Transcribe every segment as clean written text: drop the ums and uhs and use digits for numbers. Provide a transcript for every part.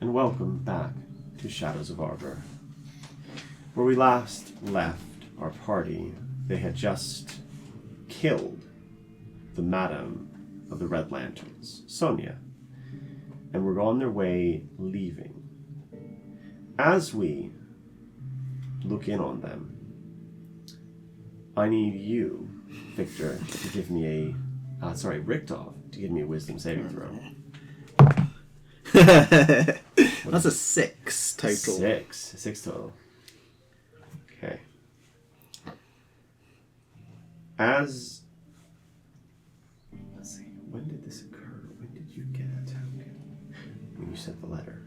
and welcome back to Shadows of Arbor. Where we last left our party, they had just killed the Madam of the Red Lanterns, Sonia, and were on their way leaving. As we look in on them, I need you, Victor, to give me Richtov, to give me a wisdom saving throw. That's a 6 total. Six total. Okay. Let's see, when did this occur? When did you get a token? When you sent the letter.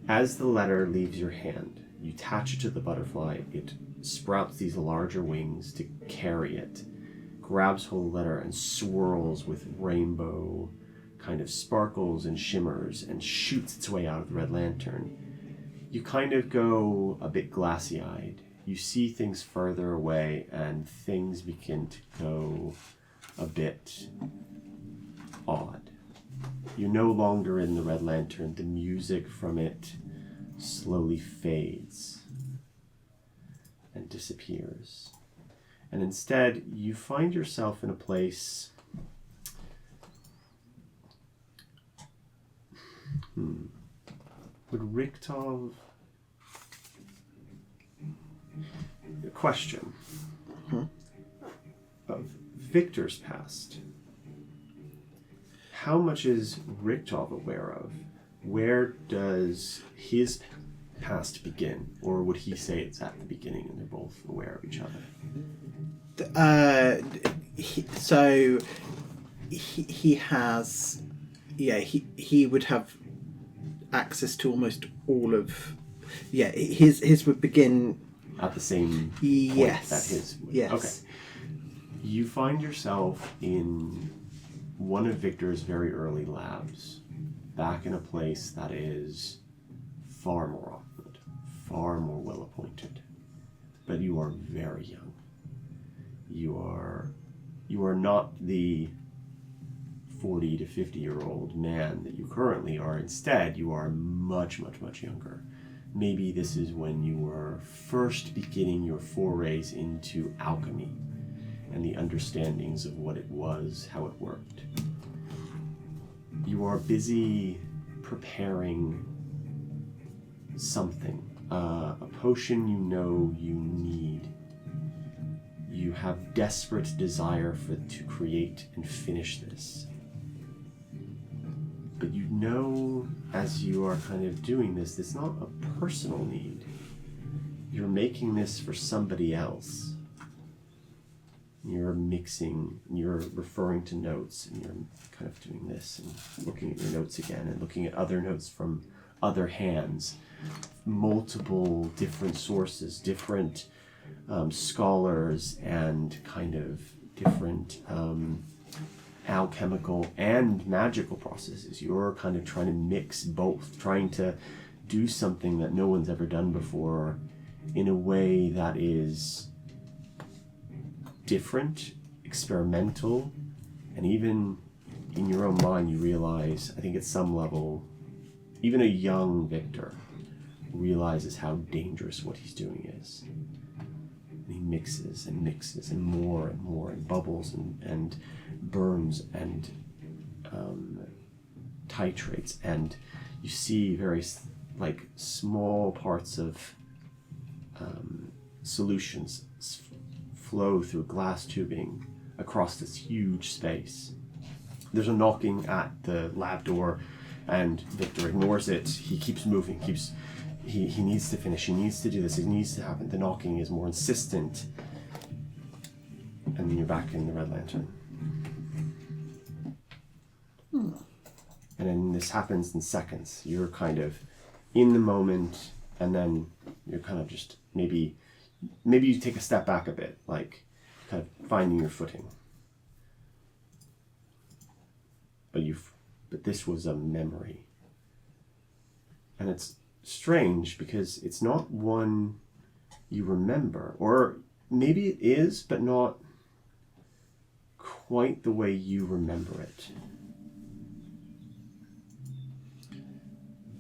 As the letter leaves your hand, you attach it to the butterfly. It sprouts these larger wings to carry it, grabs hold of the letter and swirls with rainbow kind of sparkles and shimmers and shoots its way out of the Red Lantern. You kind of go a bit glassy-eyed. You see things further away and things begin to go a bit odd. You're no longer in the Red Lantern. The music from it slowly fades and disappears. And instead, you find yourself in a place... Would Richtov... A question. Of Victor's past. How much is Richtov aware of? Where does his past begin? Or would he say it's at the beginning and they're both aware of each other? He has... Yeah, he would have access to almost all of... Yeah, his would begin... At the same point yes. that his would. Yes. Okay. You find yourself in one of Victor's very early labs, back in a place that is far more awkward, far more well-appointed. But you are very young. You are not the 40 to 50-year-old man that you currently are. Instead, you are much, much, much younger. Maybe this is when you were first beginning your forays into alchemy and the understandings of what it was, how it worked. You are busy preparing something, a potion you know you need. You have desperate desire to create and finish this. But you know, as you are kind of doing this, it's not a personal need. You're making this for somebody else. You're mixing, you're referring to notes, and you're kind of doing this and looking at your notes again and looking at other notes from other hands, multiple different sources, different scholars, and kind of different alchemical and magical processes. You're kind of trying to mix both, trying to do something that no one's ever done before in a way that is different, experimental, and even in your own mind you realize, I think at some level, even a young Victor realizes how dangerous what he's doing is. And he mixes and mixes and more and bubbles and burns and titrates, and you see very small parts of solutions flow through glass tubing across this huge space. There's a knocking at the lab door and Victor ignores it. He keeps moving, he needs to finish, he needs to do this, it needs to happen. The knocking is more insistent. And then you're back in the Red Lantern. And then this happens in seconds. You're kind of in the moment, and then you're kind of just maybe you take a step back a bit, like kind of finding your footing. But this was a memory. And it's strange because it's not one you remember, or maybe it is, but not quite the way you remember it.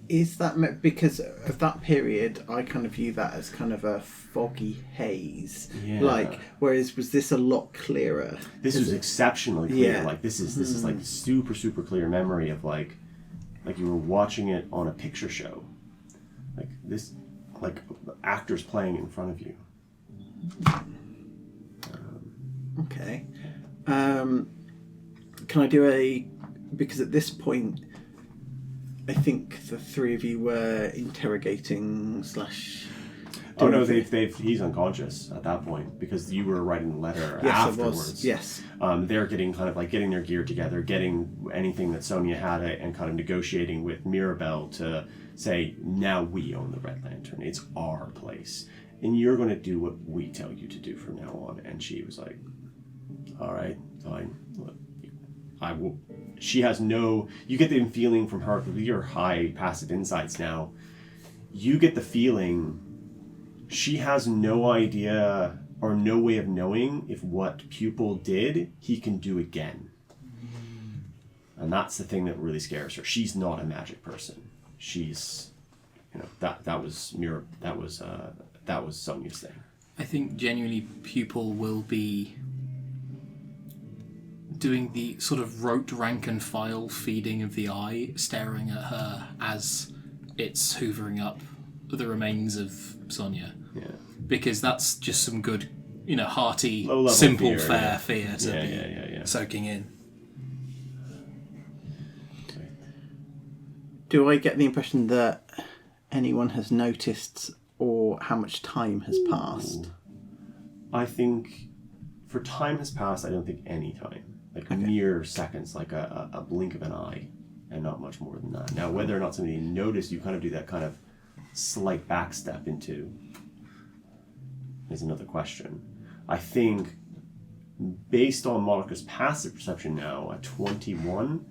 Is that because of that period? I kind of view that as kind of a foggy haze. Yeah. Like, whereas was this a lot clearer? This was exceptionally clear. Yeah. Like this is like super clear memory of like you were watching it on a picture show. Like this, like actors playing in front of you. Okay. Can I do because at this point, I think the three of you were interrogating / Oh no, he's unconscious at that point because you were writing the letter afterwards. It was. Yes. They're getting getting their gear together, getting anything that Sonia had, and kind of negotiating with Mirabelle to say, now we own the Red Lantern. It's our place, and you're going to do what we tell you to do from now on. And she was like, all right, fine. Look, I will. She has no. You get the feeling from her, with your high passive insights now. You get the feeling she has no idea or no way of knowing if what Pupil did, he can do again. And that's the thing that really scares her. She's not a magic person. She's, that was Sonia's thing. I think genuinely Pupil will be doing the sort of rote rank and file feeding of the eye, staring at her as it's hoovering up the remains of Sonia. Yeah. Because that's just some good, hearty, low-level simple, fear, fair fear to be soaking in. Do I get the impression that anyone has noticed or how much time has passed? I think for time has passed, I don't think any time. Mere seconds, like a blink of an eye, and not much more than that. Now, whether or not somebody noticed, you kind of do that kind of slight backstep into is another question. I think, based on Monica's passive perception now at 21,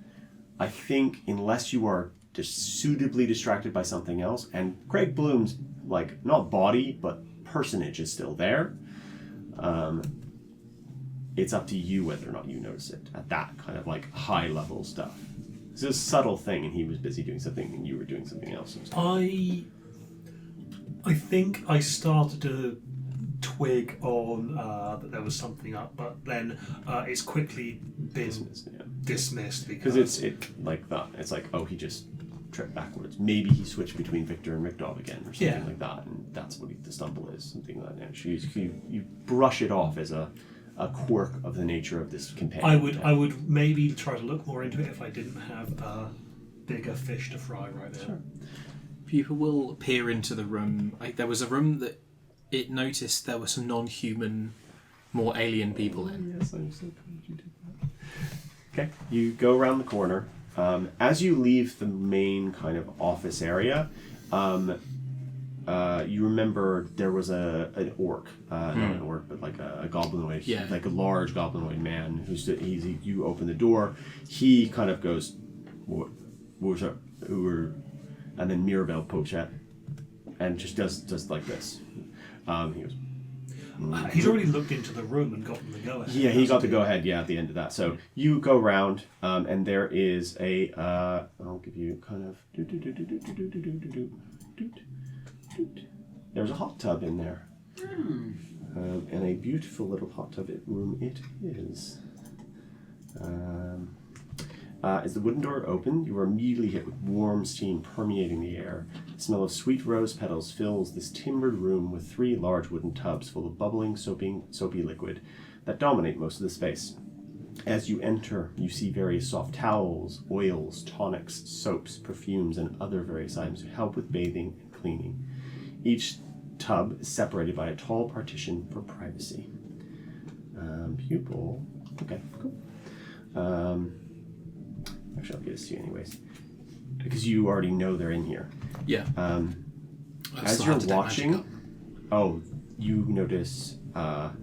I think unless you are suitably distracted by something else, and Craig Bloom's not body but personage is still there. It's up to you whether or not you notice it at that kind of high level stuff. It's a subtle thing, and he was busy doing something, and you were doing something else. I think I started to twig on that there was something up, but then it's quickly been dismissed because it's like that. It's like, oh, he just tripped backwards. Maybe he switched between Victor and Rikdov again, or something like that, and that's what the stumble is. Something like that. You brush it off as a quirk of the nature of this companion. I would maybe try to look more into it if I didn't have a bigger fish to fry right now. Sure. People will peer into the room. There was a room that it noticed there were some non-human, more alien people in. Yes, I'm so glad you did that. Okay, you go around the corner. As you leave the main kind of office area, you remember there was an orc, not an orc, but a goblinoid, like a large goblinoid man you open the door. He kind of goes, what was that? And then Mirabelle pokes at, and just does like this. He goes. He's already looked into the room and gotten the go ahead. Yeah, he got the go ahead. Yeah, at the end of that. So you go around, and there is a. I'll give you kind of. There's a hot tub in there, and a beautiful little hot tub room it is. As the wooden door opened, you are immediately hit with warm steam permeating the air. The smell of sweet rose petals fills this timbered room with 3 large wooden tubs full of bubbling, soapy liquid that dominate most of the space. As you enter, you see various soft towels, oils, tonics, soaps, perfumes, and other various items to help with bathing and cleaning. Each tub is separated by a tall partition for privacy. Pupil. Okay, cool. Actually, I'll give this to you anyways, because you already know they're in here. Yeah. As you're watching, you notice. Let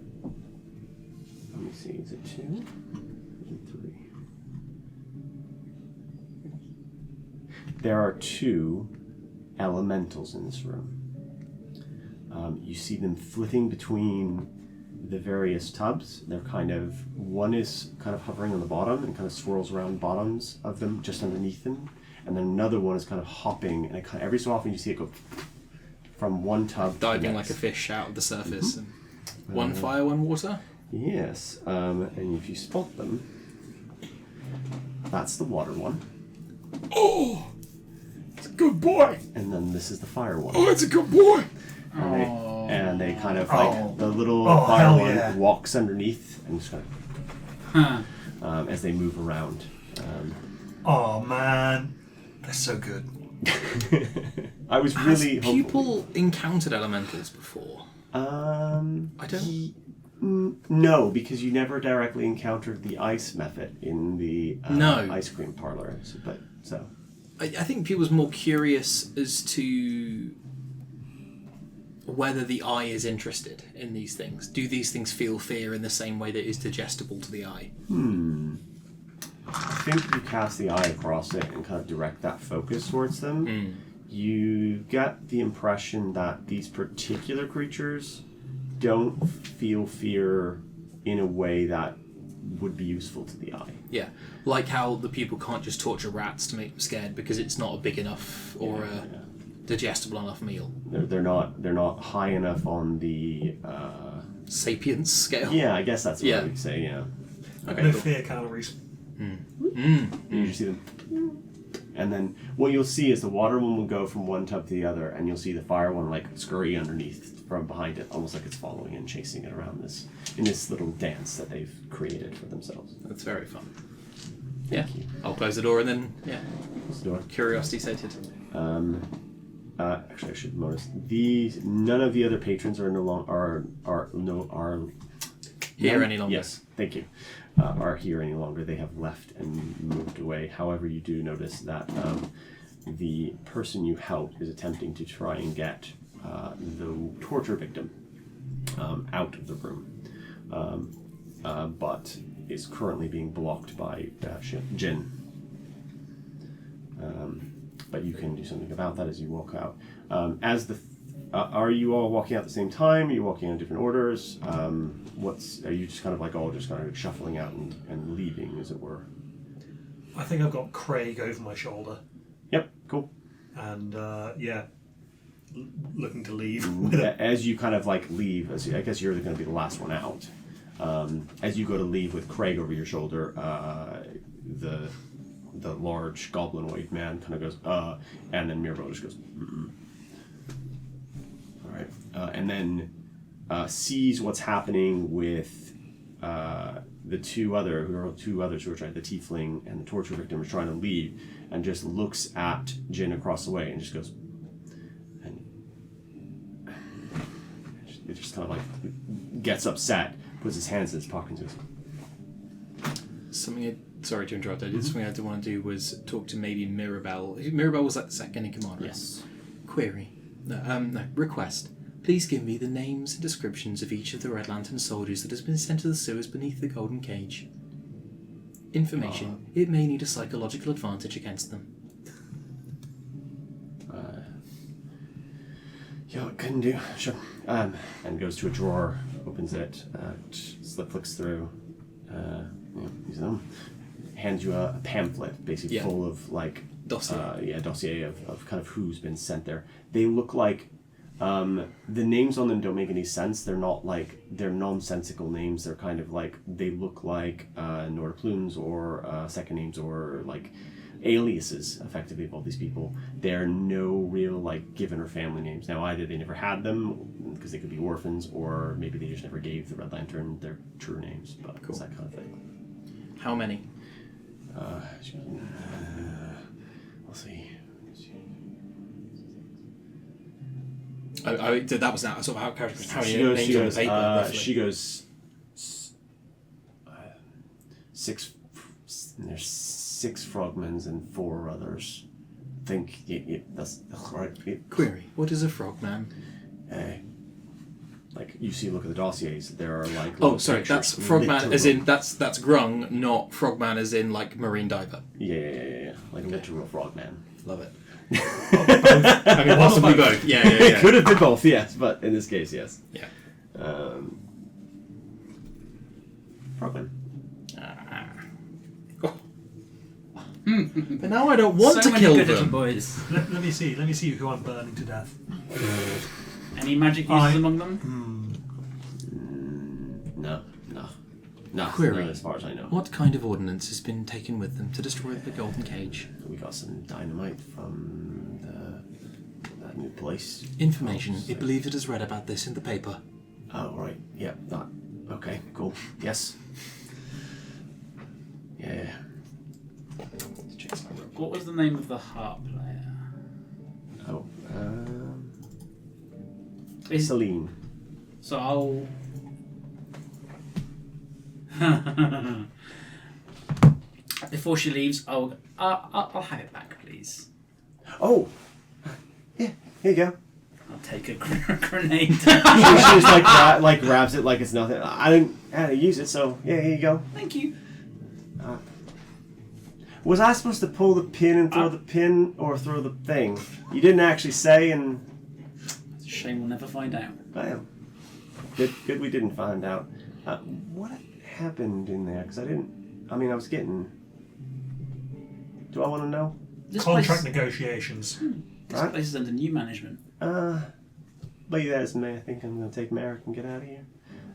me see. Is it 2 and 3? There are 2 elementals in this room. You see them flitting between the various tubs. They're one is kind of hovering on the bottom and kind of swirls around bottoms of them just underneath them, and then another one is kind of hopping, and every so often you see it go from one tub to the Diving next. like a fish out of the surface. And one fire, one water. Yes, and if you spot them, that's the water one. Oh, it's a good boy. And then this is the fire one. Oh, it's a good boy. And they kind of like the little Oh, fire hell one yeah. walks underneath and just kind of as they move around. Oh man, that's so good. I was Has really hopeful. people encountered elementals before? I don't. No, because you never directly encountered the ice method in the No. ice cream parlor. So I think people was more curious as to whether the eye is interested in these things. Do these things feel fear in the same way that is digestible to the eye? I think you cast the eye across it and kind of direct that focus towards them. You get the impression that these particular creatures don't feel fear in a way that would be useful to the eye. Yeah, like how the people can't just torture rats to make them scared because it's not a big enough or a digestible enough meal. They're not high enough on the Sapience scale. yeah, I guess that's what Yeah. I would say. Yeah. Okay. No Cool. fear calories. You just see them, and then what you'll see is the water one will go from one tub to the other, and you'll see the fire one like scurry underneath from behind it, almost like it's following and chasing it around this little dance that they've created for themselves. That's very fun. Yeah, you. I'll close the door and then Close the door. curiosity sated. Actually, I should notice none of the other patrons are no longer are Here none- any longer. Yes, thank you. Are here any longer? They have left and moved away. However, you do notice that the person you helped is attempting to try and get the torture victim out of the room, but is currently being blocked by Jin. But you can do something about that as you walk out. Are you all walking out at the same time? Are you walking in different orders? Are you just kind of like all just kind of shuffling out and leaving, as it were? I think I've got Craig over my shoulder, Yep, cool. and looking to leave with it. As you kind of like leave, I guess you're going to be the last one out. As you go to leave with Craig over your shoulder, the large goblinoid man kind of goes, and then Mirabelle just goes, mm-mm. All right, and then sees what's happening with the two others who are trying, the tiefling and the torture victim are trying to leave, and just looks at Jin across the way and just goes, and it just kind of like gets upset, puts his hands in his pocket and goes, Sorry to interrupt. Something I did want to do was talk to maybe Mirabelle. Mirabelle was like the second in command. Right? yes. Query. No. Request. Please give me the names and descriptions of each of the Red Lantern soldiers that has been sent to the sewers beneath the Golden Cage. Information. It may need a psychological advantage against them. Yeah, what can do? Sure. And goes to a drawer, opens it, flicks through, use them, hands you a pamphlet, basically full of like Dossier. dossier of kind of who's been sent there. They look like the names on them don't make any sense. They're not like they're nonsensical names. They're kind of like they look like Nordplumes or second names or like aliases, effectively, of all these people. They're no real like given or family names. Now either they never had them because they could be orphans, or maybe they just never gave the Red Lantern their true names. But it's that kind of thing. How many? We'll see. That was now sort of how many She names on the goes, paper. roughly? she goes, six. There's 6 frogmans and 4 others. I think that's right. Query. What is a frogman? Like you see, look at the dossiers. There are like. Oh, little sorry. pictures, That's frogman, literal- as in that's grung, not frogman, as in like marine diver. Yeah. Like a literal frogman. Love it. Both. I mean, possibly both. Yeah. It could have been both, yes, but in this case, yes. Yeah. Frogman. But now I don't want so to many kill good little them. boys. Let me see who I'm burning to death. Any magic users I- among them? No, Query. as far as I know. What kind of ordnance has been taken with them to destroy the golden cage? We got some dynamite from that new place. Information. Oh, It believes it has read about this in the paper. Oh, right. Yeah. Okay. Cool. Yes. Yeah. Let's check my report. What was the name of the harp player? Oh. Is- Celine. So I'll. Before she leaves, I'll have it back, please. Oh. Yeah. Here you go. I'll take a grenade. She just like grabs it like it's nothing. I didn't use it, so yeah. Here you go. Thank you. Was I supposed to pull the pin and throw the pin, or throw the thing? You didn't actually say, and It's a shame we'll never find out. well, good we didn't find out. What happened in there? Because I didn't. I mean, I was getting. Do I want to know? This Contract place, negotiations. this Right. place is under new management. Leave that as me. I think I'm going to take Merrick and get out of here.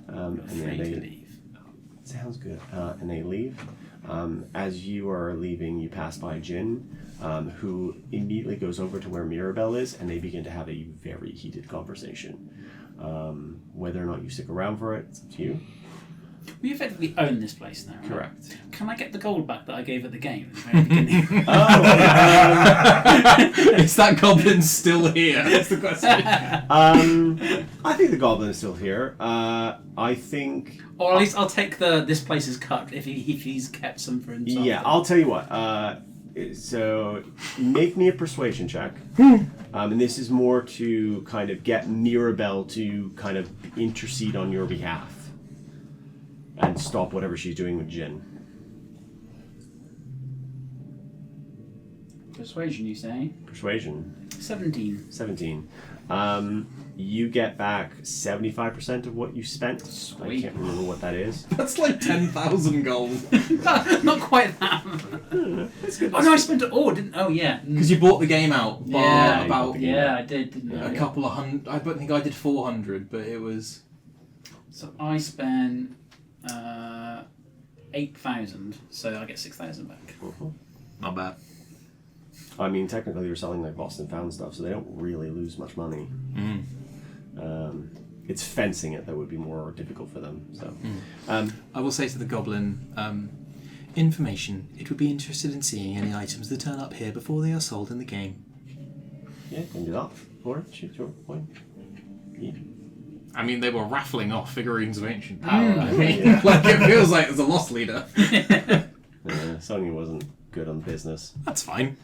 You're And then free to they leave. sounds good. And they leave. As you are leaving, you pass by Jin, who immediately goes over to where Mirabelle is, and they begin to have a very heated conversation. Whether or not you stick around for it, it's up to you. We effectively own this place now, right? Correct. Can I get the gold back that I gave at the game at the very beginning? Is that goblin still here? That's the question. I think the goblin is still here. I think. Or at least I'll take this place is cut if he's kept some for himself. Yeah, I'll tell you what. So make me a persuasion check. And this is more to kind of get Mirabelle to kind of intercede on your behalf and stop whatever she's doing with Jin. Persuasion, you say? Persuasion, 17. 17. You get back 75% of what you spent. Sweet. I can't remember what that is. That's like 10,000 gold. Not quite that. Oh no, I spent it all, didn't? Oh yeah. Because you bought the game out by Yeah, about Yeah, I did, didn't I? a couple of hundred. I don't think I did 400, but it was. So I spent 8,000, so I get 6,000 back. Not bad. I mean, technically, you're selling like Lost and Found stuff, so they don't really lose much money. It's fencing it that would be more difficult for them. So, I will say to the goblin, information. It would be interested in seeing any items that turn up here before they are sold in the game. yeah, can do that. Or shoot your point. Yeah. I mean, they were raffling off figurines of ancient power. I mean, Yeah. like it feels like there's a lost leader. Sony wasn't good on business. That's fine.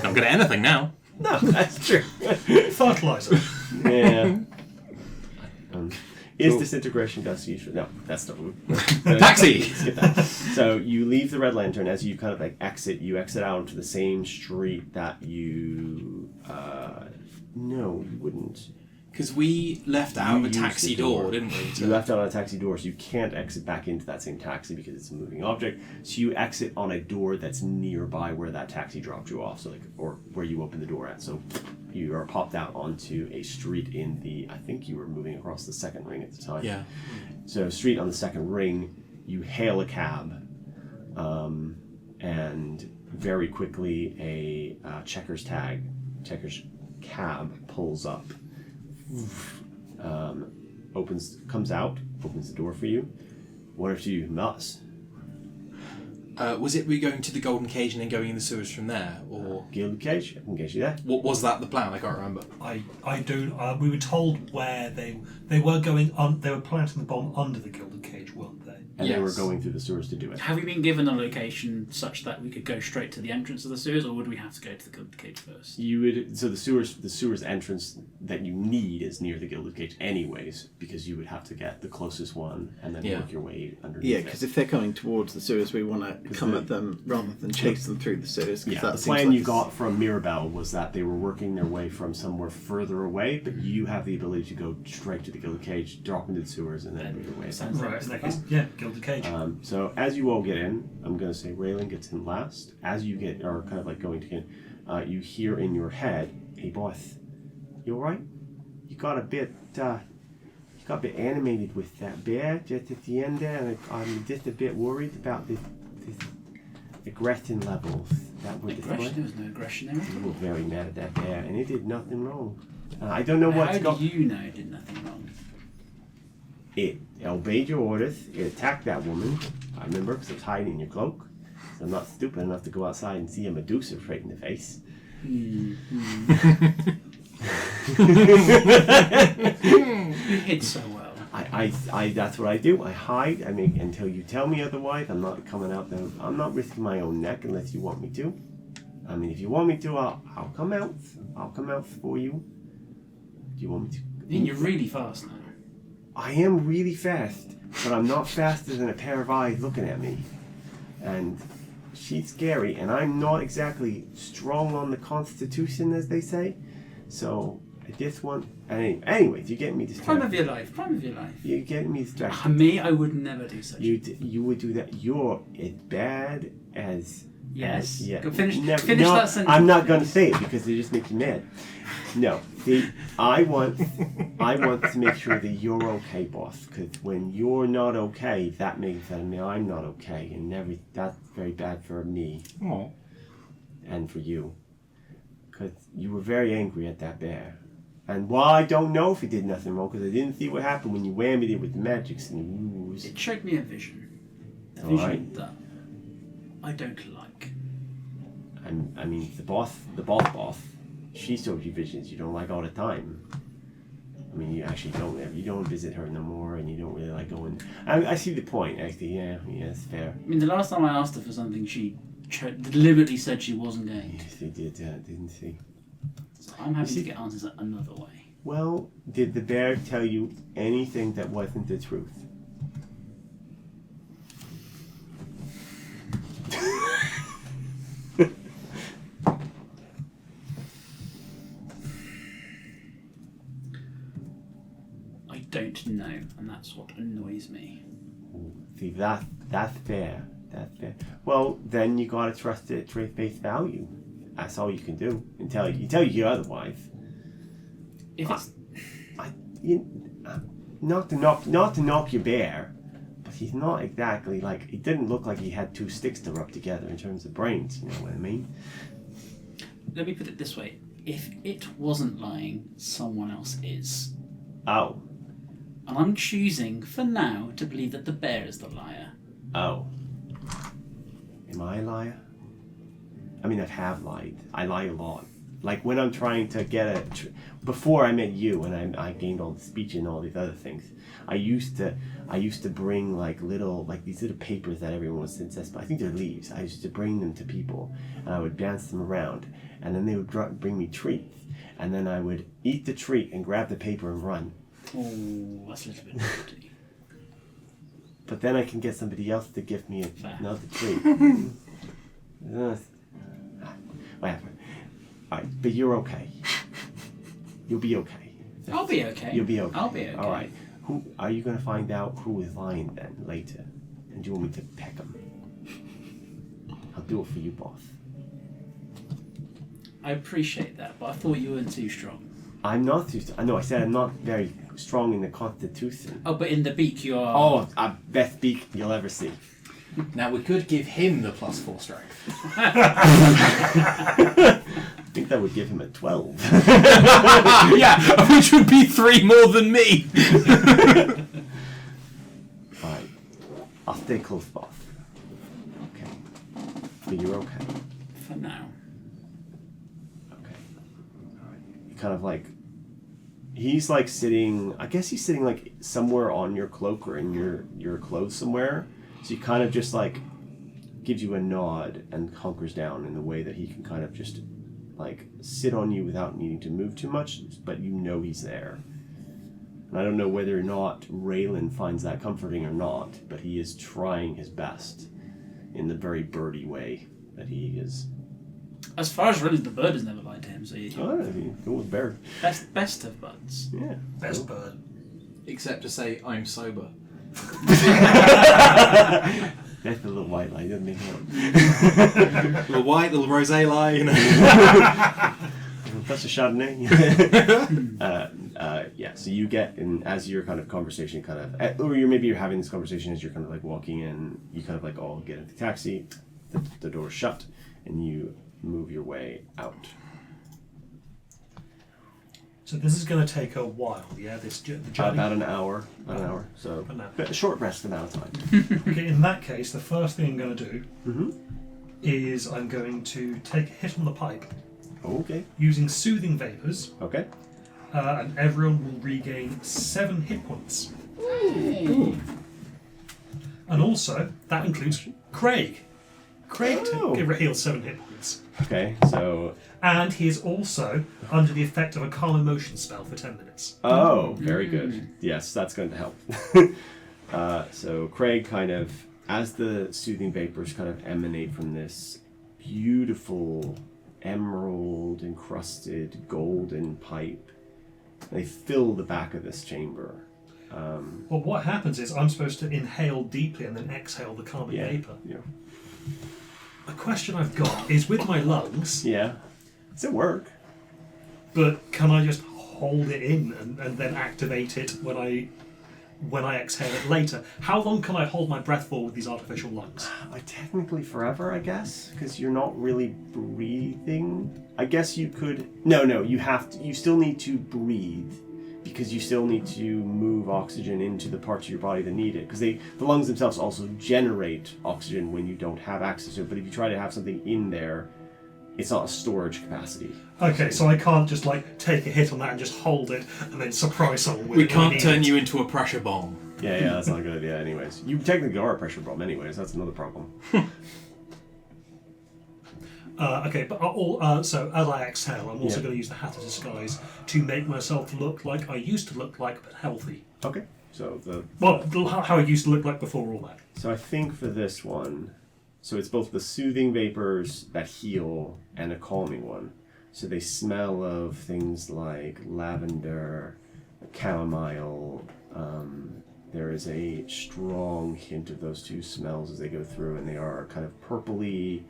Not good at anything now. No, that's true. Fertilizer. Yeah. Is disintegration gas used? No, that's not. Taxi! Skip that. So you leave the Red Lantern as you kind of like exit. You exit out onto the same street that you. No, you wouldn't. Because we left out You of a used taxi the door, didn't we? You left out on a taxi door, so you can't exit back into that same taxi because it's a moving object. So you exit on a door that's nearby where that taxi dropped you off, so like, or where you opened the door at. So you are popped out onto a street in the. I think you were moving across the second ring at the time. Yeah. So street on the second ring, you hail a cab, and very quickly a checkers cab pulls up. Comes out, opens the door for you. What if you must? Was it we going to the Golden Cage and then going in the sewers from there, or Gilded Cage, I can get you there. what was that the plan? I can't remember. I don't. We were told where they were going on. They were planting the bomb under the Gilded Cage, weren't they? And they were Yes. going through the sewers to do it. Have we been given a location such that we could go straight to the entrance of the sewers, or would we have to go to the Gilded Cage first? You would the sewers entrance that you need is near the Gilded Cage anyways, because you would have to get the closest one and then Yeah. work your way underneath. Yeah, it. because if they're coming towards the sewers, we want to come at them rather than chase them through the sewers. Yeah, That the seems plan like you got from Mirabelle was that they were working their way from somewhere further away, but you have the ability to go straight to the Gilded Cage, drop into the sewers, and then move your way. Sounds Right, like in that case, yeah, Gilded Cage. So as you all get in, I'm going to say Raylan gets in last. As you get, or kind of like going to get in, you hear in your head, "Hey, boss, you all right? You got a bit animated with that bear just at the end there, and I'm just a bit worried about this aggression levels that were Aggression? displayed. There was no aggression there. You were very mad at that bear, and it did nothing wrong. I don't know what's How going. do you know it did nothing wrong? It obeyed your orders. It attacked that woman. I remember because I was hiding in your cloak. So I'm not stupid enough to go outside and see a Medusa right in the face. You hid so well. I that's what I do. I hide. I mean, until you tell me otherwise, I'm not coming out there. I'm not risking my own neck unless you want me to. I mean, if you want me to, I'll come out. I'll come out for you. Do you want me to? I mean, you're really fast now. I am really fast, but I'm not faster than a pair of eyes looking at me. And she's scary, and I'm not exactly strong on the constitution, as they say. So I just want. Anyways, you're getting me distracted. Prime of your life. Prime of your life. You're getting me distracted. Me, I would never do such. You would do that. You're as bad as. Yes. Yeah. Go finish no, that sentence. I'm not going to say it because it just makes you mad. No. See, I want to make sure that you're okay, boss. Because when you're not okay, that means that I'm not okay, and that's very bad for me. Oh. And for you. Because you were very angry at that bear. And while I don't know if he did nothing wrong, because I didn't see what happened when you whammied it with the magics and the woos. It showed me a vision. A All vision right. that I don't like. I mean, the boss, she shows you visions you don't like all the time. I mean, you actually don't visit her no more, and you don't really like going. I see the point, actually. Yeah, it's fair. I mean, the last time I asked her for something, she deliberately said she wasn't going to. Yes, they did, didn't she? So I'm happy to get answers another way. Well, did the bear tell you anything that wasn't the truth? I don't know, and that's what annoys me. See, that's fair. That's fair. Well, then you gotta trust it at face value. That's all you can do until you hear otherwise. If it's Not to knock your bear, but he's not exactly like. It didn't look like he had two sticks to rub together in terms of brains. You know what I mean? let me put it this way: if it wasn't lying, someone else is. Oh. And I'm choosing, for now, to believe that the bear is the liar. Oh. Am I a liar? I mean, I have lied. I lie a lot. Like when I'm trying to get before I met you and I gained all the speech and all these other things, I used to bring these little papers that everyone was incensed by. I think they're leaves. I used to bring them to people and I would dance them around, and then they would bring me treats, and then I would eat the treat and grab the paper and run. Oh, that's a little bit naughty. But then I can get somebody else to give me another treat. Whatever. Alright, but you're okay. You'll be okay. I'll be okay. You'll be okay. I'll be okay. Alright. Who are you going to find out who is lying then later? And do you want me to peck him? I'll do it for you, boss. I appreciate that, but I thought you weren't too strong. I'm not too strong. No, I said I'm not very strong in the constitution. Oh, but in the beak you are... Oh, best beak you'll ever see. Now we could give him the +4 strength. I think that would give him a 12. Yeah, which would be 3 more than me. Alright. I'll stay close, boss. Okay. But you're okay. For now. Okay. Alright. You kind of like... He's like sitting... I guess he's sitting like somewhere on your cloak or in your clothes somewhere. So he kind of just like gives you a nod and hunkers down in the way that he can kind of just like sit on you without needing to move too much, but you know he's there. And I don't know whether or not Raylan finds that comforting or not, but he is trying his best in the very birdy way that he is. As far as running, the bird has never lied to him, so you Oh, go with bird. best of buds. Yeah. Best bird. Except to say, I'm sober. That's the little white lie, doesn't make it? Little white, little rosé lie, you know. That's a Chardonnay. Yeah, so you get in as your kind of conversation or you're having this conversation as you're kind of like walking in, you kind of like all get into the taxi, the door's shut, and you move your way out. So this is going to take a while, yeah? The journey? About an hour. So An hour. a short rest amount of time. Okay, in that case, the first thing I'm going to do Mm-hmm. is I'm going to take a hit on the pipe Okay. using soothing vapours, Okay. and everyone will regain 7 hit points. And also, that includes Craig. Craig heals 7 hit points. Okay. So. And he is also under the effect of a calm emotion spell for 10 minutes. Oh, very good. Yes, that's going to help. So Craig kind of, as the soothing vapors kind of emanate from this beautiful emerald encrusted golden pipe, they fill the back of this chamber. Well, what happens is I'm supposed to inhale deeply and then exhale the calming vapor. Yeah. A question I've got is with my lungs, Yeah. Does it work? but can I just hold it in and then activate it when I exhale it later? How long can I hold my breath for with these artificial lungs? Technically forever, I guess, because you're not really breathing. I guess you could. No, you have to. You still need to breathe, because you still need to move oxygen into the parts of your body that need it. Because the lungs themselves also generate oxygen when you don't have access to it. But if you try to have something in there, it's not a storage capacity. Okay, so I can't just take a hit on that and just hold it and then surprise someone with We it. when I can't need turn it. you into a pressure bomb. Yeah, that's not a good idea. Anyways, you technically are a pressure bomb. Anyways, that's another problem. Okay, but so as I exhale, I'm also going to use the Hat of Disguise to make myself look like I used to look like, but healthy. Okay. So How I used to look like before all that. So I think for this one, so it's both the soothing vapors that heal and a calming one. So they smell of things like lavender, chamomile. There is a strong hint of those two smells as they go through, and they are kind of purpley,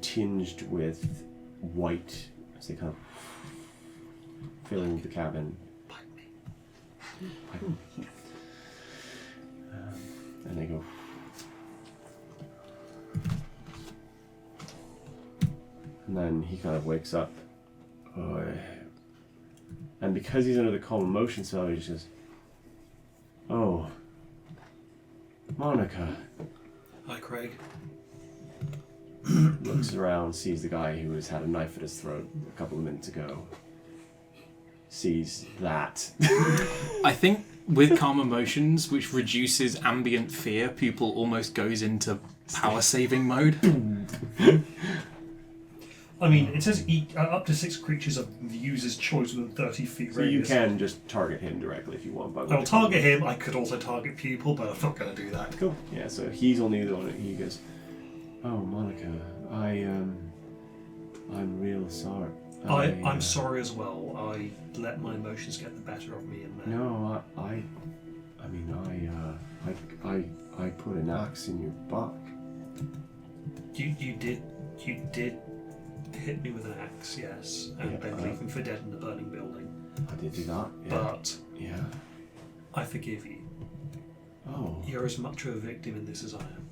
tinged with white as they kind of fill the cabin. And they go. And then he kind of wakes up. And because he's under the calm emotion spell, he just goes, "Oh, Monica." Hi, Craig. Looks around, sees the guy who has had a knife at his throat a couple of minutes ago. Sees that. I think with calm emotions, which reduces ambient fear, pupil almost goes into power saving mode. I mean, it says up to 6 creatures of the user's choice within 30 feet So you radius. can just target him directly if you want. But I'll target him. I could also target Pupil, but I'm not going to do that. Cool. Yeah, so he's only the one. He goes, "Oh, Monica, I'm real sorry. I'm sorry as well. I let my emotions get the better of me in there. No, I put an axe in your butt. You did hit me with an axe, yes, and then leave me for dead in the burning building. I did do that. Yeah. But yeah. I forgive you. Oh. You're as much of a victim in this as I am.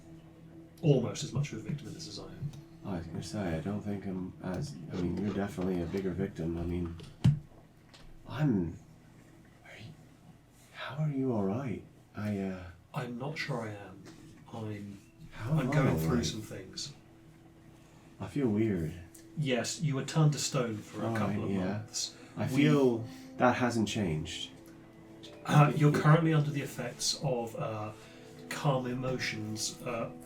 Almost as much of a victim in this as I am. I was gonna say, I don't think I'm as. I mean, you're definitely a bigger victim. I mean, how are you all right? I'm not sure I am. How I'm am I going all through right? some things. I feel weird. Yes, you were turned to stone for a All couple right, of yeah. months. I feel that hasn't changed. You're currently under the effects of calm emotions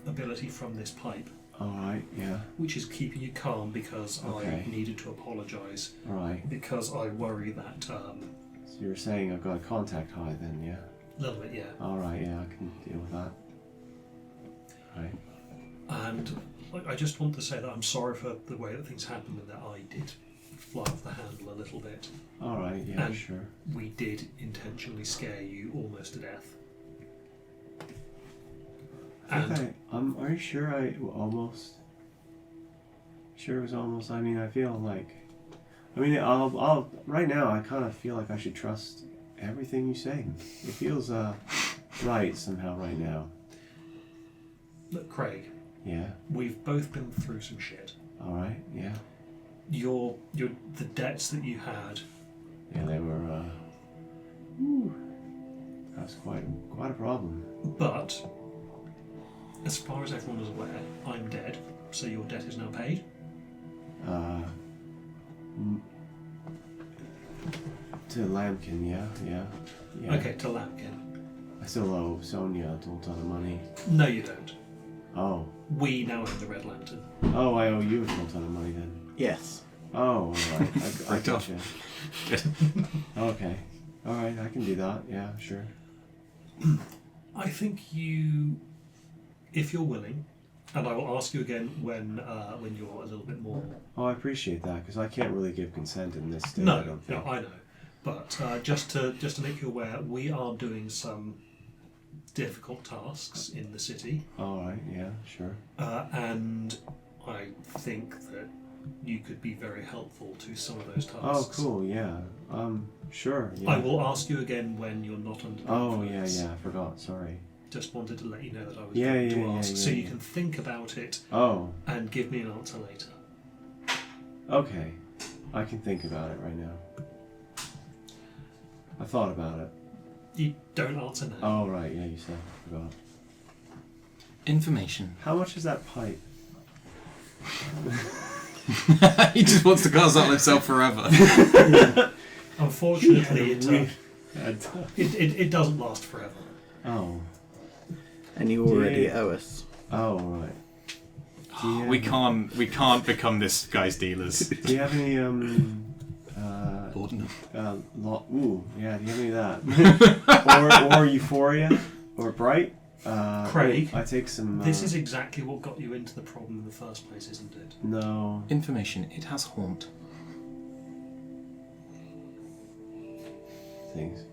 ability from this pipe, All right. Yeah. which is keeping you calm because Okay. I needed to apologise All right. because I worry that So you're saying I've got a contact high then, yeah? a little bit, yeah. All right. Yeah, I can deal with that. Right. And I just want to say that I'm sorry for the way that things happened and that I did fly off the handle a little bit. All right, yeah, And sure. we did intentionally scare you almost to death. And Are you sure almost? Sure it was almost. I mean, I feel like. I mean, I'll right now. I kind of feel like I should trust everything you say. It feels right somehow right now. look, Craig, Yeah. we've both been through some shit. All right. Yeah. The debts that you had. Yeah, they were. That was quite a problem. But as far as everyone is aware, I'm dead, so your debt is now paid. To Lambkin, yeah. Okay, to Lapkin. I still owe Sonia a total ton of money. No, you don't. Oh. We now own the Red Lantern. Oh, I owe you a total ton of money then. Yes. Oh, all right. I off. gotcha. Okay. All right, I can do that. Yeah, sure. I think if you're willing, and I will ask you again when you're a little bit more. Oh, I appreciate that because I can't really give consent in this state. No, I don't think. I know. But just to make you aware, we are doing some difficult tasks in the city, All right. Yeah. Sure. and I think that you could be very helpful to some of those tasks. Oh, cool. Yeah. Sure. Yeah. I will ask you again when you're not under the Oh, yeah. influence. Yeah. I forgot. Sorry. Just wanted to let you know that I was Yeah, going to yeah, ask, yeah, so you yeah. can think about it Oh. and give me an answer later. Okay. I can think about it right now. I thought about it. You don't answer now. Oh, right. Yeah, you said. I forgot. Information. How much is that pipe? He just wants to cast out himself forever. Unfortunately, Yeah. it doesn't last forever. Oh. And you already Yeah. owe us. Oh, right. Do you We have- can't become this guy's dealers. Do you have any Laudanum. ooh, yeah. Do you have any of that? or Euphoria, or Bright? Craig, I take some. This is exactly what got you into the problem in the first place, isn't it? No. Information. It has haunt. Things.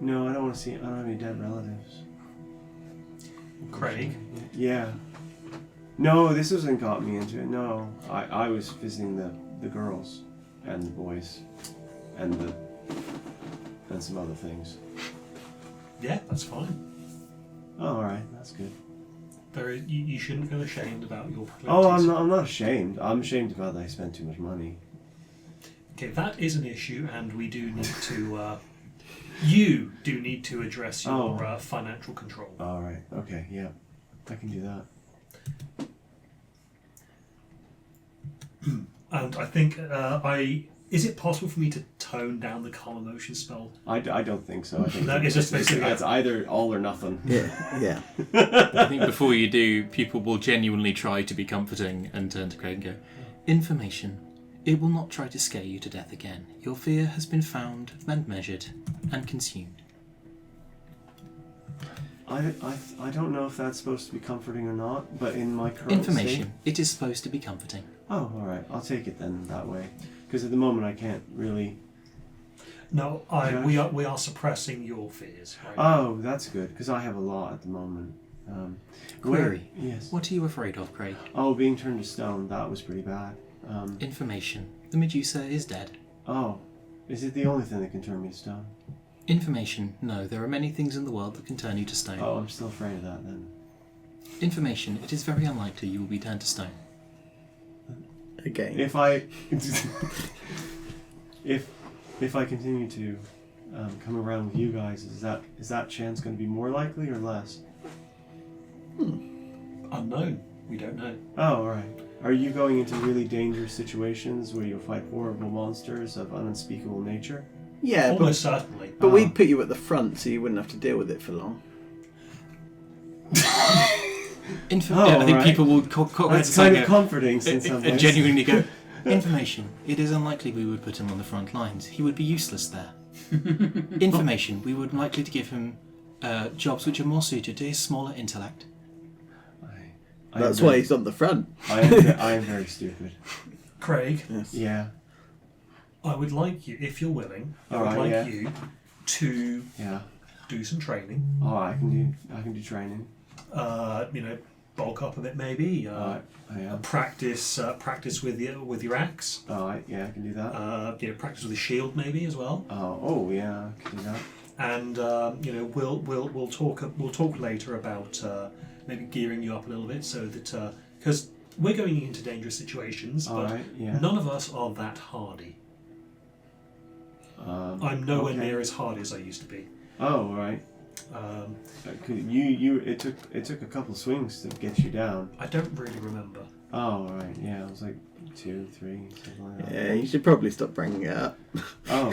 No, I don't want to see. I don't have any dead relatives. Craig, Yeah. No, this hasn't got me into it. No, I was visiting the girls and the boys and some other things. yeah, that's fine. Oh, all right, that's good. You shouldn't feel ashamed about your proclivities. Oh, I'm not ashamed. I'm ashamed about that I spent too much money. Okay, that is an issue, and we do need to. You do need to address your financial control. All right. Okay. Yeah, I can do that. And I think is it possible for me to tone down the calm emotion spell? I don't think so. I think No, it's just basically it's either all or nothing. Yeah. I think before you do, people will genuinely try to be comforting and turn to Craig and go, information. It will not try to scare you to death again. Your fear has been found and measured and consumed. I don't know if that's supposed to be comforting or not, but in my current Information. state... It is supposed to be comforting. Oh, all right. I'll take it then that way. Because at the moment I can't really... No, we are suppressing your fears. Right? Oh, that's good, because I have a lot at the moment. Query. Yes. What are you afraid of, Craig? Oh, being turned to stone, that was pretty bad. Information. The Medusa is dead. Oh, is it the only thing that can turn me to stone? Information. No, there are many things in the world that can turn you to stone. Oh, I'm still afraid of that then. Information. It is very unlikely you will be turned to stone. Again. If I... if I continue to come around with you guys, is that chance going to be more likely or less? Unknown. We don't know. Oh, alright. Are you going into really dangerous situations where you'll fight horrible monsters of unspeakable nature? Yeah, Almost certainly. but we'd put you at the front so you wouldn't have to deal with it for long. I think right. people will cock their That's heads kind and of go, comforting in some and ways. genuinely go, information. It is unlikely we would put him on the front lines. He would be useless there. Information. We would likely to give him jobs which are more suited to his smaller intellect That's why he's on the front. I am very stupid. Craig, Yes. Yeah. I would like you, if you're willing, I would Alright, like you to Yeah. do some training. Oh, I can do training. Bulk up a bit maybe. Yeah. Practice with your axe. Alright, yeah, I can do that. Practice with a shield maybe as well. Oh, yeah, I can do that. And we'll talk later about maybe gearing you up a little bit so that because we're going into dangerous situations, but Alright, yeah. none of us are that hardy. I'm nowhere near as hardy as I used to be. Oh, right. It took a couple swings to get you down. I don't really remember. Oh, right. Yeah, it was like 2, 3, something like that. Yeah, you should probably stop bringing it up. Oh.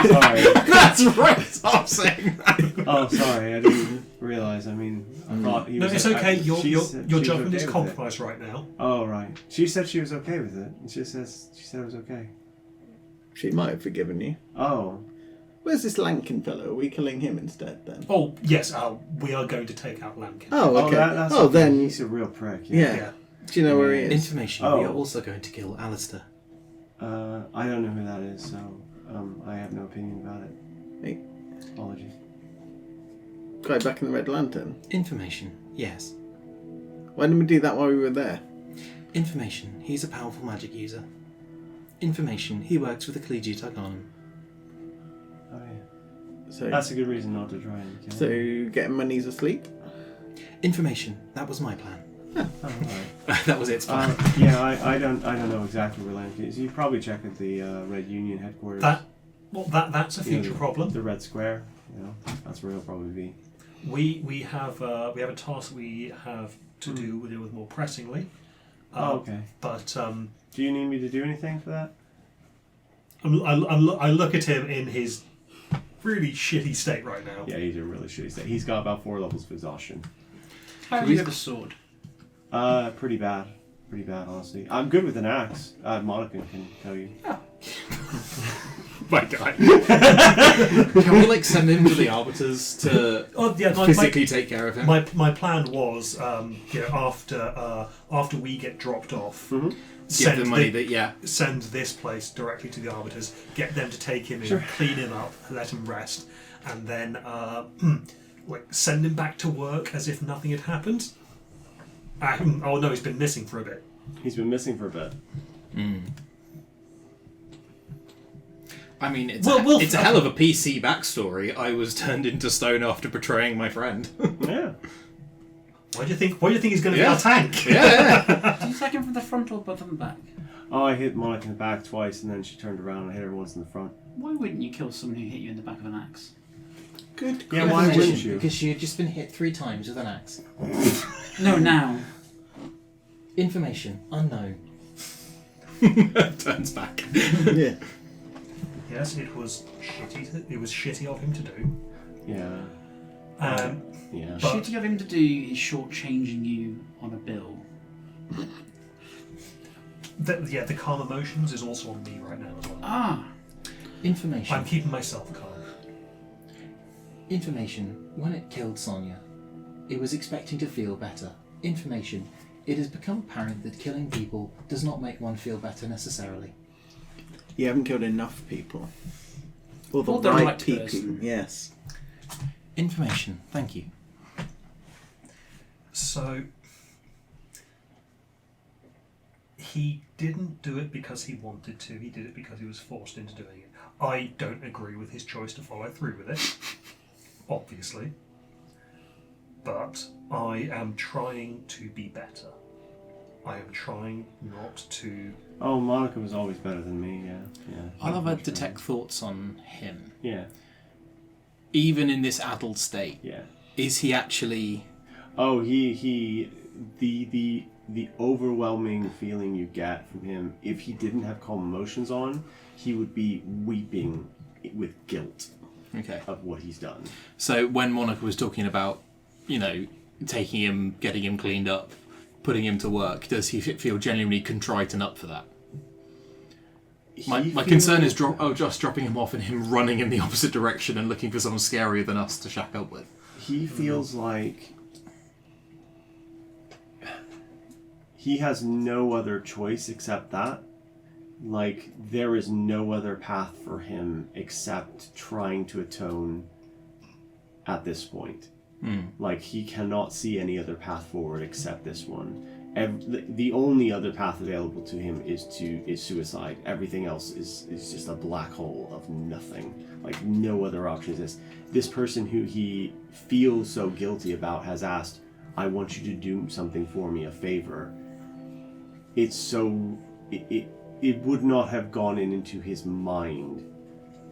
Sorry. That's right. Stop saying that. Oh, sorry. I didn't realise. I mean, I thought he No, was. it's okay. She Your said she was judgment is okay with it. compromised right now. Oh, right. She said she was okay with it. She said it was okay. She might have forgiven you. Oh. Where's this Lankin fellow? Are we killing him instead then? Oh yes, we are going to take out Lankin. Oh, okay. That's oh, okay. then He's a real prick. yeah. Do you know where he is? Information. Oh. We are also going to kill Alistair. I don't know who that is, so I have no opinion about it. Hey. Apologies. Guy back in the Red Lantern. Information. Yes. Why didn't we do that while we were there? Information. He's a powerful magic user. Information. He works with the Collegiate Arcanum. Oh yeah. So, That's a good reason not to try and kill him. so getting money's asleep. Information. That was my plan. Oh, right. That was its plan. Yeah, I don't know exactly where Lankin is. You probably check at the Red Union headquarters. That's a future problem. The Red Square. That's where he'll probably be. We have a task we have to deal with more pressingly. Okay. But do you need me to do anything for that? I look at him in his really shitty state right now. Yeah, he's in a really shitty state. He's got about 4 levels of exhaustion. How do you have a sword? Pretty bad. Pretty bad, honestly. I'm good with an axe. Monica can tell you. My God. Can we send him to the Arbiters to physically take care of him? My plan was after we get dropped off, Give the money send this place directly to the Arbiters, get them to take him in, clean him up, let him rest, and then send him back to work as if nothing had happened. Oh no, he's been missing for a bit. He's been missing for a bit. I mean, it's a hell of a PC backstory. I was turned into stone after betraying my friend. Yeah. Why do you think he's going to be our tank? Yeah. Did you take him from the front or both of them back? Oh, I hit Monica in the back twice, and then she turned around and I hit her once in the front. Why wouldn't you kill someone who hit you in the back of an axe? Good. Yeah, why wouldn't you? Because she had just been hit 3 times with an axe. No, now. Information unknown. Turns back. Yeah. Yes, it was shitty. It was shitty of him to do. Yeah. Yeah. But- Shitty of him to do is shortchanging you on a bill. The calm emotions is also on me right now as well. Ah. Information. I'm keeping myself calm. Information. When it killed Sonia, it was expecting to feel better. Information. It has become apparent that killing people does not make one feel better necessarily. You haven't killed enough people. Or the Or the right right people. person. Yes. Information. Thank you. So he didn't do it because he wanted to. He did it because he was forced into doing it. I don't agree with his choice to follow through with it, obviously. But I am trying to be better. I am trying not to... Oh, Monica was always better than me, yeah. I'll have a detect thoughts on him. Yeah, Even in this addled state, yeah. is he actually... Oh, the overwhelming feeling you get from him, if he didn't have calm emotions on, he would be weeping with guilt Okay. of what he's done. So when Monica was talking about, taking him, getting him cleaned up, putting him to work, does he feel genuinely contrite and up for that? My concern is just dropping him off and him running in the opposite direction and looking for someone scarier than us to shack up with. He feels like he has no other choice except that. Like, there is no other path for him except trying to atone at this point. Like, he cannot see any other path forward except this one. The only other path available to him is suicide. Everything else is just a black hole of nothing. Like, no other option exists. This person who he feels so guilty about has asked, I want you to do something for me, a favor. It's so... It would not have gone into his mind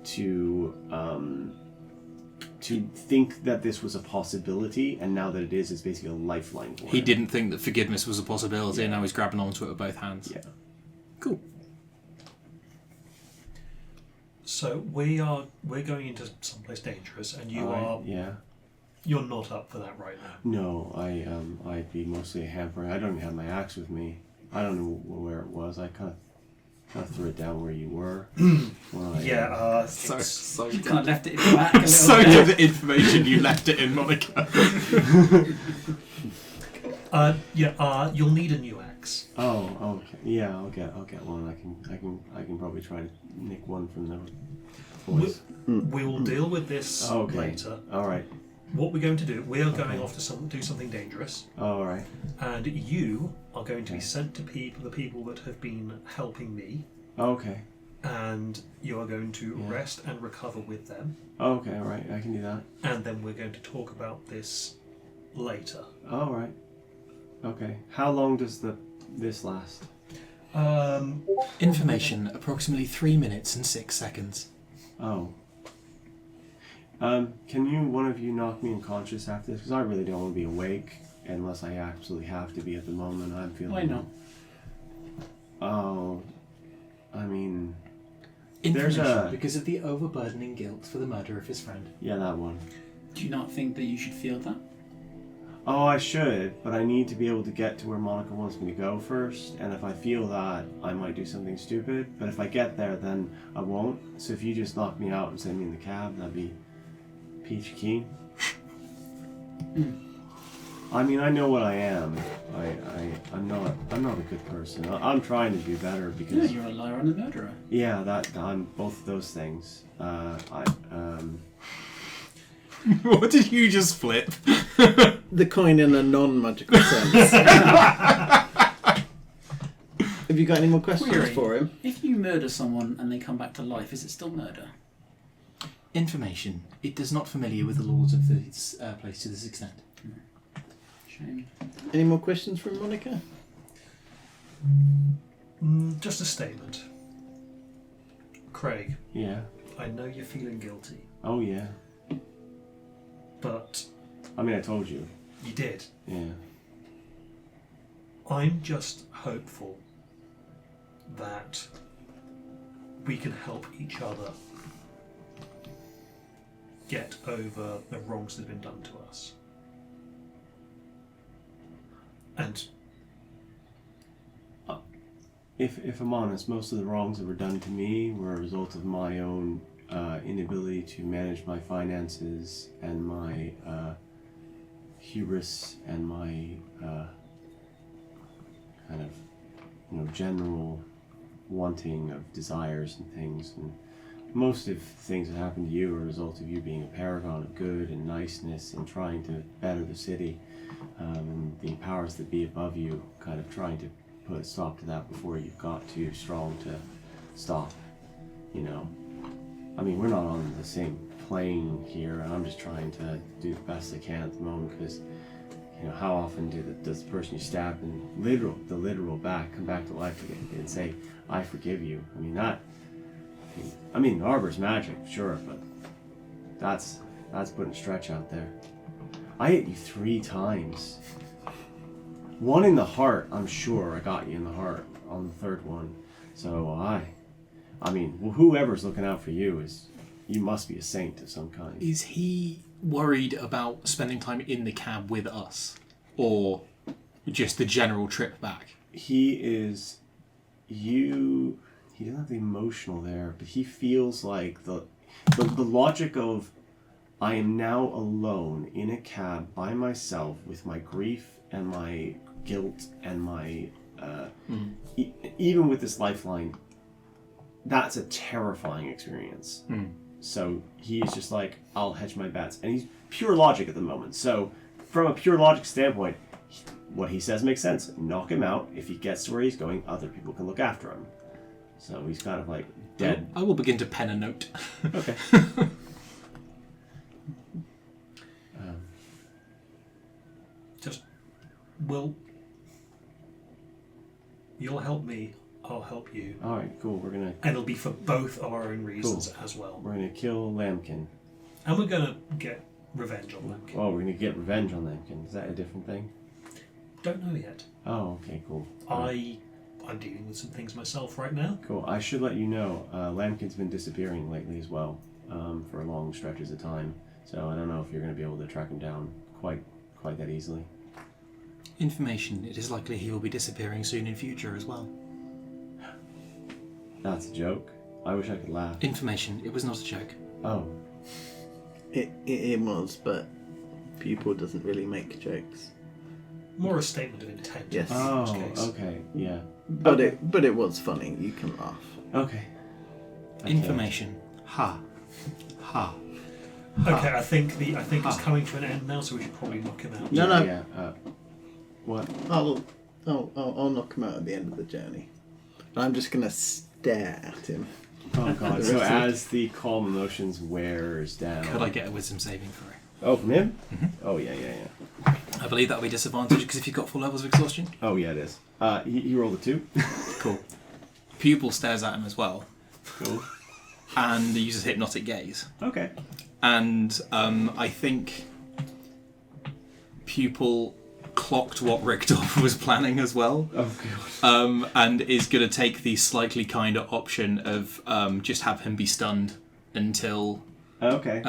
to think that this was a possibility, and now that it is, it's basically a lifeline for him. He didn't think that forgiveness was a possibility, and now he's grabbing onto it with both hands. Yeah. Cool. So we're going into someplace dangerous, and you are. Yeah. You're not up for that right now. No, I'd be mostly a hamper. I don't even have my axe with me. I don't know where it was. I kind of threw it down where you were. So You kind of left it in the back a little so bit. give the information you left it in, Monica. You'll need a new axe. Oh, okay. Yeah, I'll get one. I can probably try to nick one from the boys. We will deal with this later. All right. What we're going to do, we are going off to do something dangerous, All right. and you are going to be sent to the people that have been helping me, Okay. and you are going to rest and recover with them, Okay. All right. I can do that. and then we're going to talk about this later. All right. Okay. How long does this last? Information, approximately 3 minutes and 6 seconds. Oh. Can one of you knock me unconscious after this? Because I really don't want to be awake unless I absolutely have to be at the moment. I'm feeling... Why not? Oh, I mean... Information, because of the overburdening guilt for the murder of his friend. Yeah, that one. Do you not think that you should feel that? Oh, I should, but I need to be able to get to where Monica wants me to go first, and if I feel that, I might do something stupid, but if I get there, then I won't. So if you just knock me out and send me in the cab, that'd be peachy keen. I mean, I know what I am. I'm not a good person. I'm trying to do better No, because... you're a liar and a murderer. Yeah, I'm both of those things. What did you just flip? The coin in a non-magical sense. Have you got any more questions Query. for him? If you murder someone and they come back to life, is it still murder? Information. It does not familiar with the laws of this place to this extent. Shame. Any more questions from Monica? Just a statement. Craig, Yeah. I know you're feeling guilty, Oh, yeah. but I mean, I told you. you did. Yeah. I'm just hopeful that we can help each other get over the wrongs that have been done to us. And If I'm honest, most of the wrongs that were done to me were a result of my own inability to manage my finances and my hubris and my kind of, general wanting of desires and things. And most of the things that happened to you are a result of you being a paragon of good and niceness and trying to better the city, and the powers that be above you kind of trying to put a stop to that before you got too strong to stop. I mean, we're not on the same plane here, and I'm just trying to do the best I can at the moment, because how often does the person you stabbed in the literal back come back to life again and say, I forgive you? I mean Arbor's magic, sure, but that's putting a stretch out there. I hit you 3 times. One in the heart, I'm sure I got you in the heart on the 3rd one. So I mean, whoever's looking out for you you must be a saint of some kind. Is he worried about spending time in the cab with us? Or just the general trip back? He doesn't have the emotional there, but he feels like the logic of, I am now alone in a cab by myself with my grief and my guilt and my Even with this lifeline, that's a terrifying experience. So he's just like, I'll hedge my bets. And he's pure logic at the moment. So from a pure logic standpoint, what he says makes sense. Knock him out. If he gets to where he's going, other people can look after him. So he's kind of like dead. I will begin to pen a note. Okay. Just, Will, you'll help me, I'll help you. All right, cool. We're gonna. And it'll be for both of our own reasons as well. We're gonna kill Lambkin. And we're going to get revenge on Lambkin. Oh, we're gonna get revenge on Lambkin. Is that a different thing? Don't know yet. Oh, okay, cool. I'm dealing with some things myself right now. Cool. I should let you know, Lambkin's been disappearing lately as well, for long stretches of time. So I don't know if you're going to be able to track him down quite that easily. Information. It is likely he will be disappearing soon in future as well. That's a joke. I wish I could laugh. Information. It was not a joke. Oh. It was, but Pupil doesn't really make jokes. More a statement of intent. Yes. In Oh, which case. okay. Yeah. But Okay. it was funny. You can laugh. Okay. Information. Ha. Ha. Okay, I think it's coming to an end now, so we should probably knock him out. No, no. Yeah. What? I'll knock him out at the end of the journey. I'm just gonna stare at him. Oh god. The So rest of- as the calm emotions wears down. Could I get a wisdom saving throw? Oh, from him? Mhm. Oh yeah. I believe that will be disadvantage because if you've got 4 levels of exhaustion. Oh yeah, it is. He rolled a 2. Cool. Pupil stares at him as well Cool. and uses hypnotic gaze. Okay. And I think Pupil clocked what Richthof was planning as well. Oh god. And is going to take the slightly kinder option of just have him be stunned until, Okay.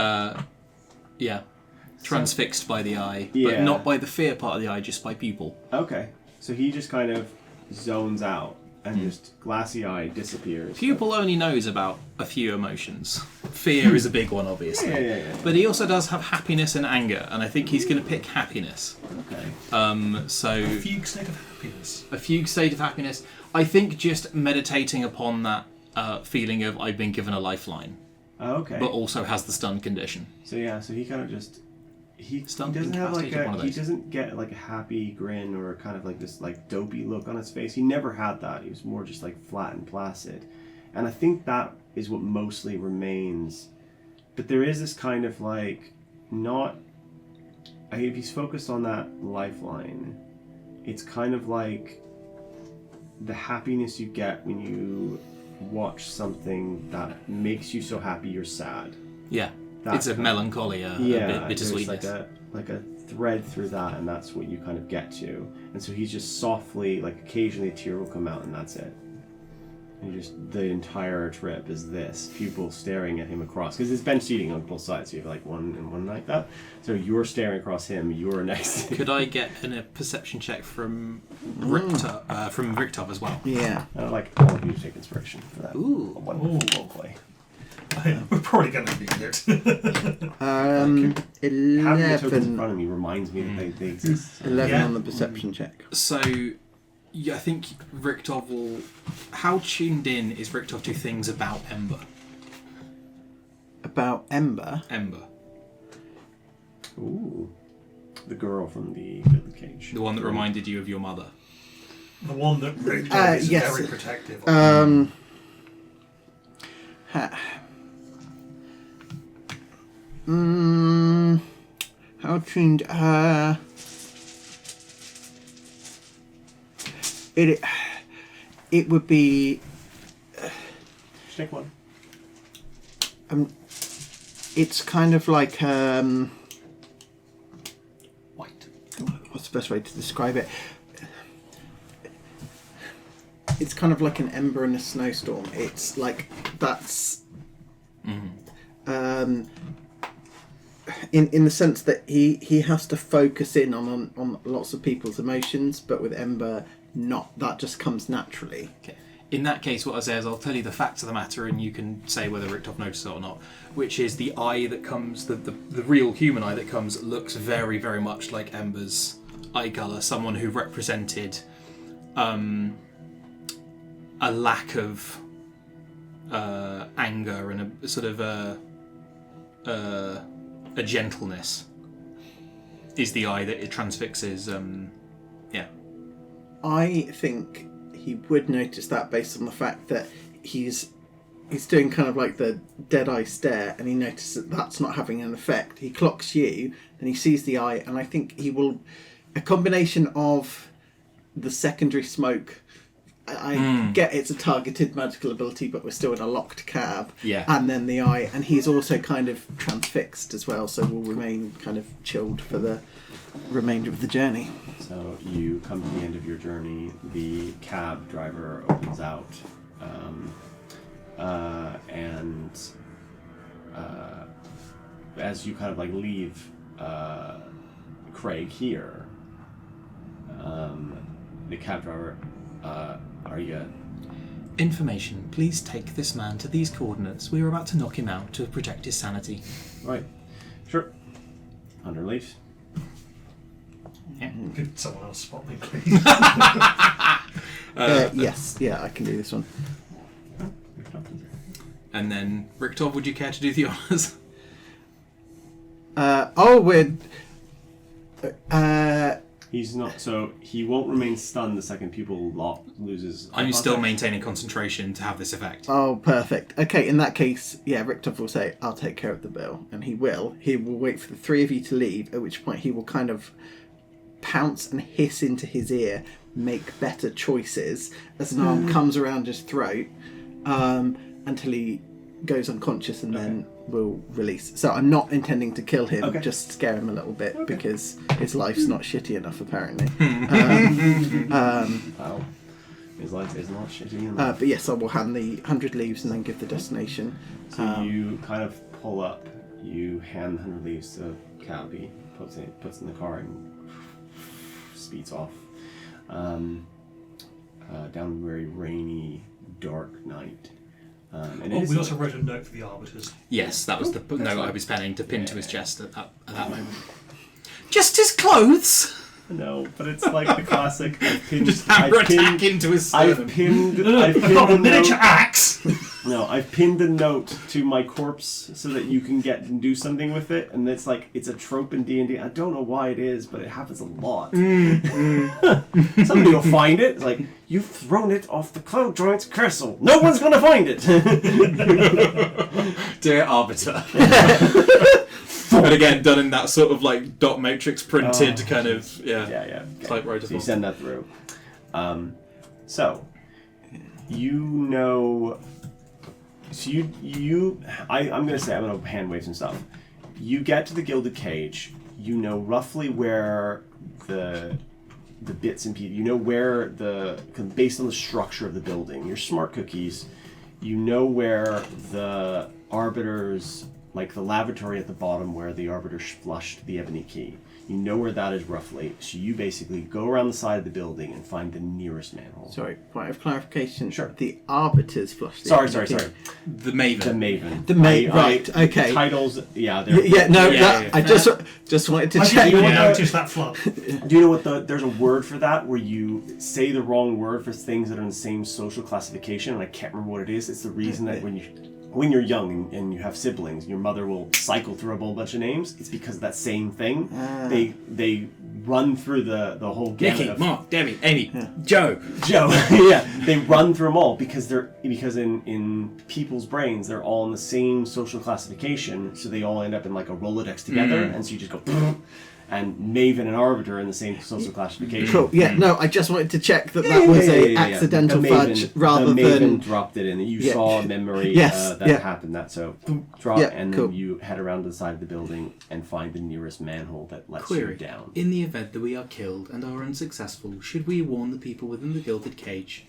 transfixed by the eye, but Yeah. not by the fear part of the eye, just by Pupil. Okay. So he just kind of zones out and just glassy eye disappears. Pupil only knows about a few emotions. Fear is a big one, obviously. Yeah. But he also does have happiness and anger, and I think he's going to pick happiness. Okay. So Fugue state of happiness. a fugue state of happiness. I think just meditating upon that feeling of I've been given a lifeline, Okay. but also has the stun condition. So yeah, so he kind of just he Stunned, doesn't have like incapacitated, one of he those. doesn't get like a happy grin or kind of like this like dopey look on his face. He never had that. He was more just like flat and placid. And I think that is what mostly remains. But there is this kind of like not if he's focused on that lifeline, it's kind of like the happiness you get when you watch something that makes you so happy you're sad. Yeah, That it's a kind of- melancholy, a there's bittersweetness. like a thread through that, and that's what you kind of get to. And so he's just softly, like occasionally a tear will come out, and that's it. And just the entire trip is this pupil staring at him across, because it's bench seating on both sides. So you have like one and one like that. So you're staring across him. You're next. Could I get a perception check from Richthof as well? Yeah. I like all of you to take inspiration for that. Ooh. Wonderful role play. We're probably going to need it. Having the tokens in 11. front of me reminds me that they exist. 11 Yeah. on the perception check. So, yeah, I think Richthof will. How tuned in is Richthof to things about Ember? About Ember. Ember, Ooh, the girl from the Gilded Cage. the one that reminded you of your mother. The one that really is yes. very protective. How tuned? It would be. Just take one. It's kind of like White. what's the best way to describe it? It's kind of like an ember in a snowstorm. It's like that's. In the sense that he has to focus in on lots of people's emotions, but with Ember, not that just comes naturally. Okay. In that case, what I say is I'll tell you the facts of the matter, and you can say whether Richthof noticed it or not. Which is the eye that comes, the real human eye that comes, looks very, very much like Ember's eye colour. Someone who represented a lack of anger and a sort of a gentleness is the eye that it transfixes. I think he would notice that based on the fact that he's doing kind of like the dead eye stare, and he notices that that's not having an effect. He clocks you, then he sees the eye, and I think he will, a combination of the secondary smoke. I get it's a targeted magical ability, but we're still in a locked cab. Yeah. And then the eye, and he's also kind of transfixed as well, so will remain kind of chilled for the remainder of the journey. So you come to the end of your journey. The cab driver opens out, and as you kind of like leave Craig here, the cab driver. Are you good? Information. Please take this man to these coordinates. We are about to knock him out to protect his sanity. Right. Sure. 100 leaves. Could someone else spot me, please? Yes, yeah, I can do this one. And then, Richtov, would you care to do the honours? He's not, so he won't remain stunned the second pupil loses. I'm still maintaining concentration to have this effect. Oh, perfect. Okay, in that case, yeah, Richtov will say, I'll take care of the bill. And he will. He will wait for the three of you to leave, at which point he will kind of pounce and hiss into his ear, make better choices, as an arm comes around his throat, until he goes unconscious, and then will release. So I'm not intending to kill him, just scare him a little bit, because his life's not shitty enough, apparently. Wow. His life is not shitty enough. But yes, I will hand the 100 leaves and then give the destination. So you kind of pull up, you hand the 100 leaves to Calby, puts in the car and speeds off. Down a very rainy, dark night. We also wrote a note for the arbiters. Yes, that was the note I was penning to pin to his chest at that moment. Just his clothes! No, but it's like the classic. Just hammer attack into his sternum. I've pinned a miniature axe! No, I've pinned a note to my corpse so that you can get and do something with it, and it's like it's a trope in D&D. I don't know why it is, but it happens a lot. Somebody will find it. It's like, you've thrown it off the Cloud Joint's castle. No one's gonna find it. Dear Arbiter. And again, done in that sort of like dot matrix printed kind of Yeah. typewriter. So you send that through. So you know. So I'm gonna hand wave some stuff. You get to the Gilded Cage. You know roughly where the bits and pieces. You know where based on the structure of the building. You're smart cookies. You know where the arbiters, like the lavatory at the bottom where the arbiters flushed the ebony key. You know where that is roughly. So you basically go around the side of the building and find the nearest manhole. Sorry, point of clarification. Sure. The arbiters flushed the Sorry. The Maven. Right, okay. The titles, yeah. I just wanted to check. You noticed that flop. Do you know what there's a word for that where you say the wrong word for things that are in the same social classification, and I can't remember what it is. It's the reason that when you're young and you have siblings, your mother will cycle through a whole bunch of names. It's because of that same thing. They run through the whole gamut. Nicky, Mark, Debbie, Amy, Joe. Yeah, they run through them all because in people's brains they're all in the same social classification, so they all end up in like a Rolodex together, and so you just go. And Maven and Arbiter in the same social classification. Cool. Yeah. No, I just wanted to check that was a accidental fudge rather the Maven than dropped it in. You saw a memory that happened. That so drop and then you head around to the side of the building and find the nearest manhole that lets you down. In the event that we are killed and are unsuccessful, should we warn the people within the Gilded Cage?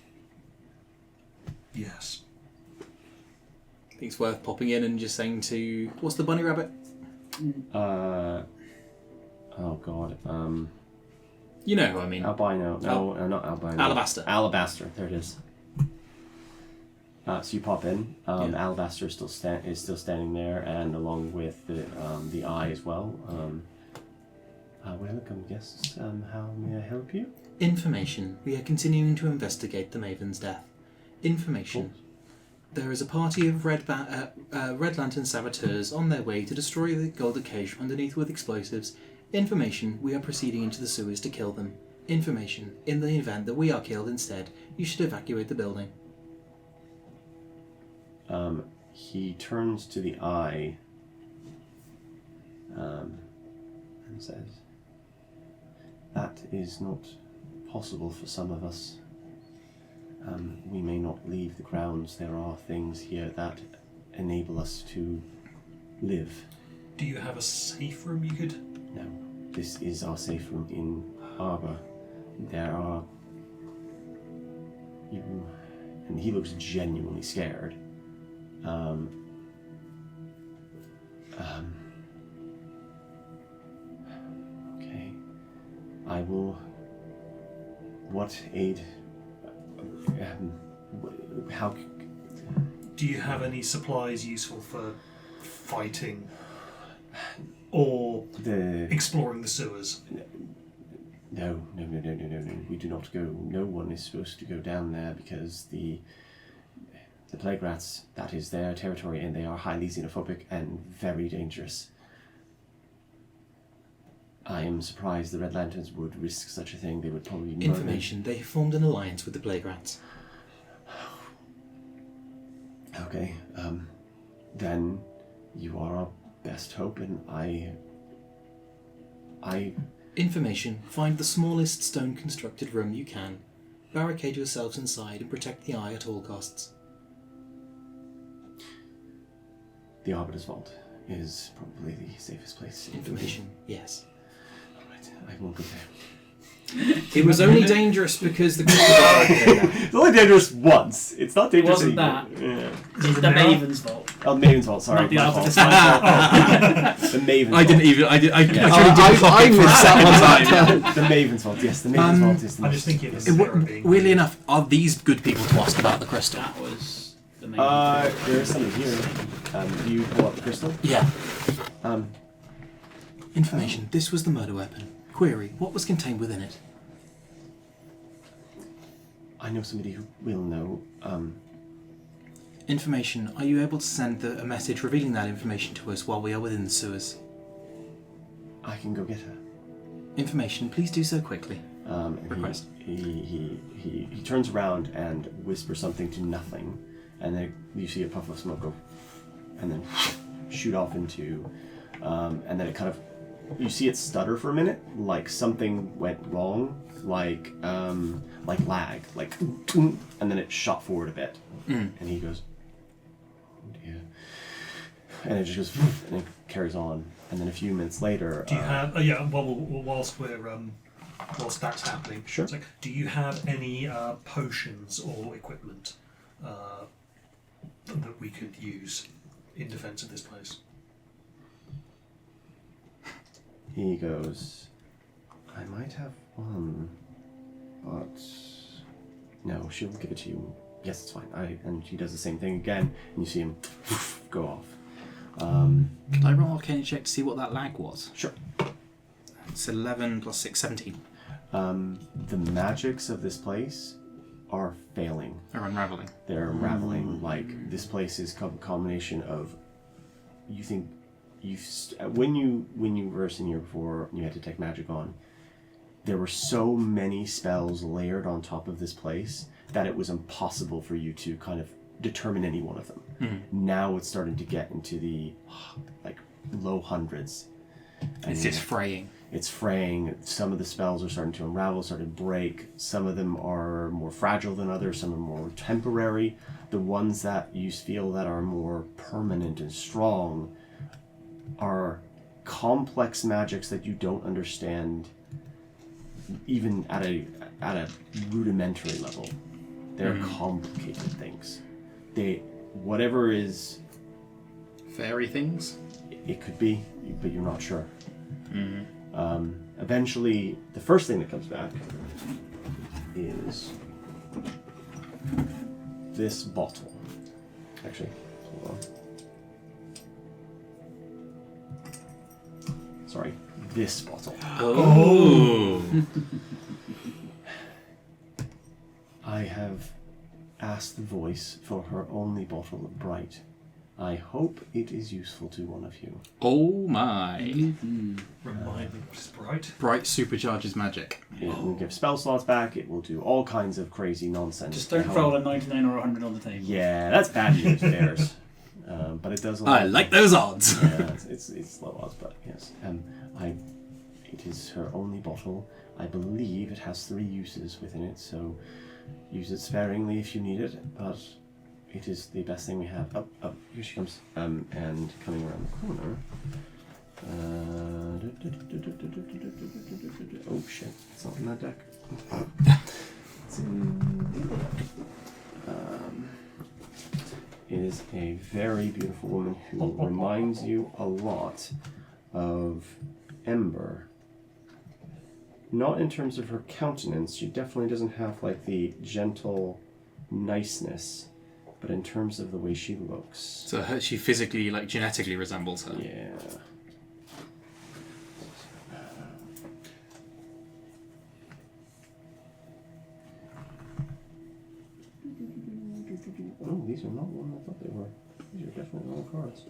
Yes. I think it's worth popping in and just saying to... What's the bunny rabbit? Oh god. You know who I mean. Albino. No, not albino. Alabaster. There it is. So you pop in. Alabaster is still standing there, and along with the eye as well. Welcome, guests. How may I help you? Information. We are continuing to investigate the Maven's death. Information. There is a party of Red Lantern saboteurs on their way to destroy the Golden Cage from underneath with explosives. Information. We are proceeding into the sewers to kill them. Information. In the event that we are killed instead, you should evacuate the building. He turns to the eye and says, "That is not possible for some of us. We may not leave the grounds. There are things here that enable us to live." Do you have a safe room you could... No, this is our safe room in Arbor. There are... And he looks genuinely scared. Okay. I will... What aid... how... Do you have any supplies useful for fighting or exploring the sewers? No. We do not go. No one is supposed to go down there because the plague rats, that is their territory, and they are highly xenophobic and very dangerous. I am surprised the Red Lanterns would risk such a thing. They would probably murder. Information. They have formed an alliance with the plague rats. Okay, then you are our best hope, and I... Information. Find the smallest stone-constructed room you can. Barricade yourselves inside and protect the eye at all costs. The Arbiter's Vault is probably the safest place. Information. Yes. Alright, I won't go there. It was only dangerous because the crystal It's only dangerous once. It's not dangerous Wasn't anymore. Yeah. It's the Maven's Vault. Oh, Maven's Vault, sorry. Not the my Arbiter's fault. The Maven's Vault. I didn't even. I truly didn't clock I it for a missed that second. one. The Maven's Vault, yes. The Maven's Vault is the I'm most... just thinking of yes. the Sarah being... Weirdly enough, are these good people to ask about the crystal? That was the Maven's There is something here. Do you pull up the crystal? Yeah. Um, Information. This was the murder weapon. Query. What was contained within it? I know somebody who will know. Information. Are you able to send a message revealing that information to us while we are within the sewers? I can go get her. Information. Please do so quickly. And Request. He turns around and whispers something to nothing, and then you see a puff of smoke go, and then shoot off into, and then it kind of, you see it stutter for a minute, like something went wrong, like lag, like, and then it shot forward a bit, and he goes, oh dear, and it just goes, and it carries on, and then a few minutes later. Do you have... whilst that's happening, Sure. it's like, do you have any potions or equipment that we could use in defence of this place? He goes, I might have one, but no, she'll give it to you. Yes, it's fine. And she does the same thing again, and you see him go off. Can I roll an Arcana check to see what that lag was? Sure. It's 11 plus 6, 17. The magics of this place are failing. Or unraveling. They're unraveling. Like, this place is a combination of, you think, when you were in here before, you had to take magic on, there were so many spells layered on top of this place that it was impossible for you to kind of determine any one of them. Now it's starting to get into the like low hundreds. It's just fraying. It's fraying. Some of the spells are starting to unravel, starting to break. Some of them are more fragile than others. Some are more temporary. The ones that you feel that are more permanent and strong are complex magics that you don't understand even at a rudimentary level. They're complicated things. Whatever is... Fairy things? It could be, but you're not sure. Eventually, the first thing that comes back is this bottle. Actually, hold on. Sorry, this bottle. Oh. I have asked the voice for her only bottle of bright. I hope it is useful to one of you. Oh my. Remind me, it's bright. Bright supercharges magic. It will give spell slots back. It will do all kinds of crazy nonsense. Just don't How- roll a 99 or 100 on the table. Yeah, that's bad news bears. But it does. I like those odds. Yeah, it's low odds, but yes. It is her only bottle. I believe it has 3 uses within it, so use it sparingly if you need it. But it is the best thing we have. Oh, here she comes. And coming around the corner. Oh shit! It's not in that deck. It's in. Is a very beautiful woman who reminds you a lot of Ember. Not in terms of her countenance, she definitely doesn't have like the gentle niceness, but in terms of the way she looks. So she physically, like genetically resembles her. Yeah. Oh, these are not one I thought they were. These are definitely wrong cards.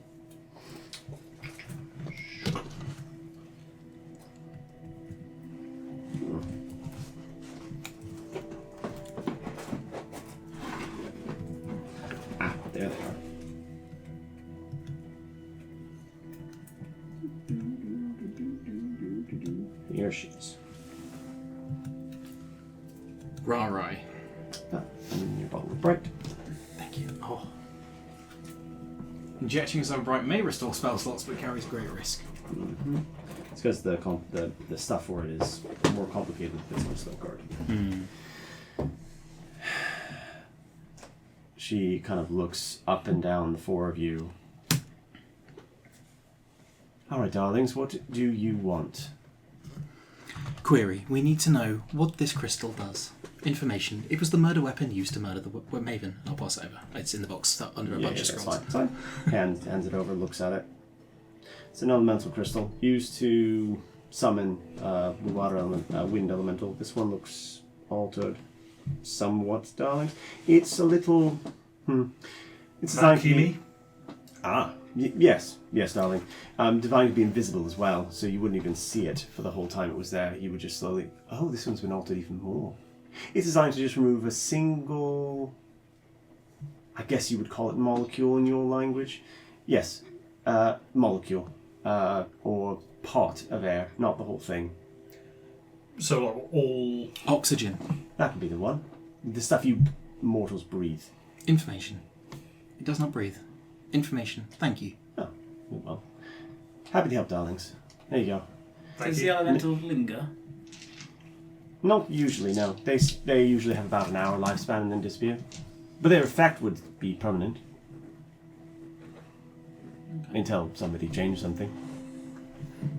Ah, there they are. Here she is. Right. And your bottle of bright. Thank you. Oh. Injecting some bright may restore spell slots, but carries great risk. Mm-hmm. It's because the stuff for it is more complicated than this one spell card. She kind of looks up and down the 4 of you. Alright, darlings, what do you want? Query. We need to know what this crystal does. Information. It was the murder weapon used to murder the Maven. I'll pass it over. It's in the box under a bunch of scrolls. It's fine. Hands it over, looks at it. It's an elemental crystal used to summon water element, wind elemental. This one looks altered somewhat, darling. It's a little. It's designed to be. Yes, darling. Designed to be invisible as well, so you wouldn't even see it for the whole time it was there. You would just slowly. Oh, this one's been altered even more. It's designed to just remove a single. I guess you would call it molecule in your language. Yes, molecule or part of air, not the whole thing. So like all Oxygen. That would be the one. The stuff you mortals breathe. Information. It does not breathe. Information. Thank you. Oh, well. Happy to help, darlings. There you go. Does the elemental linger? Not usually, no. They usually have about an hour lifespan and then disappear. But their effect would be permanent. Okay. Until somebody changed something.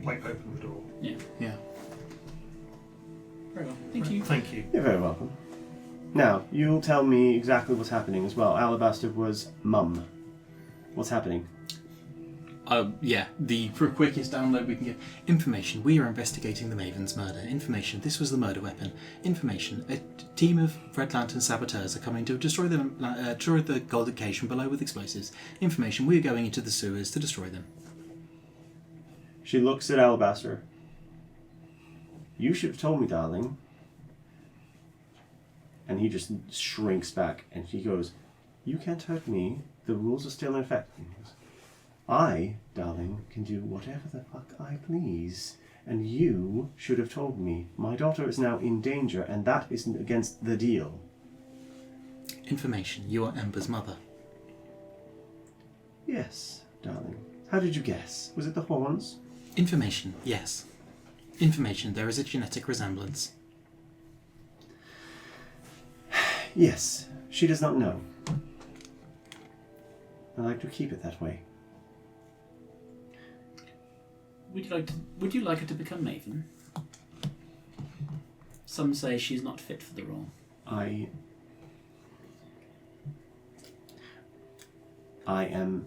like open the door. Yeah. Very well. Thank you. Thank you. You're very welcome. Now, you'll tell me exactly what's happening as well. Alabaster was mum. What's happening? Yeah, the quickest download we can get. Information. We are investigating the Maven's murder. Information. This was the murder weapon. Information. A team of Red Lantern saboteurs are coming to destroy the Golden Cage from below with explosives. Information. We are going into the sewers to destroy them. She looks at Alabaster. You should have told me, darling. And he just shrinks back and he goes, you can't hurt me. The rules are still in effect. I, darling, can do whatever the fuck I please. And you should have told me. My daughter is now in danger, and that isn't against the deal. Information. You are Ember's mother. Yes, darling. How did you guess? Was it the horns? Information. Yes. Information. There is a genetic resemblance. Yes. She does not know. I like to keep it that way. Would you like her to become Maven? Some say she's not fit for the role. I am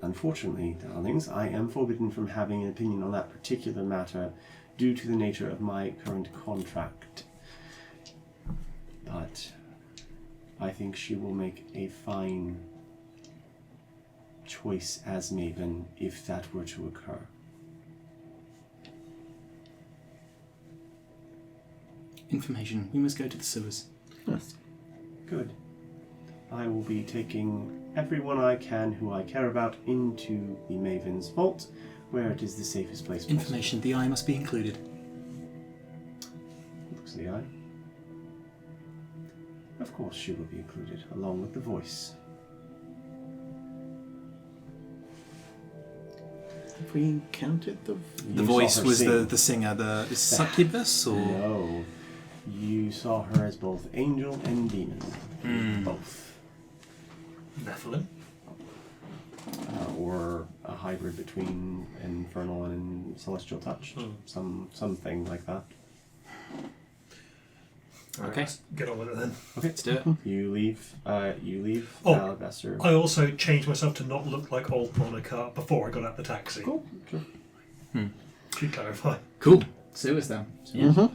unfortunately, darlings, I am forbidden from having an opinion on that particular matter due to the nature of my current contract. But I think she will make a fine choice as Maven if that were to occur. Information. We must go to the sewers. Yes. Good. I will be taking everyone I can who I care about into the Maven's vault, where it is the safest place possible. Information. The eye must be included. Looks at the eye. Of course she will be included, along with the voice. Have we encountered the... The You voice saw her was sing. the singer, the succubus, or No. You saw her as both angel and demon. Both. Nephilim. Or a hybrid between infernal and celestial touch. Something like that. Right, Okay. let's get on with it then. Okay. let's do it. You leave. Oh, Alabaster. I also changed myself to not look like old Monica before I got out the taxi. Cool. Sure. Should clarify. Cool. Sewers then. Yeah.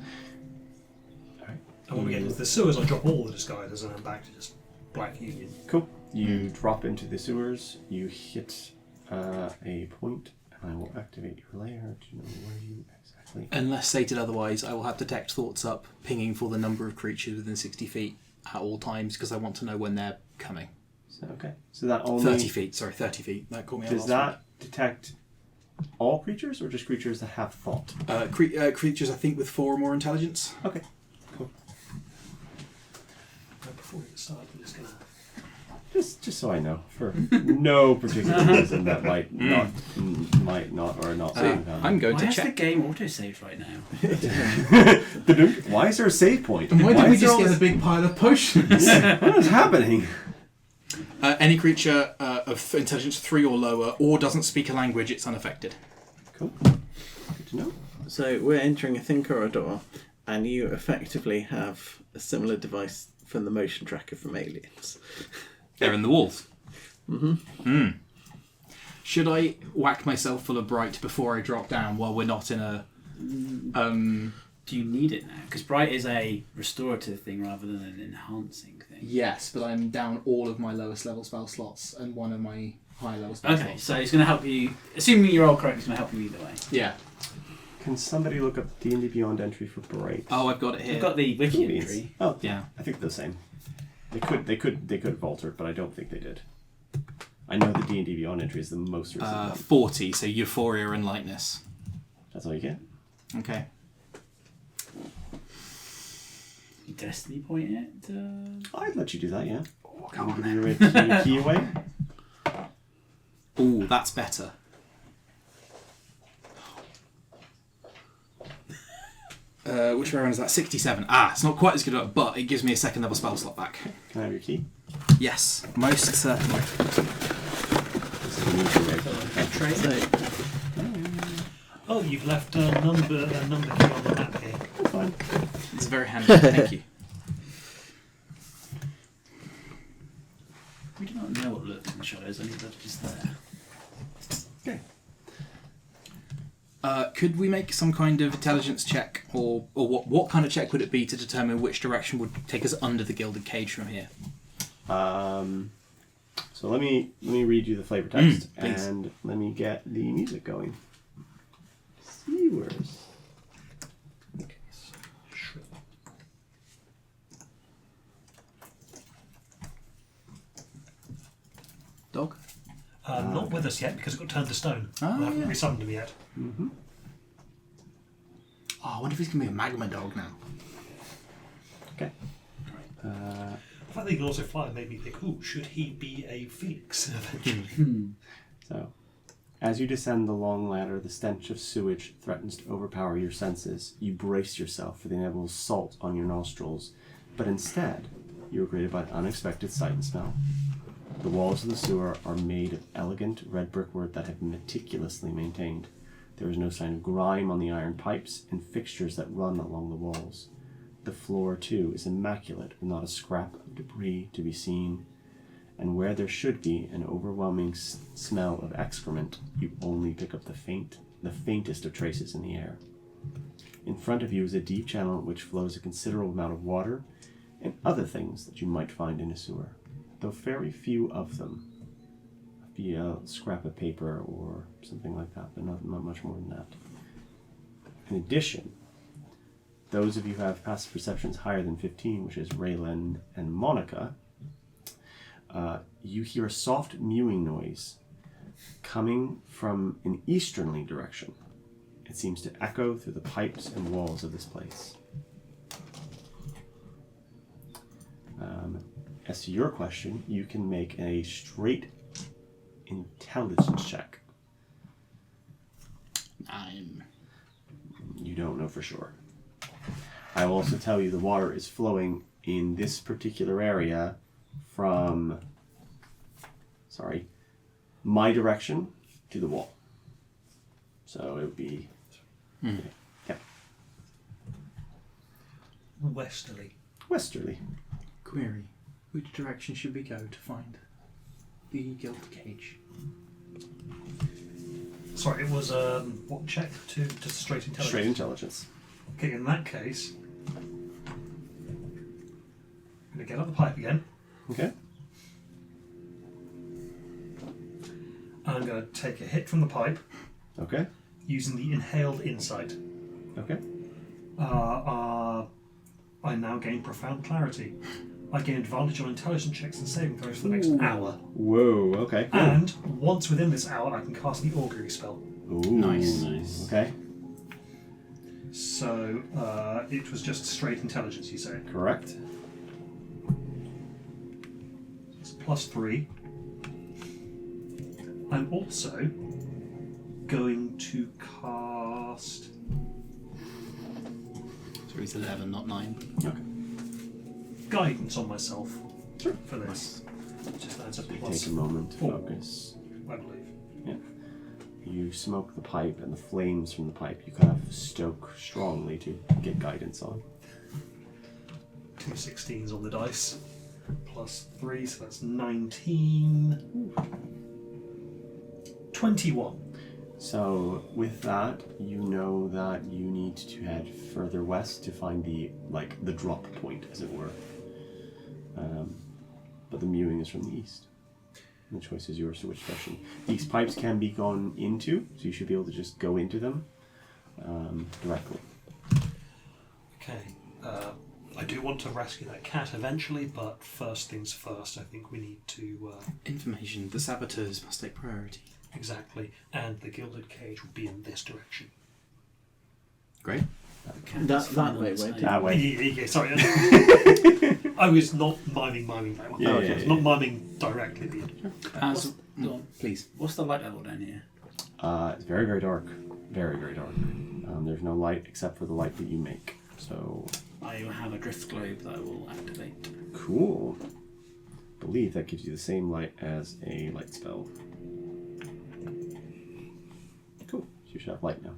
And when we get into the sewers, I drop all the disguises and I'm back to just Black Union. Cool. You drop into the sewers. You hit a point, and I will activate your layer to know where you exactly. Unless stated otherwise, I will have detect thoughts up, pinging for the number of creatures within 60 feet at all times, because I want to know when they're coming. So, okay. So that only 30 feet, sorry, 30 feet. That caught me out does last that detect all creatures or just creatures that have thought? week. Creatures, I think, with 4 or more intelligence. Okay. Cool. Now, before we get started, we're just going to... Just so I know, for no particular reason that might not or not. I'm going Why to has the check. game autosaved right now? Why is there a save point? Why did we is there just all get a this- big pile of potions? What is happening? Any creature of intelligence 3 or lower, or doesn't speak a language, it's unaffected. Cool. Good to know. So we're entering a thin corridor, and you effectively have a similar device from the motion tracker from Aliens. They're in the walls. Should I whack myself full of bright before I drop down while we're not in a... Do you need it now? Because Bright is a restorative thing rather than an enhancing thing. Yes, but I'm down all of my lowest level spell slots and one of my high level spell Okay, slots. so it's going to help you. Assuming you're all correct, it's going to help you either way. Yeah. Can somebody look up D&D Beyond entry for Bright? Oh, I've got it here. We've got the wiki Cool entry. beans. Oh, Yeah. I think they're the same. They could have altered, but I don't think they did. I know the D&D Beyond entry is the most recent one. 40, so Euphoria and Lightness. That's all you get. Okay. Destiny point it? I'd let you do that, yeah. Oh, Can come you on give then. your key away? Ooh, that's better. Which way around is that? 67. It's not quite as good, but it gives me a second level spell slot back. Can I have your key? Yes, most certainly. This is a new key, right? So Oh, you've left a number key on the map here. That's fine. It's very handy. Thank you. We do not know what lurks in the shadows, only that is there. Okay. Could we make some kind of intelligence check, or what kind of check would it be to determine which direction would take us under the gilded cage from here? So let me read you the flavor text please. and let me get the music going. Sewers. Okay. Dog? Not with us yet because it got turned to stone. Ah, I haven't yeah. resummoned him yet. Mm-hmm. Oh, I wonder if he's going to be a magma dog now. Okay. The fact that he can also fly made me think, ooh, should he be a phoenix eventually? So, as you descend the long ladder, the stench of sewage threatens to overpower your senses. You brace yourself for the inevitable salt on your nostrils, but instead, you are greeted by an unexpected sight and smell. The walls of the sewer are made of elegant red brickwork that have been meticulously maintained. There is no sign of grime on the iron pipes and fixtures that run along the walls. The floor, too, is immaculate, with not a scrap of debris to be seen. and where there should be an overwhelming smell of excrement, you only pick up the faintest of traces in the air. In front of you is a deep channel in which flows a considerable amount of water and other things that you might find in a sewer, though very few of them. Be a scrap of paper or something like that, but not much more than that. In addition, those of you who have passive perceptions higher than 15, which is Raylan and Monica, you hear a soft mewing noise coming from an easterly direction. It seems to echo through the pipes and walls of this place. As to your question, you can make a straight intelligence check. 9. You don't know for sure. I will also tell you the water is flowing in this particular area from, my direction to the wall. So it would be, yeah. Westerly. Westerly. Query. Which direction should we go to find the gilded cage? Sorry, it was what check to just straight intelligence? Straight intelligence. Okay, in that case, I'm going to get up the pipe again. Okay. And I'm going to take a hit from the pipe Okay. using the inhaled insight. Okay. I now gain profound clarity. I gain advantage on intelligence checks and saving throws for the next hour. Whoa, okay. And once within this hour, I can cast the augury spell. Ooh. Nice. Okay. So it was just straight intelligence, you say? Correct. It's +3. I'm also going to cast... So it's 11, not 9. Okay. guidance on myself Sure. for this. Just adds a Take plus, a moment to 4, focus. I believe. Yeah. You smoke the pipe, and the flames from the pipe you kind of stoke strongly to get guidance on. 2 16s on the dice. +3, so that's 19. 21. So with that, you know that you need to head further west to find the drop point, as it were. But the mewing is from the east. And the choice is yours to which direction. These pipes can be gone into, so you should be able to just go into them directly. Okay. I do want to rescue that cat eventually, but first things first, I think we need to... Information. The saboteurs must take priority. Exactly. And the gilded cage will be in this direction. Great. That way, wait. That way. Yeah, sorry. I was not miming that one. Yeah, Okay, yeah, it's yeah. not miming directly. Go on. Please. What's the light level down here? It's very, very dark. Very, very dark. There's no light except for the light that you make. So, I have a drift globe that I will activate. cool. I believe that gives you the same light as a light spell. Cool. So you should have light now.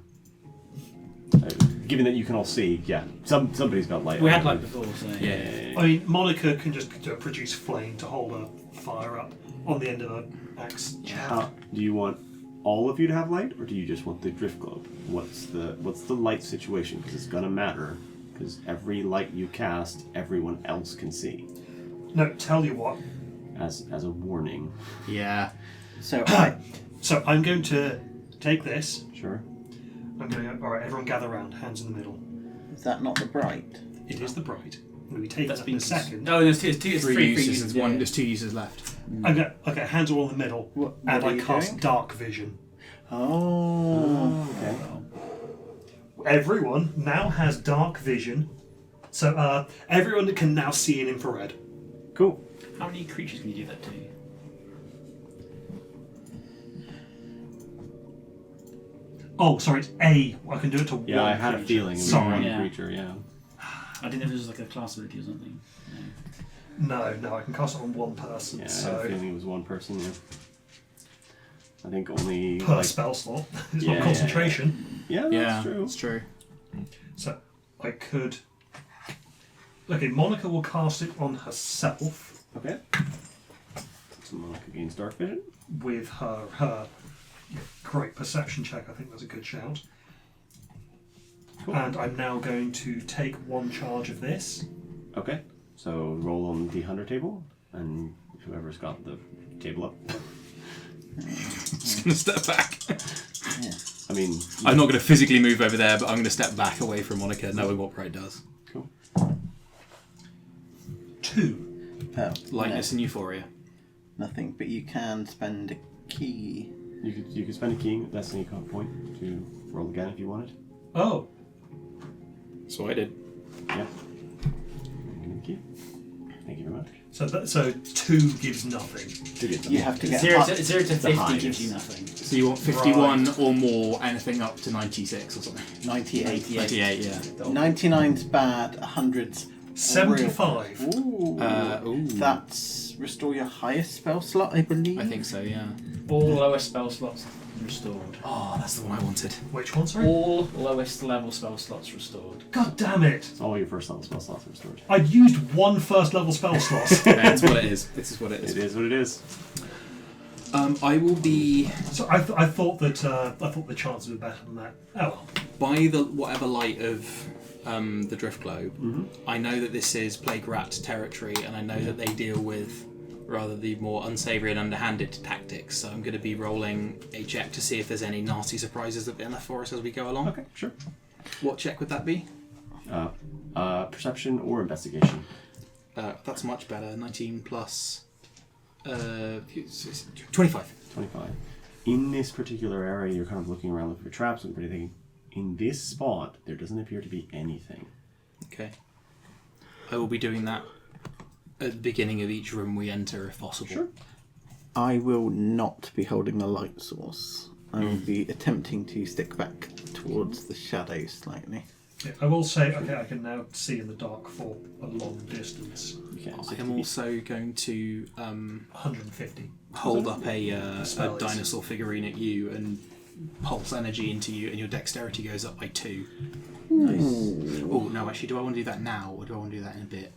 Given that you can all see, yeah, somebody's got light. We had light before, so Yeah. I mean, Monica can just produce flame to hold a fire up on the end of an axe. Do you want all of you to have light, or do you just want the drift globe? What's the light situation? Because it's gonna matter. Because every light you cast, everyone else can see. No, tell you what. As a warning. Yeah. So So I'm going to take this. Sure. I'm going to go, alright, everyone gather round, hands in the middle. is that not the bright? It is the bright. I'm going to be taking That's that in a been second. No, there's two. It's three uses. uses. One. Yeah. There's 2 uses left. Okay, hands are all in the middle. What and are I you cast doing? dark vision. Oh. Okay. Everyone now has dark vision. So everyone can now see in infrared. Cool. How many creatures can you do that to? Oh, sorry, it's A. I can do it to one Yeah, I had a creature. feeling it was Sorry. one Yeah. creature, yeah. I didn't know if it was like a class ability or something. No, I can cast it on one person. Yeah, I had a so feeling it was one person, yeah. I think only per like, spell slot. It's Yeah, not concentration. yeah, that's true. It's true. So I could. Okay, Monica will cast it on herself. Okay. Monica gains dark vision. With her great perception check, I think that's a good shout. Cool. And I'm now going to take one charge of this. Okay. So roll on the hunter table, and whoever's got the table up. Just going to step back. Yeah. I mean, I'm not going to physically move over there, but I'm going to step back away from Monica, knowing what Bright does. cool. 2. Oh, Lightness and euphoria. nothing, but you can spend a key. You could spend a key destiny point to roll again if you wanted. Oh. So I did. Yeah. Give me the key. Thank you very much. So 2 gives nothing. You have to get 0 high- to 50 highest. gives you nothing. So you want 51 or more, anything up to 96 or something. 98. 98, yeah. 99's bad, 100's 75. Ooh. Ooh. That's restore your highest spell slot, I believe. I think so, yeah. All lowest spell slots restored. Oh, that's the one I wanted. Which one, sorry? All lowest level spell slots restored. God damn it! All your first level spell slots are restored. I used 1 first level spell slot. That's what it is. This is what it is. It is what it is. I will be So I thought the chances were better than that. Oh well. by the whatever light of the drift globe. I know that this is plague rat territory, and I know that they deal with rather the more unsavoury and underhanded tactics. So I'm going to be rolling a check to see if there's any nasty surprises that have been left for us as we go along. Okay, sure. What check would that be? Perception or investigation. That's much better. 19 plus 25. 25. In this particular area, you're kind of looking around looking for traps and everything. In this spot, there doesn't appear to be anything. Okay. I will be doing that at the beginning of each room we enter, if possible. Sure. I will not be holding a light source. I will be attempting to stick back towards the shadows slightly. Yeah, I will say, okay, I can now see in the dark for a long distance. You can't I am also going to 150. hold up a Spell is- dinosaur figurine at you and pulse energy into you, and your dexterity goes up by 2. Nice. Oh, no, actually, do I want to do that now, or do I want to do that in a bit?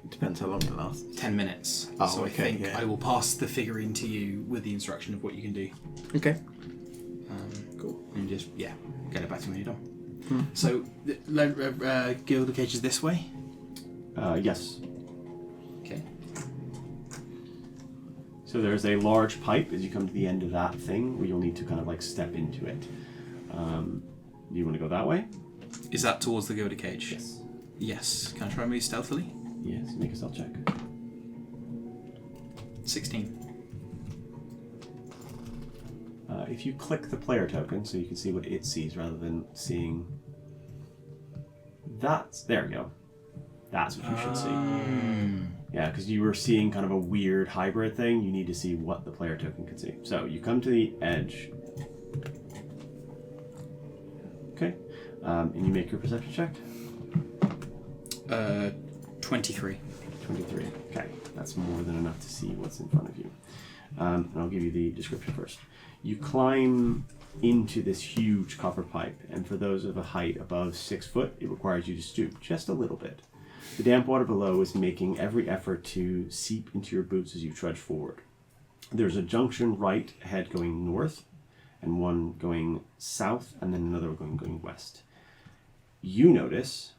Depends how long it lasts. 10 minutes. Oh, so I okay, think yeah. I will pass the figurine to you with the instruction of what you can do. Okay. Cool. And just, yeah, get it back to me when you're done. So, Gilded Cage is this way? Yes. Okay. So there's a large pipe as you come to the end of that thing where you'll need to kind of like step into it. Do you want to go that way? Is that towards the Gilded Cage? Yes. Yes. Can I try and move stealthily? Yes, make a stealth check. 16. If you click the player token so you can see what it sees rather than seeing... There we go. That's what you should see. Yeah, because you were seeing kind of a weird hybrid thing. You need to see what the player token can see. So you come to the edge. Okay. And you make your perception check. 23. 23. Okay, that's more than enough to see what's in front of you. And I'll give you the description first. You climb into this huge copper pipe, and for those of a height above 6 foot, it requires you to stoop just a little bit. The damp water below is making every effort to seep into your boots as you trudge forward. There's a junction right ahead going north, and one going south, and then another going west. You notice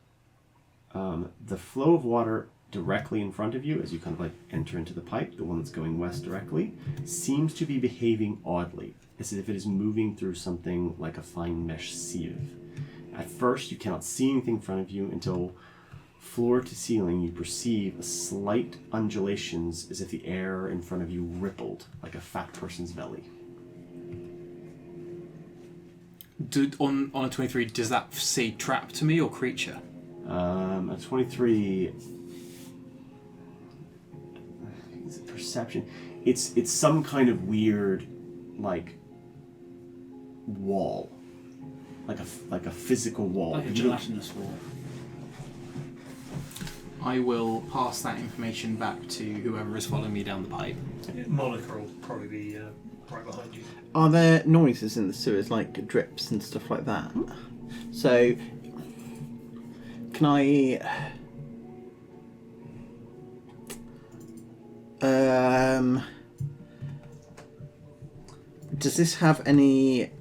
the flow of water directly in front of you as you kind of like enter into the pipe, the one that's going west directly, seems to be behaving oddly, as if it is moving through something like a fine mesh sieve. At first, you cannot see anything in front of you until floor to ceiling you perceive a slight undulations as if the air in front of you rippled like a fat person's belly. On a 23, does that say trap to me or creature? A 23... It's a perception. It's some kind of weird, like, wall, like a physical wall. Like a gelatinous wall. I will pass that information back to whoever is following me down the pipe. Monica will probably be right behind you. Are there noises in the sewers, like drips and stuff like that? So, can I Does this have any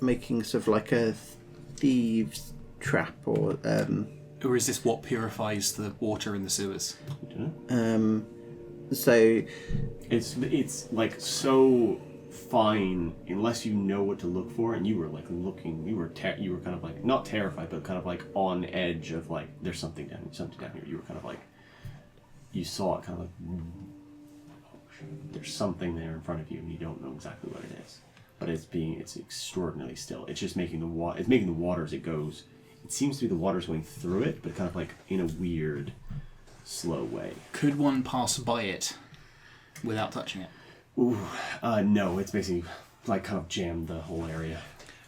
makings of like a thieves trap or Or is this what purifies the water in the sewers? so It's like so fine unless you know what to look for, and you were like looking. You were kind of like not terrified, but kind of like on edge of like there's something down here. You were kind of like you saw it, kind of like there's something there in front of you, and you don't know exactly what it is. But it's extraordinarily still. It's just making the water. It's making the water as it goes. It seems to be the water's going through it, but kind of like in a weird, slow way. Could one pass by it without touching it? Ooh, no. It's basically like kind of jammed the whole area.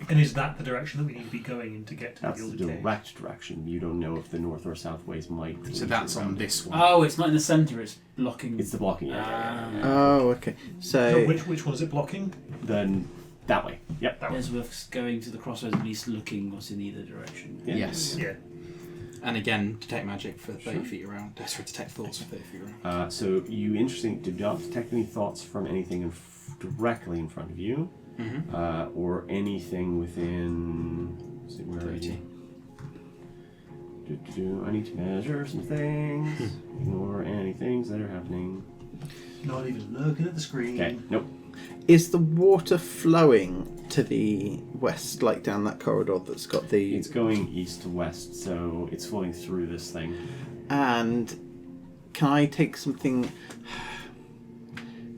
And is that the direction that we need to be going in to get to That's the the Gilded Cage? direct direction. You don't know if the north or south ways might. So lead that's you on around. this one. Oh, it's not in the centre. It's blocking. It's the blocking area. oh, okay. So So which one is it blocking? Then that way. Yep. That one. Ellsworth's going to the crossroads and he's looking what's in either direction. Yeah. Yes. Yeah. And again, detect magic for 30 feet around. Sorry, detect thoughts for 30 feet around. So you did not detect any thoughts from anything directly in front of you, or anything within. Let's see, where are 30. you? I need to measure some things. Ignore any things that are happening. Not even looking at the screen. Okay. Nope. is the water flowing to the west, like down that corridor that's got the... It's going east to west, so it's flowing through this thing. And can I take something...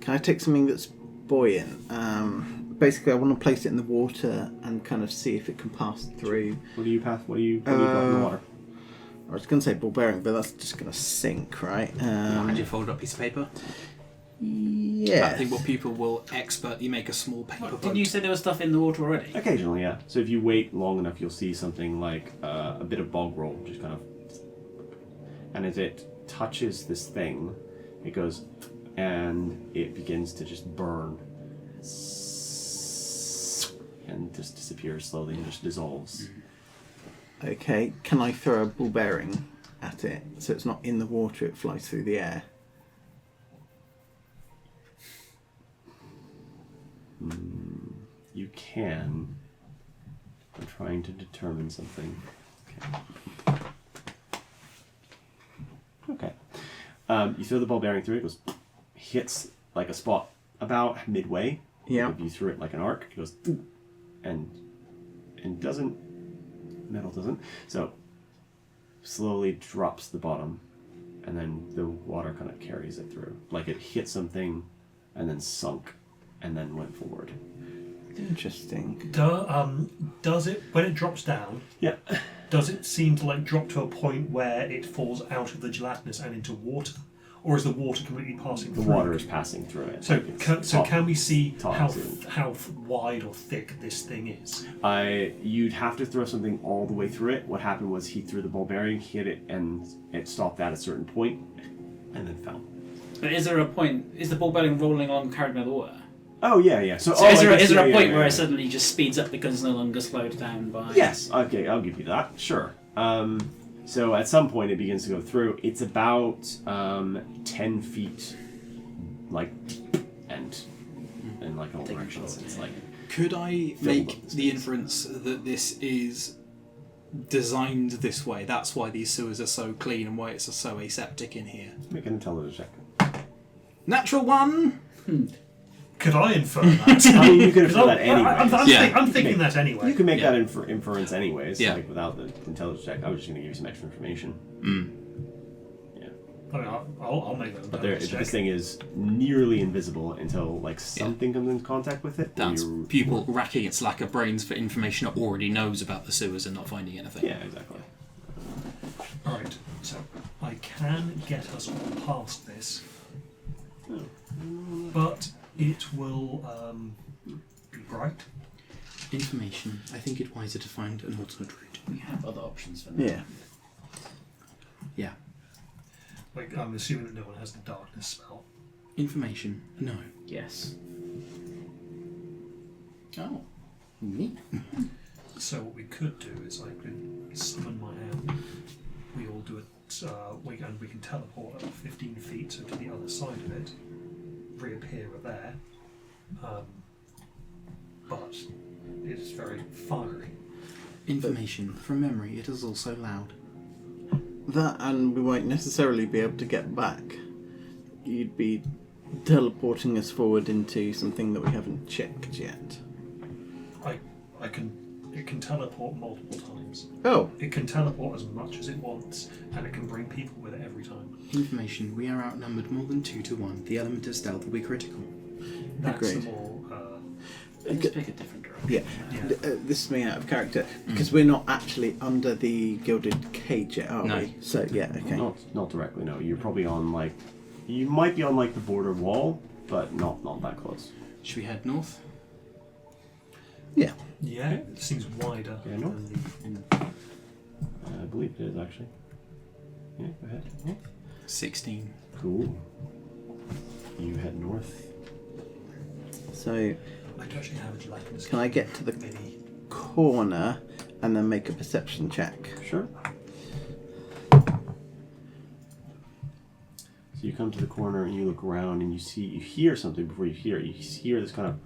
Can I take something that's buoyant? Basically, I want to place it in the water and kind of see if it can pass through. What do you got in the water? I was going to say ball bearing, but that's just going to sink, right? Had you folded up a piece of paper? Yeah. I think what people will expertly make a small paper boat. Didn't you say there was stuff in the water already? Occasionally, yeah. So if you wait long enough, you'll see something like a bit of bog roll, just kind of... And as it touches this thing, it goes... And it begins to just burn. And just disappears slowly and just dissolves. Okay, can I throw a ball bearing at it so it's not in the water, it flies through the air? You can. I'm trying to determine something. Okay. You throw the ball bearing through it, goes... hits like a spot about midway. Yeah. If you threw it like an arc, it goes... And doesn't... Metal doesn't. So, slowly drops the bottom, and then the water kind of carries it through. Like it hit something, and then sunk, and then went forward. Interesting. Does it, when it drops down, Yeah. does it seem to like drop to a point where it falls out of the gelatinous and into water? Or is the water completely passing The through? water is passing through it. So, It's can we see tops how wide or thick this thing is? You'd have to throw something all the way through it. What happened was he threw the ball bearing, hit it, and it stopped at a certain point, and then fell. But is there a point? Is the ball bearing rolling along carried by the water? Oh yeah. So, So is there a point where yeah. it suddenly just speeds up because it's no longer slowed down by? Yes. Okay, I'll give you that. Sure. So at some point it begins to go through. It's about 10 feet, like, and in like all directions. It's like. Could I make the inference that this is designed this way? That's why these sewers are so clean and why it's so aseptic in here. Make an intelligence check. Natural one! Could I infer that? I mean, you could infer that anyway. I'm thinking that anyway. You can make that inference anyways, Yeah. like without the intelligence check. I was just going to give you some extra information. Yeah. I mean, I'll make that. But this thing is nearly invisible until like something comes into contact with it. That's You're- pupil racking its lack of brains for information it already knows about the sewers and not finding anything. Yeah, exactly. Alright, so I can get us all past this, but it will be bright. Information. I think it wiser to find an alternate route. We have other options for that. Yeah. Yeah. Like, I'm assuming that no one has the darkness spell. Information. No. Yes. Oh. Neat. So what we could do is I could summon my hand. We all do it, and we can teleport up 15 feet so to the other side of it. reappear are there, but it is very fiery. Information. From memory, it is also loud. That, and we won't necessarily be able to get back. You'd be teleporting us forward into something that we haven't checked yet. It can teleport multiple times. Oh, It can teleport as much as it wants, and it can bring people with it every time. Information. We are outnumbered more than 2 to 1. The element of stealth will be critical. That's Agreed. the more. Let's pick a different direction. yeah. Yeah. This is me out of character because we're not actually under the gilded cage yet, are No. we? So yeah, okay. Not directly, no. You're probably on like, you might be on like the border wall, but not that close. Should we head north? Yeah. Yeah, it seems wider Yeah, no. than I believe it is actually. Yeah, go ahead. 16. Cool. You head north. So I don't actually have a gelatinous. can I get to the Maybe. corner and then make a perception check? Sure. So you come to the corner and you look around and you hear something before you hear it. You hear this kind of,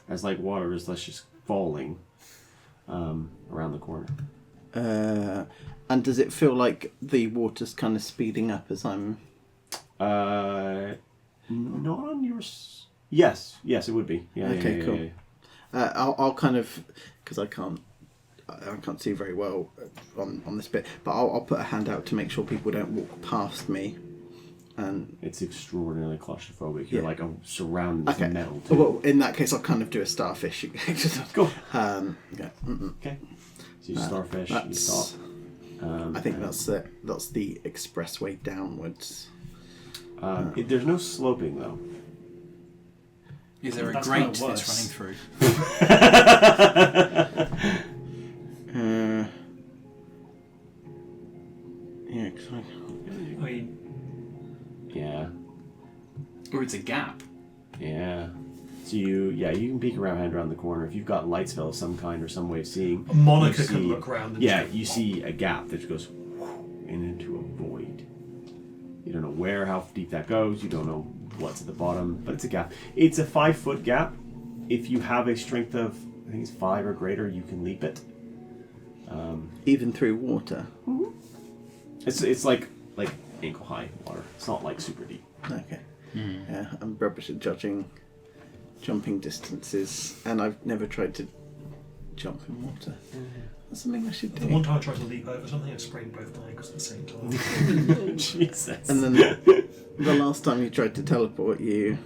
as like water is just falling around the corner. And does it feel like the water's kind of speeding up as I'm? Not on your. Yes, it would be. Yeah. Okay, yeah, cool. yeah. I'll kind of, because I can't see very well on this bit, but I'll put a hand out to make sure people don't walk past me. And It's extraordinarily claustrophobic. You're Yeah. like surrounded with okay, metal too. well, in that case, I'll kind of do a starfish. Go. Yeah. Okay. So you starfish. You That's- stop. I think that's the expressway downwards. There's no sloping though. Is there a That's grate kinda that's worse. running through? Yeah, 'cause I mean, Yeah. Or it's a gap? Yeah. So you can peek around the corner. If you've got light spell of some kind or some way of seeing, Monica you can see- look around and Yeah, just- you see a gap that goes into a void. You don't know how deep that goes. You don't know what's at the bottom, but it's a gap. It's a 5-foot gap. If you have a strength of, I think it's 5 or greater, you can leap it. even through water. It's like ankle high water. It's not like super deep. Okay. Yeah, I'm rubbish at judging jumping distances, and I've never tried to jump in water. That's something I should the do. one time I tried to leap over something, I sprained both my ankles at the same time. Jesus. And then the last time you tried to teleport, you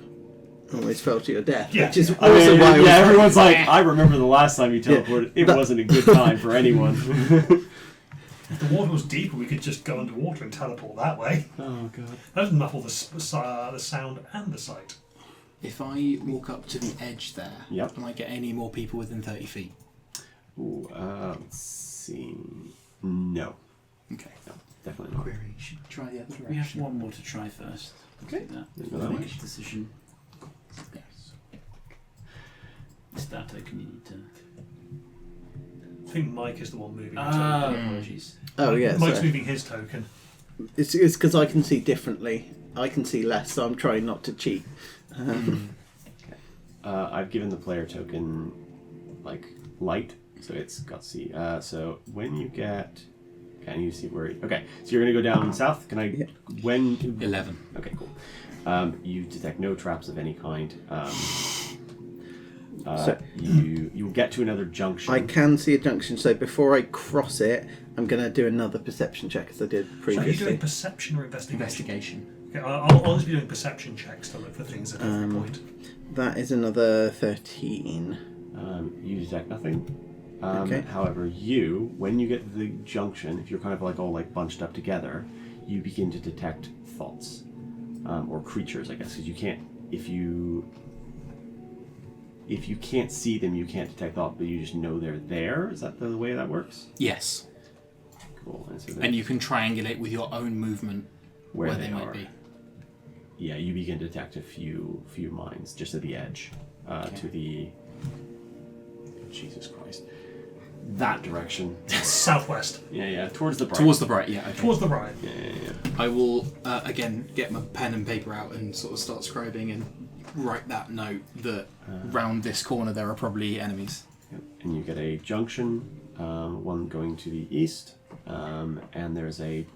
almost fell to your death, Yeah. which is I mean, also why I was everyone's like, I remember the last time you teleported. It that- wasn't a good time for anyone. If the water was deeper, we could just go underwater and teleport that way. Oh god. That would muffle the sound and the sight. If I walk up to the edge there, Yep. can I get any more people within 30 feet? Ooh, let's see. No, Okay. definitely not. Query. Should try the other direction. We have one more to try first. Okay. Do that. Didn't know that Make much. a decision. Yes. It's that token you need to. I think Mike is the one moving the Ah, token. apologies. Oh yeah, Mike's so moving his token. it's because I can see differently. I can see less, so I'm trying not to cheat. I've given the player token like light, so it's got C. So when you get, can you see where? Okay, so you're gonna go down south. Can I? Yeah. When? 11. Okay, cool. You detect no traps of any kind. So- You'll get to another junction. I can see a junction, so before I cross it, I'm going to do another perception check as I did So are you previously. doing perception or investigation? Investigation. Okay, I'll just be doing perception checks to look for things at every point. That is another 13. You detect nothing. Okay. However, when you get to the junction, if you're kind of like all like bunched up together, you begin to detect thoughts or creatures, I guess, because you can't. If you can't see them, you can't detect thought, but you just know they're there. Is that the way that works? Yes. Cool. So And you can triangulate with your own movement where they might be. Yeah, you begin to detect a few minds just at the edge, to the. Jesus Christ. that direction. Southwest. Yeah, towards the bright. Towards the bright, yeah. Okay. Towards the right. Yeah. I will again get my pen and paper out and sort of start scribing and write that note that round this corner there are probably enemies. Yep. And you get a junction, one going to the east, and there's a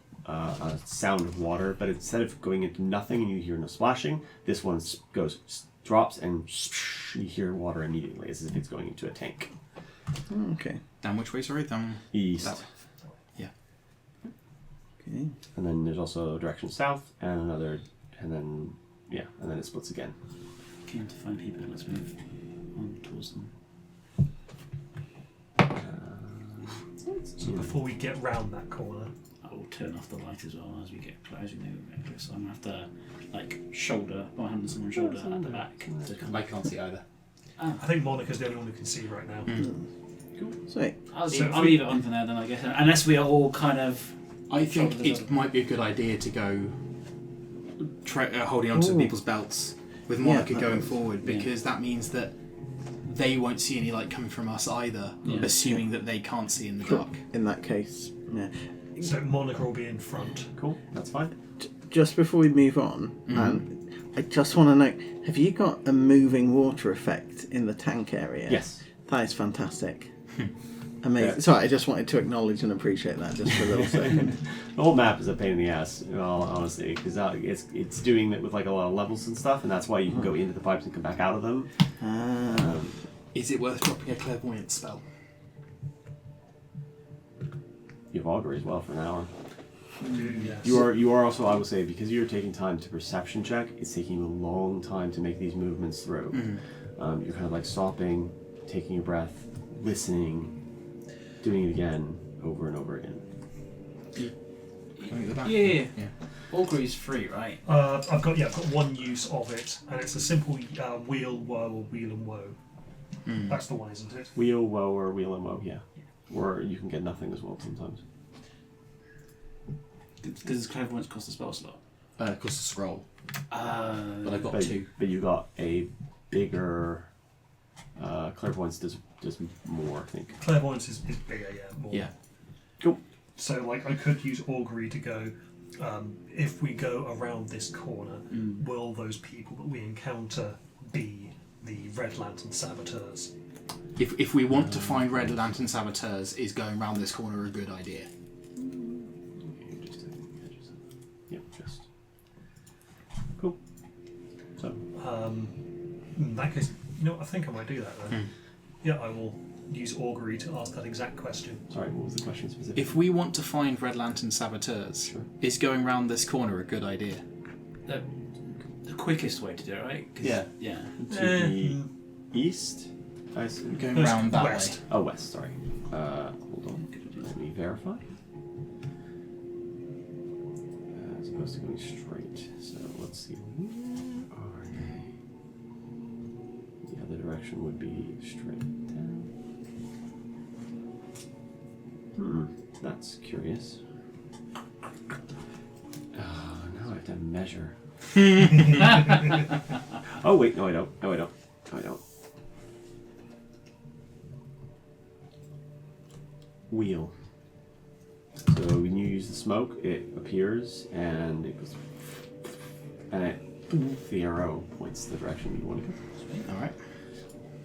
sound of water, but instead of going into nothing and you hear no splashing, this one drops and you hear water immediately as if it's going into a tank. Okay. Down which way, sorry? Down East. that way. Yeah. Okay. And then there's also a direction south and another, and then it splits again. Keen to find people. Let's move on towards them. So before we get round that corner, I will turn off the light as well as we get closer. So I'm going to have to shoulder, my hand on someone's shoulder at the back. I can't see either. I think Monica's the only one who can see right now. Cool. Sweet. I'll So leave it on for now then, I guess. Unless we are all kind of... I think shoulders it up. might be a good idea to go holding onto Ooh. people's belts with Monica that going works. forward, because that means that they won't see any light coming from us either, assuming that they can't see in the dark. In that case, yeah. So Monica will be in front. Cool, that's fine. Just before we move on, and I just want to know, have you got a moving water effect in the tank area? Yes. That is fantastic. Amazing. Yeah. Sorry, I just wanted to acknowledge and appreciate that just for a little second. The whole map is a pain in the ass, in all honesty, because it's doing it with like a lot of levels and stuff, and that's why you can go into the pipes and come back out of them. Is it worth dropping a clairvoyance spell? You have augury as well for an hour. Yes. You are also, I will say, because you're taking time to perception check, it's taking you a long time to make these movements through. You're kind of like stopping, taking a breath, listening, doing it again, over and over again. Going at the back? Yeah. Augury's free, right? I've got one use of it, and it's a simple wheel, woe, or wheel and woe. That's the one, isn't it? Wheel, woe, or wheel and woe, yeah. Or you can get nothing as well sometimes. Does clairvoyance cost a spell slot? Costs a scroll. But I've got But, two. but you got a bigger clairvoyance does more, I think. Clairvoyance is bigger, yeah, more. Yeah. Cool. So, like, I could use augury to go. If we go around this corner, will those people that we encounter be the Red Lantern saboteurs? If we want to find Red Lantern saboteurs, is going round this corner a good idea? Yep, just. Cool. So, In that case, I think I might do that then. Yeah, I will use augury to ask that exact question. sorry, what was the question specifically? If we want to find Red Lantern saboteurs, Sure. is going round this corner a good idea? The quickest way to do it, right? 'Cause- Yeah. Yeah. To the east, I assume. Going No, it's round that west. way. Oh, west, sorry. Hold on. Let me verify. As opposed to going straight. So let's see. Where are they? The other direction would be straight down. That's curious. Oh, now I have to measure. Oh, wait, no, I don't. No, I don't. No, I don't. Wheel. So when you use the smoke, it appears and it goes, and the arrow points the direction you want to go. Alright.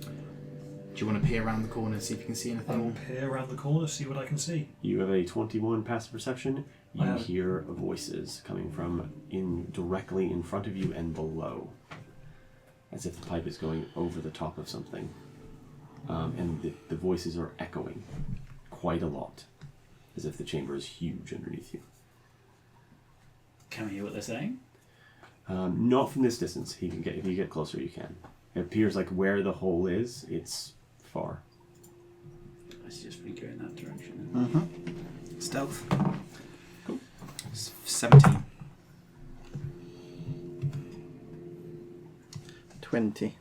Do you want to peer around the corner and see if you can see I will anything? peer around the corner, see what I can see. You have a 21 passive perception. You I have- hear voices coming from directly in front of you and below, as if the pipe is going over the top of something, and the voices are echoing quite a lot, as if the chamber is huge underneath you. Can we hear what they're saying? Not from this distance. If you get closer, you can. It appears like where the hole is, it's far. I suggest we go in that direction. Stealth. Cool. 17. 20.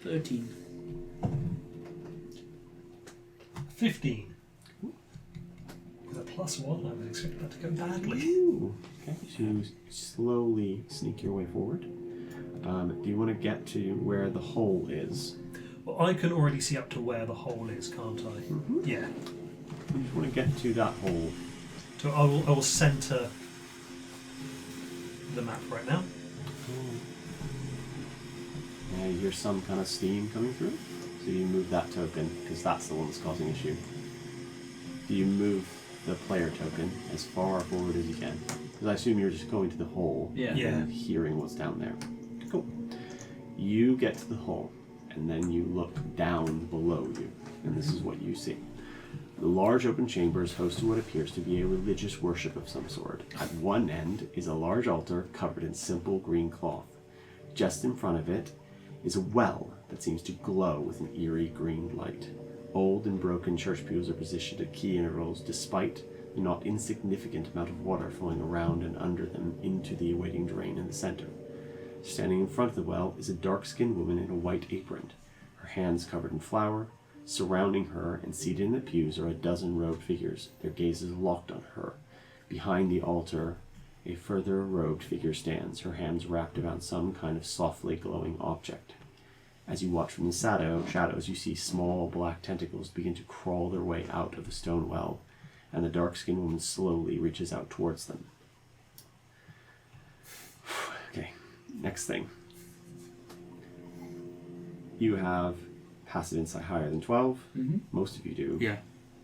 13. 15. With a +1, I would expect that to go badly. Ooh. Okay, so you slowly sneak your way forward. Do you want to get to where the hole is? Well, I can already see up to where the hole is, can't I? Mm-hmm. Yeah. You just want to get to that hole. So I will centre the map right now. Yeah, you hear some kind of steam coming through. So you move that token, because that's the one that's causing issue. Do you move the player token as far forward as you can? Because I assume you're just going to the hole Yeah. and hearing what's down there. Cool. You get to the hole, and then you look down below you, and this is what you see. The large open chamber is host to what appears to be a religious worship of some sort. At one end is a large altar covered in simple green cloth. Just in front of it is a well that seems to glow with an eerie green light. Old and broken church pews are positioned at key intervals despite the not insignificant amount of water flowing around and under them into the awaiting drain in the center. Standing in front of the well is a dark-skinned woman in a white apron, her hands covered in flour. Surrounding her and seated in the pews are a dozen robed figures, their gazes locked on her. Behind the altar, a further robed figure stands, her hands wrapped around some kind of softly glowing object. As you watch from the shadows, you see small black tentacles begin to crawl their way out of the stone well, and the dark-skinned woman slowly reaches out towards them. Okay, next thing. You have passive insight higher than 12. Mm-hmm. Most of you do. Yeah.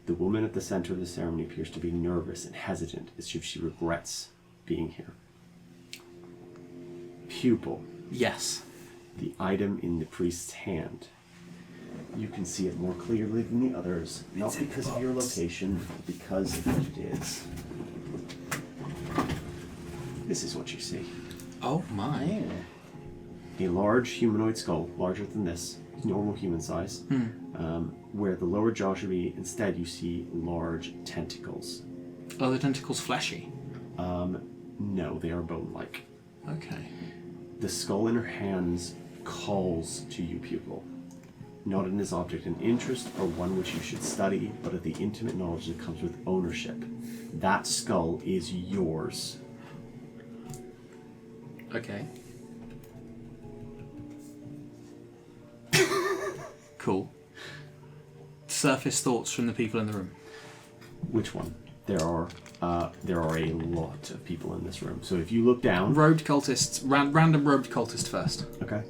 The woman at the center of the ceremony appears to be nervous and hesitant, as if she regrets being here. Pupil. Yes. The item in the priest's hand. You can see it more clearly than the others, not because of your location, but because of what it is. This is what you see. Oh my. A large humanoid skull, larger than this, normal human size, where the lower jaw should be. Instead, you see large tentacles. Are the tentacles fleshy? No, they are bone-like. Okay. The skull in her hands calls to you, pupil. Not in this object an interest or one which you should study, but of the intimate knowledge that comes with ownership. That skull is yours. Okay. Cool. Surface thoughts from the people in the room. Which one? There are a lot of people in this room. So if you look down, Robed cultists. Random robed cultist first. okay,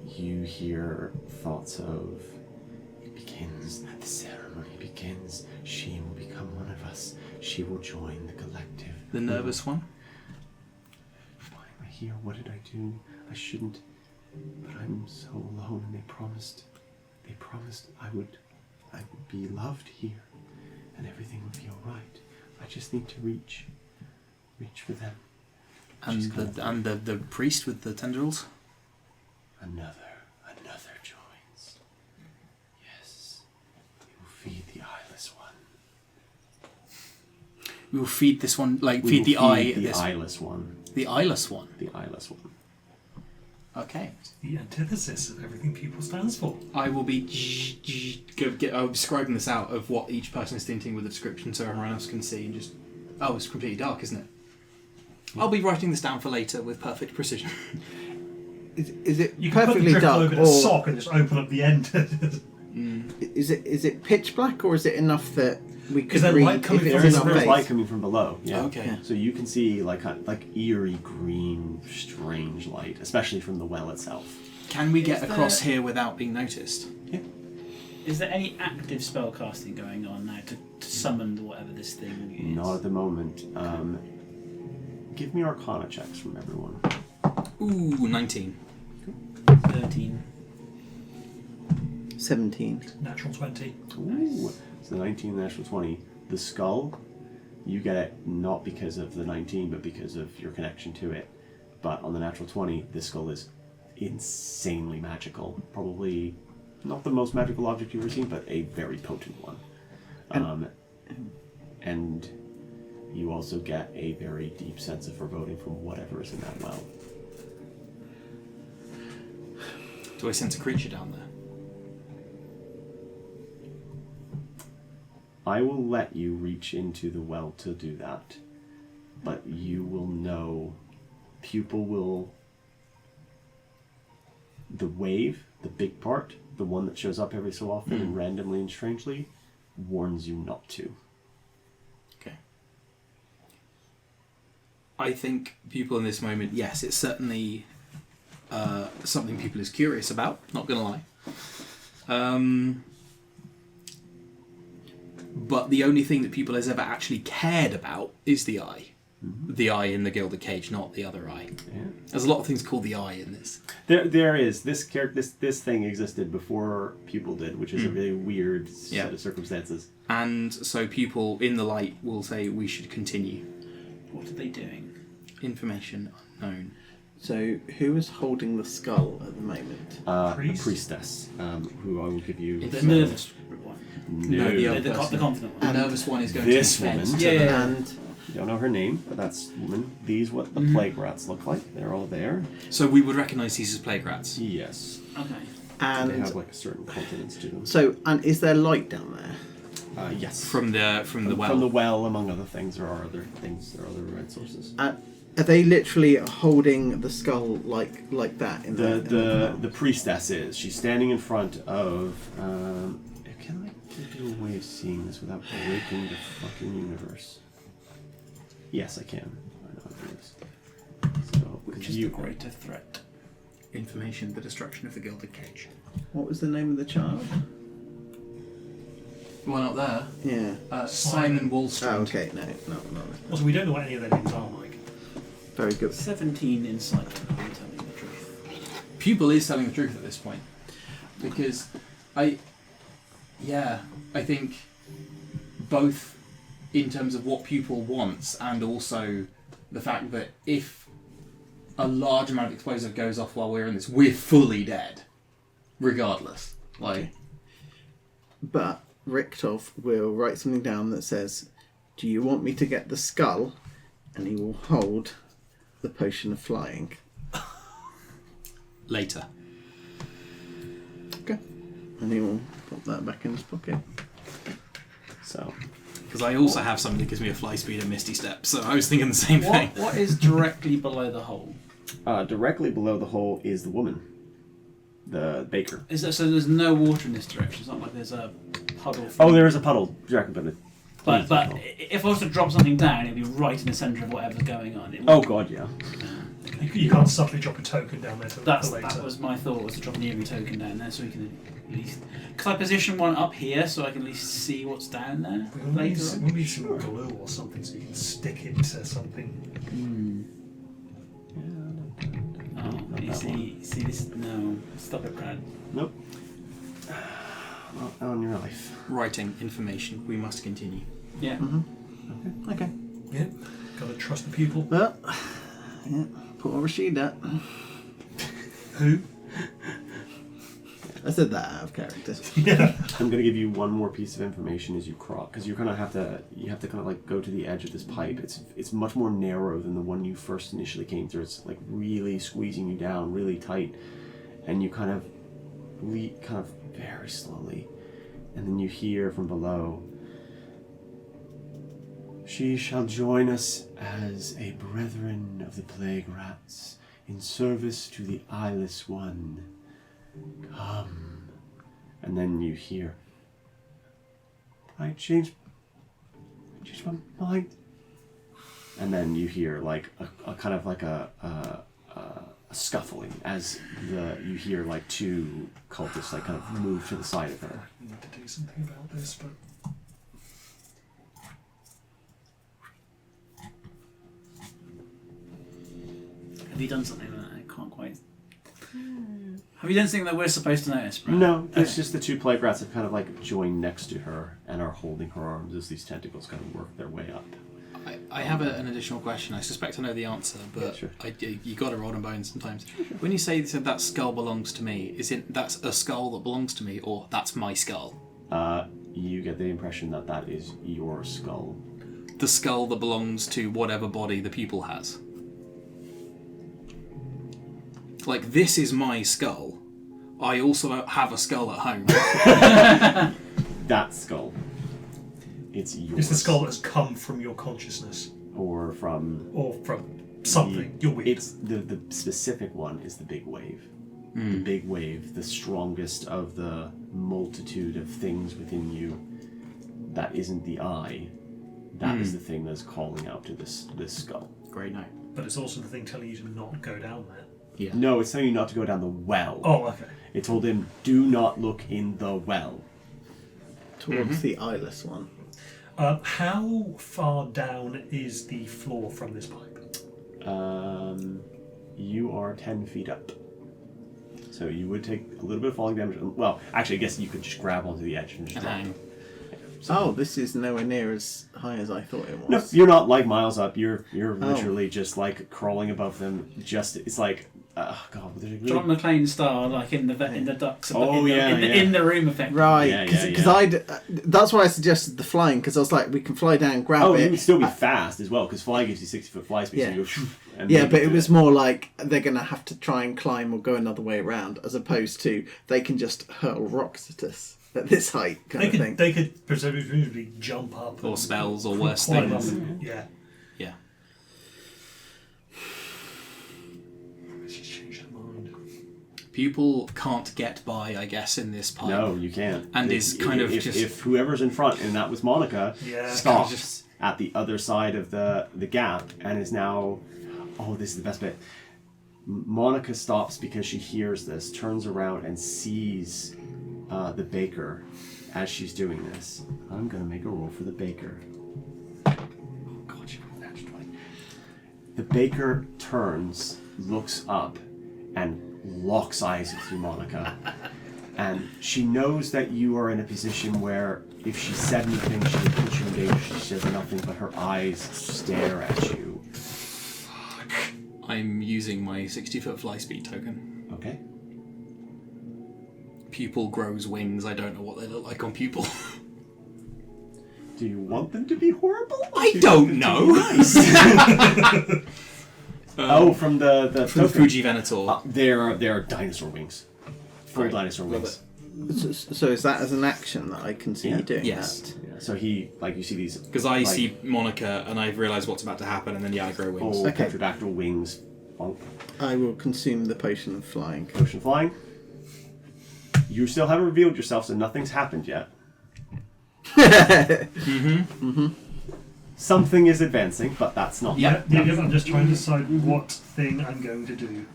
you hear thoughts of, it begins, the ceremony begins, she will become one of us, she will join the collective. The nervous one. Why am I here? What did I do? I shouldn't, but I'm so alone, and they promised I would be loved here, and everything would be all right. I just need to reach for them. And the priest with the tendrils? Another joins. Yes, we will feed the eyeless one. We will feed this one, like We feed will the eye. the This eyeless one. the eyeless one. The eyeless one. Okay. The antithesis of everything people stands for. I will be describing this out of what each person is thinking with a description so everyone else can see and just... Oh, it's completely dark, isn't it? I'll be writing this down for later with perfect precision. Is it You can put the perfectly drift dark, over in a or sock and just open up the end. is it pitch black, or is it enough that we Is could there read light coming if from it's the in our There's face? light coming from below. Yeah. Okay. Yeah. So you can see like eerie green, strange light, especially from the well itself. Can we get Is across there- here without being noticed? Is there any active spell casting going on now to summon whatever this thing is? Not at the moment. Give me Arcana checks from everyone. Ooh, 19. 13. 17. Natural 20. Ooh. So 19, natural 20. The skull, you get it not because of the 19, but because of your connection to it. But on the natural 20, the skull is insanely magical. Probably not the most magical object you've ever seen, but a very potent one. And you also get a very deep sense of foreboding from whatever is in that well. Do I sense a creature down there? I will let you reach into the well to do that, but you will know, Pupil will the wave, the big part, the one that shows up every so often and randomly and strangely, warns you not to. Okay. I think people in this moment, yes, it's certainly something people is curious about, not going to lie. But the only thing that people has ever actually cared about is the eye. Mm-hmm. The eye in the gilded cage, not the other eye. Yeah. There's a lot of things called the eye in this. There is. This thing existed before people did, which is a really weird set of circumstances. And so people in the light will say we should continue. What are they doing? Information unknown. So, who is holding the skull at the moment? The priestess, who I will give you... The nervous one. No, the confident one. The nervous one is going this to defend. woman. Yeah. And You don't know her name, but that's woman. These what the plague rats look like. They're all there. So we would recognise these as plague rats? Yes. Okay. and They have like a certain continence to them. so, and is there light down there? Yes. From the well. From the well, among other things, there are other things. There are other red sources. Are they literally holding the skull like that in The priestess is. She's standing in front of. Can I give you a way of seeing this without breaking the fucking universe? Yes, I can. I know how to do this. So, Which is the greater threat? Information, the destruction of the gilded cage. What was the name of the child? One up there. Yeah. Simon Wallstreet. Oh, okay. No. Also, we don't know what any of their names are like. Very good. 17 insight. I'm telling the truth. Pupil is telling the truth at this point. Because I think both in terms of what Pupil wants and also the fact that if a large amount of explosive goes off while we're in this, we're fully dead. Regardless. Okay. But Richthof will write something down that says, "Do you want me to get the skull?" And he will hold the potion of flying. Later. Okay. And he will put that back in his pocket. So. Because I also have something that gives me a fly speed and misty step, so I was thinking the same thing. What is directly below the hole? Directly below the hole is the woman. The baker. Is that, so there's no water in this direction? It's not like there's a puddle. Oh, there is a puddle directly, but if I was to drop something down, it'd be right in the centre of whatever's going on. Oh god, yeah. You can't subtly drop a token down there for later. That was my thought, was to drop an eerie token down there so we can at least... Could I position one up here so I can at least see what's down there later on? We'll need some glue or something so you can stick it to something. Oh, you see this? No. Stop it, Brad. Nope. Not on your life. Writing information. We must continue. Yeah. Mm-hmm. Okay. Yeah. Gotta trust the pupil. Well, yeah. Poor Rashida. Who? I said that out of character. Yeah. I'm gonna give you one more piece of information as you cross, because you're gonna have to kind of like go to the edge of this pipe. It's much more narrow than the one you first initially came through. It's like really squeezing you down, really tight, and you kind of very slowly, and then you hear from below. She shall join us as a brethren of the plague rats in service to the eyeless one. Come. And then you hear, I changed my mind. And then you hear like a kind of like a scuffling as you hear like two cultists like kind of move to the side of her. I need to do something about this, but Have you done something that I can't quite... Have you done something that we're supposed to notice, Brad? No, it's just the two plague rats have kind of like joined next to her and are holding her arms as these tentacles kind of work their way up. I have an additional question. I suspect I know the answer, but Sure. you got to roll on bones sometimes. When you say that skull belongs to me, is it that's a skull that belongs to me, or that's my skull? You get the impression that that is your skull. The skull that belongs to whatever body the pupil has. Like, this is my skull. I also have a skull at home. That skull. It's yours. it's the skull that's come from your consciousness. Or from Or from something. You're weird. It's the specific one is the big wave. the big wave, the strongest of the multitude of things within you, that isn't the eye. That is the thing that's calling out to this skull. Great night. But it's also the thing telling you to not go down there. Yeah. No, it's telling you not to go down the well. Oh, okay. It told him, do not look in the well. Towards the eyeless one. How far down is the floor from this pipe? You are 10 feet up. So you would take a little bit of falling damage. Well, actually, I guess you could just grab onto the edge and just drop. Hang. Oh, this is nowhere near as high as I thought it was. No, you're not like miles up. You're literally just like crawling above them. Just it's like, God. John McClane style, like in the ducks. Oh, in the room, effectively. Right, because that's why I suggested the flying, because I was like, we can fly down, grab it. You would still be fast as well, because fly gives you 60-foot fly speed. Yeah. So you go, and Yeah, then but you it do was more like they're going to have to try and climb or go another way around, as opposed to they can just hurl rocks at us at this height kind of thing. They could presumably jump up. Or and spells or worse climb up things. and- yeah. Yeah. She's changed her mind. Pupil can't get by, I guess, in this pipe. No, you can't. And is kind of if, just... if whoever's in front, and that was Monica, Yeah. stops Just- at the other side of the gap and is now. Oh, this is the best bit. Monica stops because she hears this, turns around and sees the baker as she's doing this. I'm gonna make a roll for the baker. Oh God, she rolled natural 20. The baker turns, looks up, and locks eyes with you, Monica. And she knows that you are in a position where if she said anything, she would put you in danger. She says nothing, but her eyes stare at you. I'm using my 60-foot fly speed token. Okay. Pupil grows wings. I don't know what they look like on Pupil. Do you want them to be horrible? or I do you don't want them to know. be nice? Oh, from the From token. Fuji Venator. They're dinosaur wings. Full Great. dinosaur Love wings. So is that as an action that I can see you doing Yes. that? Yeah, so he, like, you see these. Because I see Monica and I've realised what's about to happen, and then I grow wings. Oh, Okay. pterodactyl wings. Bonk. I will consume the potion of flying. Potion flying. You still haven't revealed yourself, so nothing's happened yet. Something is advancing, but that's not. Yeah, I'm just trying to decide what thing I'm going to do.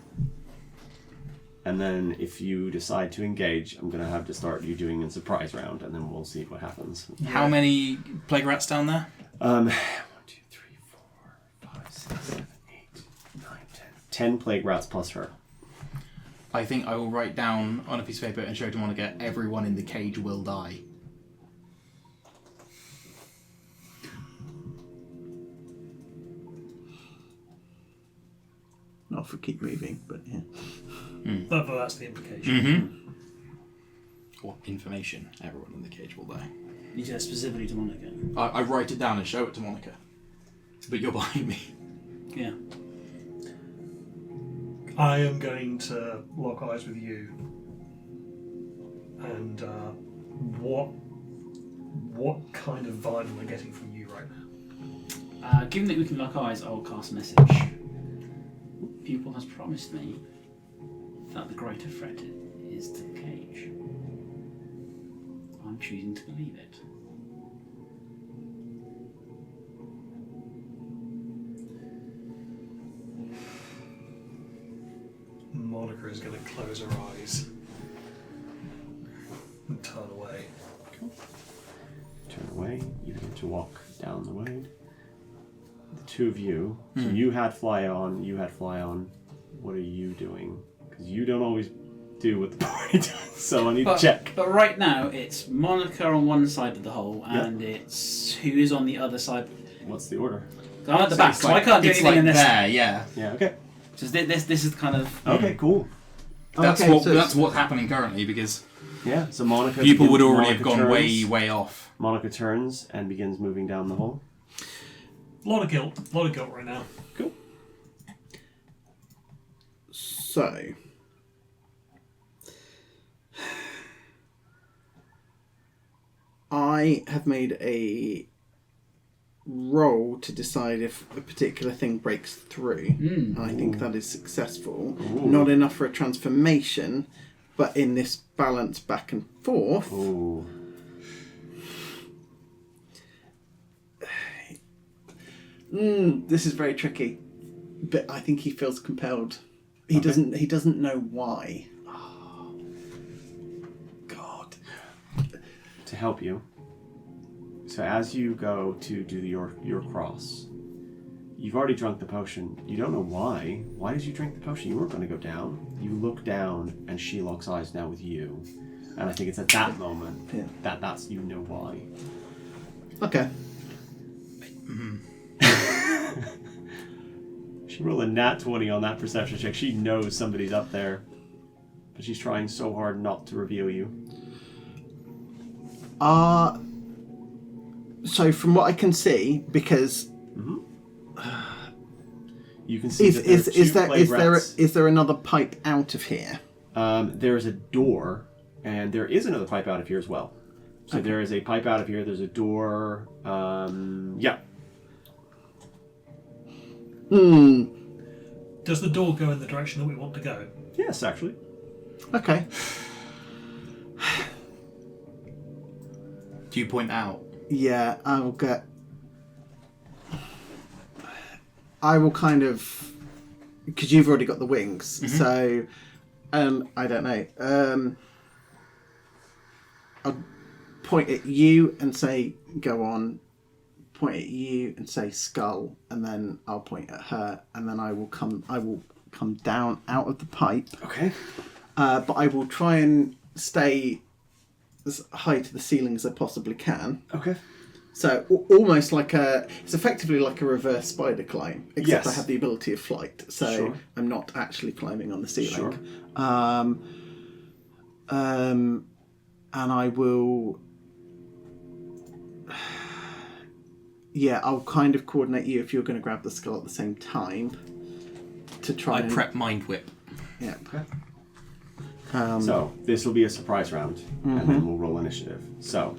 And then if you decide to engage, I'm going to have to start you doing a surprise round, and then we'll see what happens. How many plague rats down there? 1, 2, 3, 4, 5, 6, 7, 8, 9, 10. 10 plague rats plus her. I think I will write down on a piece of paper and show to Monica, everyone in the cage will die. Not if we keep moving, but yeah. But that's the implication. Or information, everyone in the cage will die. You say that specifically to Monica. I write it down and show it to Monica. But you're behind me. Yeah. I am going to lock eyes with you. And what kind of vibe am I getting from you right now? Given that we can lock eyes, I will cast message. Pupil has promised me that the greater threat is to the cage. I'm choosing to believe it. Monica is going to close her eyes and turn away. Turn away. You begin to walk down the way. The two of you. So you had fly on. You had fly on. What are you doing? Because you don't always do what the party does. So I need to check. But right now, it's Monica on one side of the hole, and it's who is on the other side. What's the order? I'm at the back, so I can't do anything in this. There, yeah. Yeah. Okay. So this is kind of. Okay. Cool. That's Okay, so that's what's happening currently, because Yeah. So Monica. people would begins- already Monica have gone turns. way off. Monica turns and begins moving down the hole. A lot of guilt right now. Cool. So, I have made a roll to decide if a particular thing breaks through. And I think that is successful. Ooh. Not enough for a transformation, but in this balance back and forth. Ooh. This is very tricky, but I think he feels compelled. He doesn't know why. Oh, God. To help you. So as you go to do your cross, you've already drunk the potion. You don't know why. Why did you drink the potion? You weren't going to go down. You look down, and she locks eyes now with you. And I think it's at that moment that's you know why. Okay. She rolled a nat 20 on that perception check. She knows somebody's up there, but she's trying so hard not to reveal you. So from what I can see, because you can see is there another pipe out of here? There's a door, and there is another pipe out of here as well. So there is a pipe out of here. There's a door. Yeah. Does the door go in the direction that we want to go? Yes, actually. Okay. Do you point out? Yeah, I will kind of, because you've already got the wings, so I don't know. I'll point at you and say go on, point at you and say skull, and then I'll point at her, and then I will come down out of the pipe. Okay. But I will try and stay as high to the ceiling as I possibly can. Okay. So almost like it's effectively like a reverse spider climb, except Yes. I have the ability of flight, so Sure. I'm not actually climbing on the ceiling. Sure. And I will. Yeah, I'll kind of coordinate you if you're going to grab the skull at the same time to try. I prep mind whip. Yeah. Okay. So this will be a surprise round, and then we'll roll initiative. So,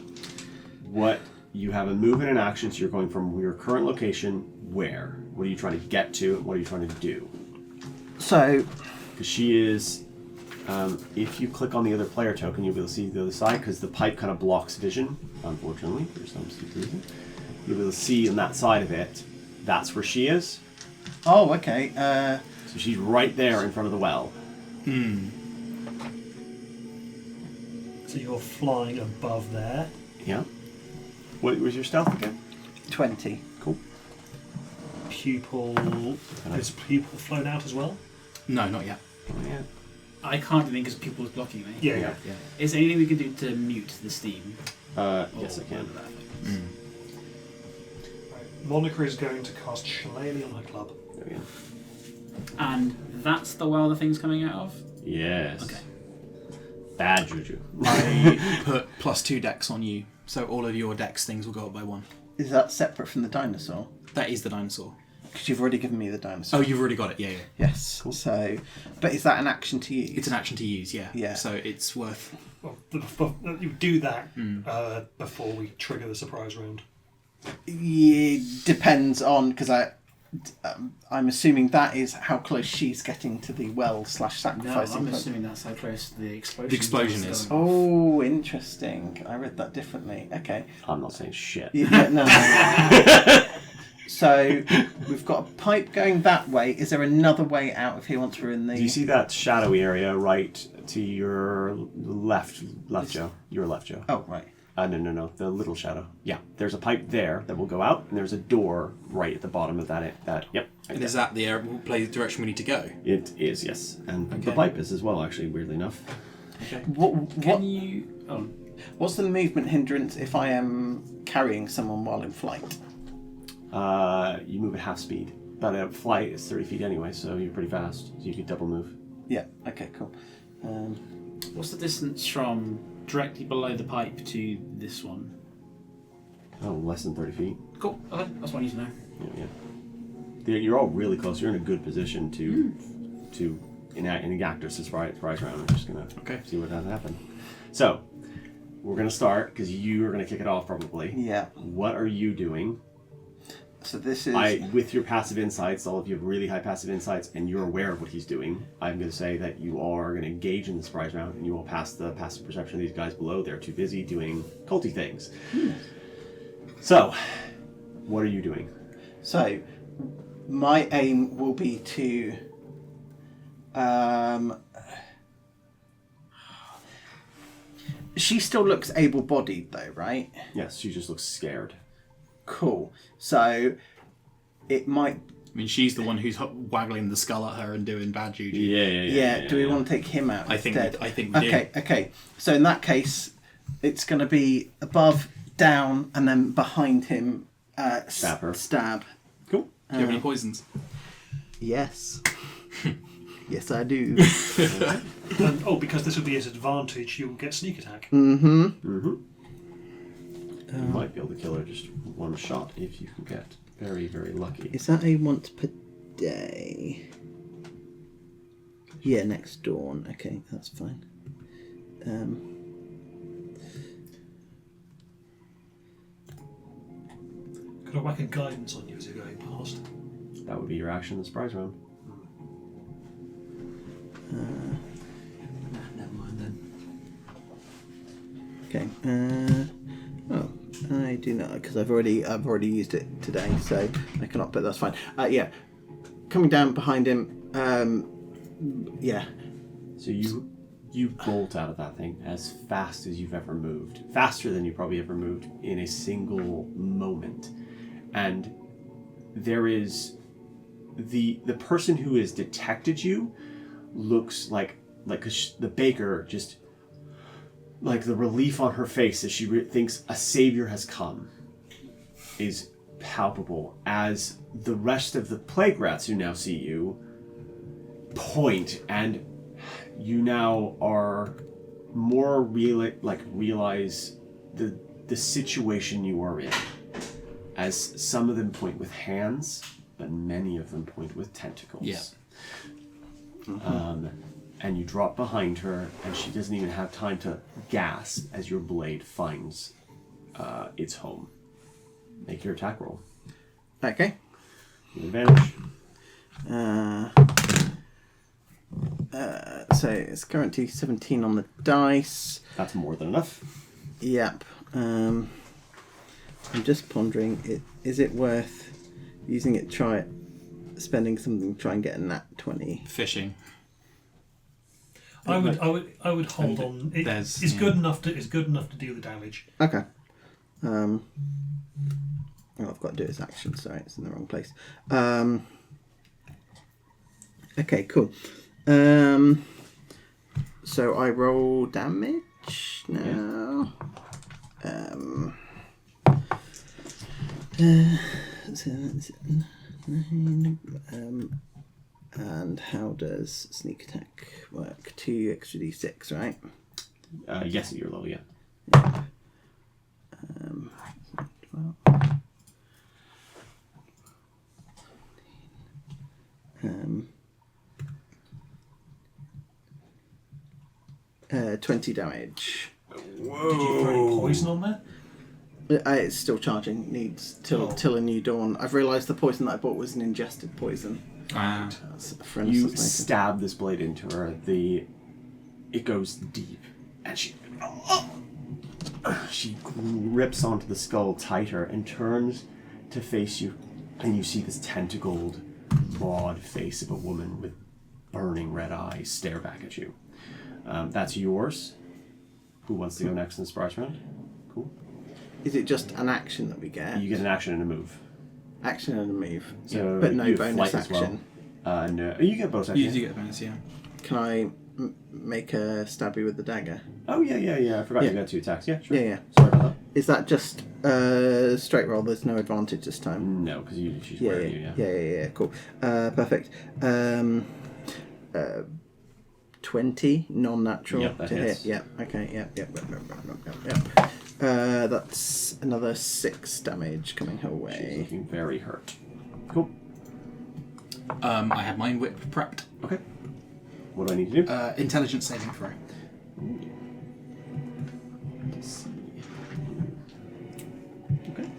what you have a move and an action. So you're going from your current location where? What are you trying to get to? What are you trying to do? So. Because she is. If you click on the other player token, you'll be able to see the other side. Because the pipe kind of blocks vision. Unfortunately, for some stupid reason, you'll be able to see on that side of it. That's where she is. Oh, okay. So she's right there in front of the well. So you're flying above there. Yeah. What was your stealth again? 20. Cool. Pupil. Is pupil flown out as well? No, not yet. Oh, yeah. I can't do anything because people is blocking me. Yeah. Is there anything we can do to mute the steam? Yes, I can. Monica is going to cast Shillelagh on her club. There we go. And that's the well the thing's coming out of? Yes. Okay. Bad juju. I put +2 dex on you, so all of your dex things will go up by 1. Is that separate from the dinosaur? That is the dinosaur. Because you've already given me the dinosaur. Oh, you've already got it. Yeah. Yes. Cool. So, but is that an action to use? It's an action to use. Yeah. Yeah. So it's worth. Well, you do that before we trigger the surprise round. Yeah, depends on, because I'm assuming that is how close she's getting to the well / No, sacrificing. I'm assuming that's how close the explosion. The explosion is. Oh, interesting. I read that differently. Okay. I'm not saying shit. Yeah, no. So we've got a pipe going that way. Is there another way out of here once we're in the? Do you see that shadowy area right to your left, Joe? Your left, Joe. Oh, right. No. The little shadow. Yeah. There's a pipe there that will go out, and there's a door right at the bottom of that. Yep. And is that the direction we need to go? It is, yes. And the Okay. pipe is as well, actually, weirdly enough. Okay. What? you? Oh, What's the movement hindrance if I am carrying someone while in flight? You move at half speed. But at flight, it's 30 feet anyway, so you're pretty fast. So you could double move. Yeah. Okay. Cool. what's the distance from directly below the pipe to this one? Oh, less than 30 feet. Cool. Okay, that's what I need to know. Yeah. You're all really close. You're in a good position to enact a surprise round. I'm just going to see what has happened. So, we're going to start, because you are going to kick it off probably. Yeah. What are you doing? So this is... with your passive insights, all of you have really high passive insights, and you're aware of what he's doing. I'm going to say that you are going to engage in the surprise round, and you will pass the passive perception of these guys below. They're too busy doing culty things. So, what are you doing? So, my aim will be to... She still looks able-bodied, though, right? Yes, she just looks scared. Cool. So, it might... I mean, she's the one who's waggling the skull at her and doing bad juju. Yeah, do we want to take him out I think instead? we do. Okay. So in that case, it's going to be above, down, and then behind him, Stab her. Stab. Cool. Do you have any poisons? Yes. Yes, I do. And, because this will be his advantage, you'll get sneak attack. You might be able to kill her just one shot if you can get very, very lucky. Is that a once per day? Yeah, next dawn. Okay, that's fine. Could I whack a guidance on you as you're going past? That would be your action in the surprise round. Never mind then. Okay. I do not, because I've already used it today, so I cannot. But that's fine. Yeah, coming down behind him. Yeah. So you bolt out of that thing as fast as you've ever moved, faster than you probably ever moved in a single moment, and there is the person who has detected you looks like the baker, just like the relief on her face as she thinks a savior has come is palpable, as the rest of the plague rats who now see you point, and you now are more realize the situation you are in, as some of them point with hands, but many of them point with tentacles. Yeah. And you drop behind her, and she doesn't even have time to gasp as your blade finds its home. Make your attack roll. Okay. With advantage. So it's currently 17 on the dice. That's more than enough. Yep. I'm just pondering, is it worth using it, spending something to try and get a nat 20? Fishing. I would hold on. It's good enough to deal the damage. Okay. Oh, I've got to do this action. Sorry, it's in the wrong place. Okay, cool. So I roll damage now. So that's 9. And how does sneak attack work? 2 extra d6, right? Yes, at your level, yeah. 20 damage. Whoa. Did you throw any poison on there? It's still charging. Needs till a new dawn. I've realised the poison that I bought was an ingested poison. You stab this blade into her. It goes deep, and she rips onto the skull tighter and turns to face you, and you see this tentacled, broad face of a woman with burning red eyes stare back at you. That's yours. Who wants to go next in the surprise round? Cool. Is it just an action that we get? You get an action and a move. Action and a move. So but no you have bonus flight as well. action. No, you get bonus action. You do get a bonus, yeah. Can I make a stabby with the dagger? Oh yeah. I forgot you got 2 attacks. Yeah, sure. Yeah. Sorry about that. Is that just straight roll? There's no advantage this time. No, because she's wearing you. Yeah. Cool. Perfect. 20 non-natural Yep, that to hits. hit. Yep. Okay. Yep. That's another 6 damage coming her She's way. looking very hurt. Cool. I have Mind Whip prepped. Okay. What do I need to do? Intelligence saving throw. Let's see. Okay.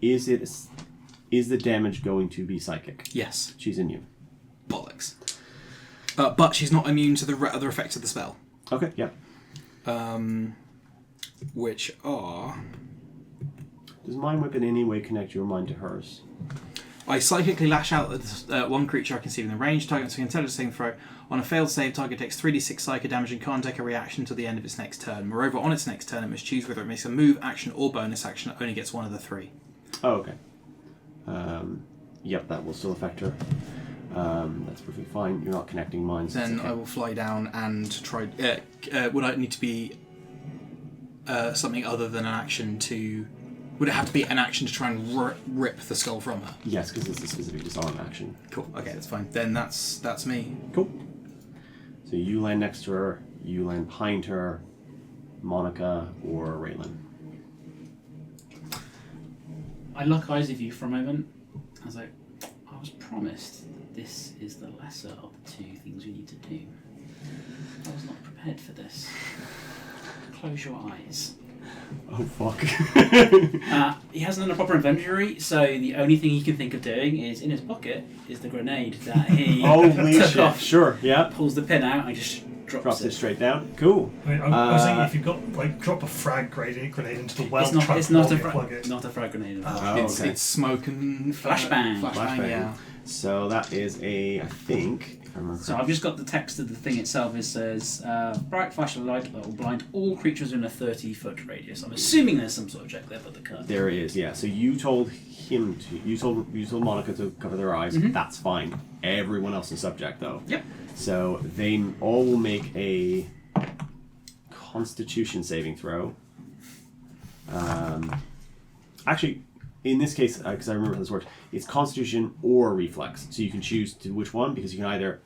Is the damage going to be psychic? Yes. She's immune. Bollocks. But she's not immune to the other effects of the spell. Okay, yeah. Which are... Does Mind Whip in any way connect your mind to hers? I psychically lash out at one creature I can see within range. Target makes an intelligence saving throw. On a failed save, target takes 3d6 psychic damage and can't take a reaction until the end of its next turn. Moreover, on its next turn, it must choose whether it makes a move, action, or bonus action. It only gets one of the three. Oh, okay. Yep, that will still affect her. That's perfectly fine. You're not connecting minds. Then okay. I will fly down and try... would I need to be something other than an action to... Would it have to be an action to try and rip the skull from her? Yes, because it's a specific disarm action. Cool. Okay, that's fine. Then that's me. Cool. So you land next to her, you land behind her, Monica or Raylan. I lock eyes with you for a moment. I was like, I was promised that this is the lesser of the two things we need to do. I was not prepared for this. Close your eyes. Oh, fuck. He hasn't done a proper inventory, so the only thing he can think of doing is in his pocket is the grenade that he Holy took shit. off. Sure, yeah. Pulls the pin out and just drops It straight down. Cool. I mean, I was thinking if you've got, like, drop a frag grenade into the well truck It's not and plug it. not a frag grenade. Oh, okay. It's smoke and... Flashbang. Flashbang, yeah. So that is I think, if I remember So I've just got the text of the thing itself. It says, bright flash of light that will blind all creatures in a 30-foot radius. I'm assuming there's some sort of check there for the cut. there is, yeah. So you told him to, you told Monica to cover their eyes. Mm-hmm. That's fine. Everyone else is subject, though. Yep. So they all will make a Constitution saving throw. Actually, in this case, because I remember how this works, it's Constitution or Reflex. So you can choose to which one, because you can either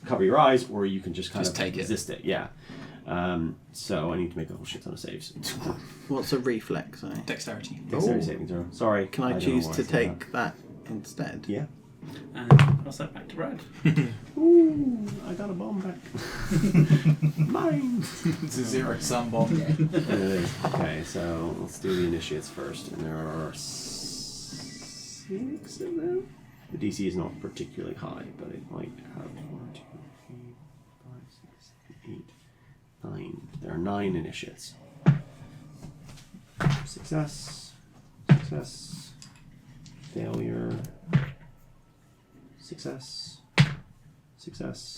cover your eyes or you can just kind of take it. resist it. Yeah. So I need to make a whole shit ton of saves. What's a reflex? Dexterity. Dexterity saving throw. Sorry. Can I don't know choose why to said that. take that instead? Yeah. And pass that back to Brad. Ooh, I got a bomb back. Mine. It's a zero-sum bomb. Okay, so let's do the initiates first, and there are 6 of them. The DC is not particularly high, but it might have 1, 2, 3, 5, 6, 7, 8, 9. There are 9 initiates. Success, success, failure, success, success,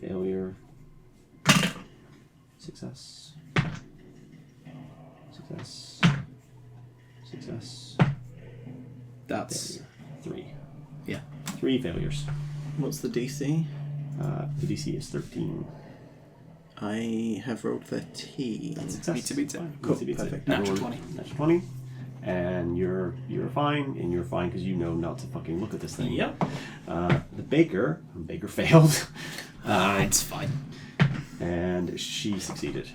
failure, success, success, success. That's... Failure. 3. Yeah. 3 failures. What's the DC? The DC is 13. I have rolled 13. Success. Beats it. Cool, Beats it. perfect. Natural Everyone- 20. Natural 20. And you're fine, and you're fine because you know not to fucking look at this thing. Yep. The Baker failed. It's fine. And she succeeded.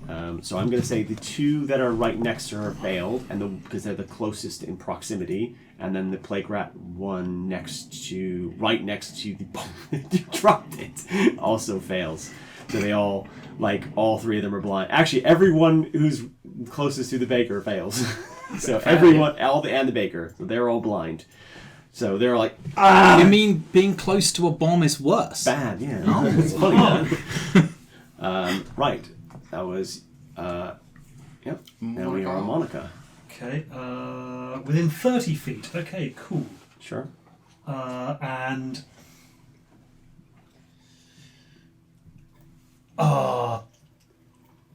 So I'm going to say the 2 that are right next to her failed, and because they're the closest in proximity, and then the plague rat one right next to the bomb that you dropped it also fails. So they all, all 3 of them are blind. Actually, everyone who's closest to the Baker fails. So everyone, and the Baker, so they're all blind. So they're like, ah! You mean being close to a bomb is worse? Bad, yeah. It's funny. Right. That was, yep. Now we are on Monica. Okay, within 30 feet. Okay, cool. Sure. And...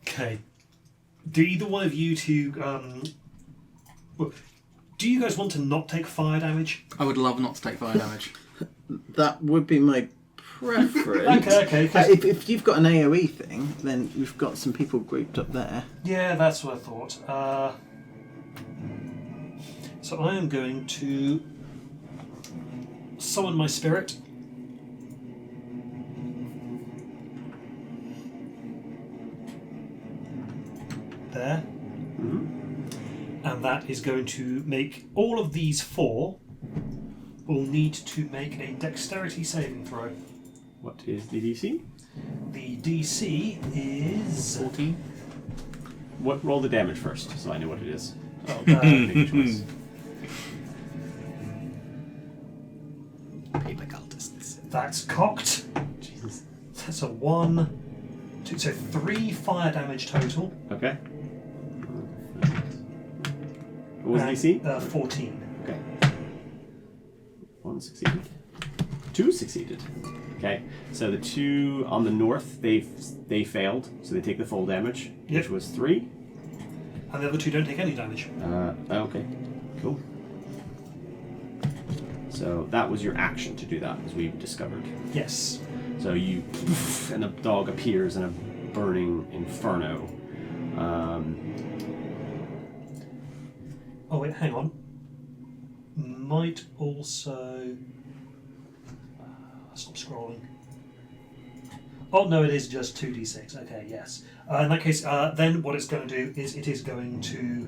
okay. Do either one of you two... do you guys want to not take fire damage? I would love not to take fire damage. That would be my preference. Okay. If you've got an AoE thing, then we've got some people grouped up there. Yeah, that's what I thought. So I am going to summon my spirit. There. And that is going to make all of these 4 will need to make a dexterity saving throw. What is the DC? The DC is 14. Roll the damage first, so I know what it is. oh, Make a choice. That's cocked. Jesus. That's a 1, 2, so 3 fire damage total. Okay. What was the DC? 14. Okay. 1 succeeded. 2 succeeded. Okay. So the 2 on the north, they failed, so they take the full damage, Yep. which was 3. And the other 2 don't take any damage. Okay. Cool. So that was your action to do that, as we've discovered. Yes. So you, and the dog appears in a burning inferno. Oh wait, hang on. Might also... stop scrolling. Oh no, it is just 2d6. Okay, yes. In that case, then what it's going to do is it is going to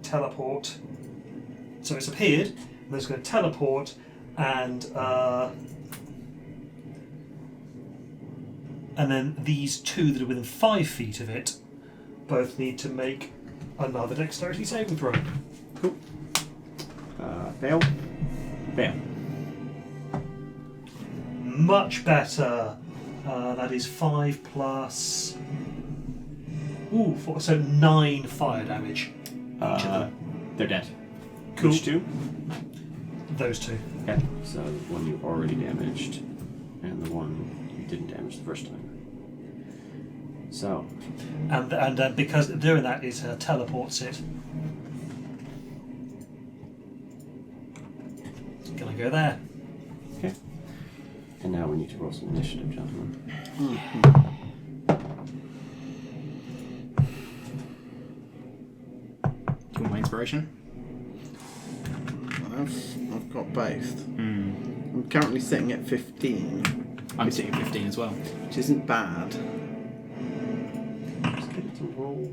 teleport. So it's appeared, and it's going to teleport, and then these 2 that are within 5 feet of it both need to make another dexterity saving throw. Cool. Fail. Fail. Much better. That is 5 plus... Ooh, 4, so 9 fire damage. Each of them. They're dead. Cool. Which 2? Those 2. Okay. So the one you already damaged, and the one you didn't damage the first time. So. And because doing that, it teleports it. Can I go there? Okay. And now we need to roll some initiative, gentlemen. Do you want my inspiration? I've got both. I'm currently sitting at 15, I'm sitting at 15 as well. which isn't bad. Just get it to roll.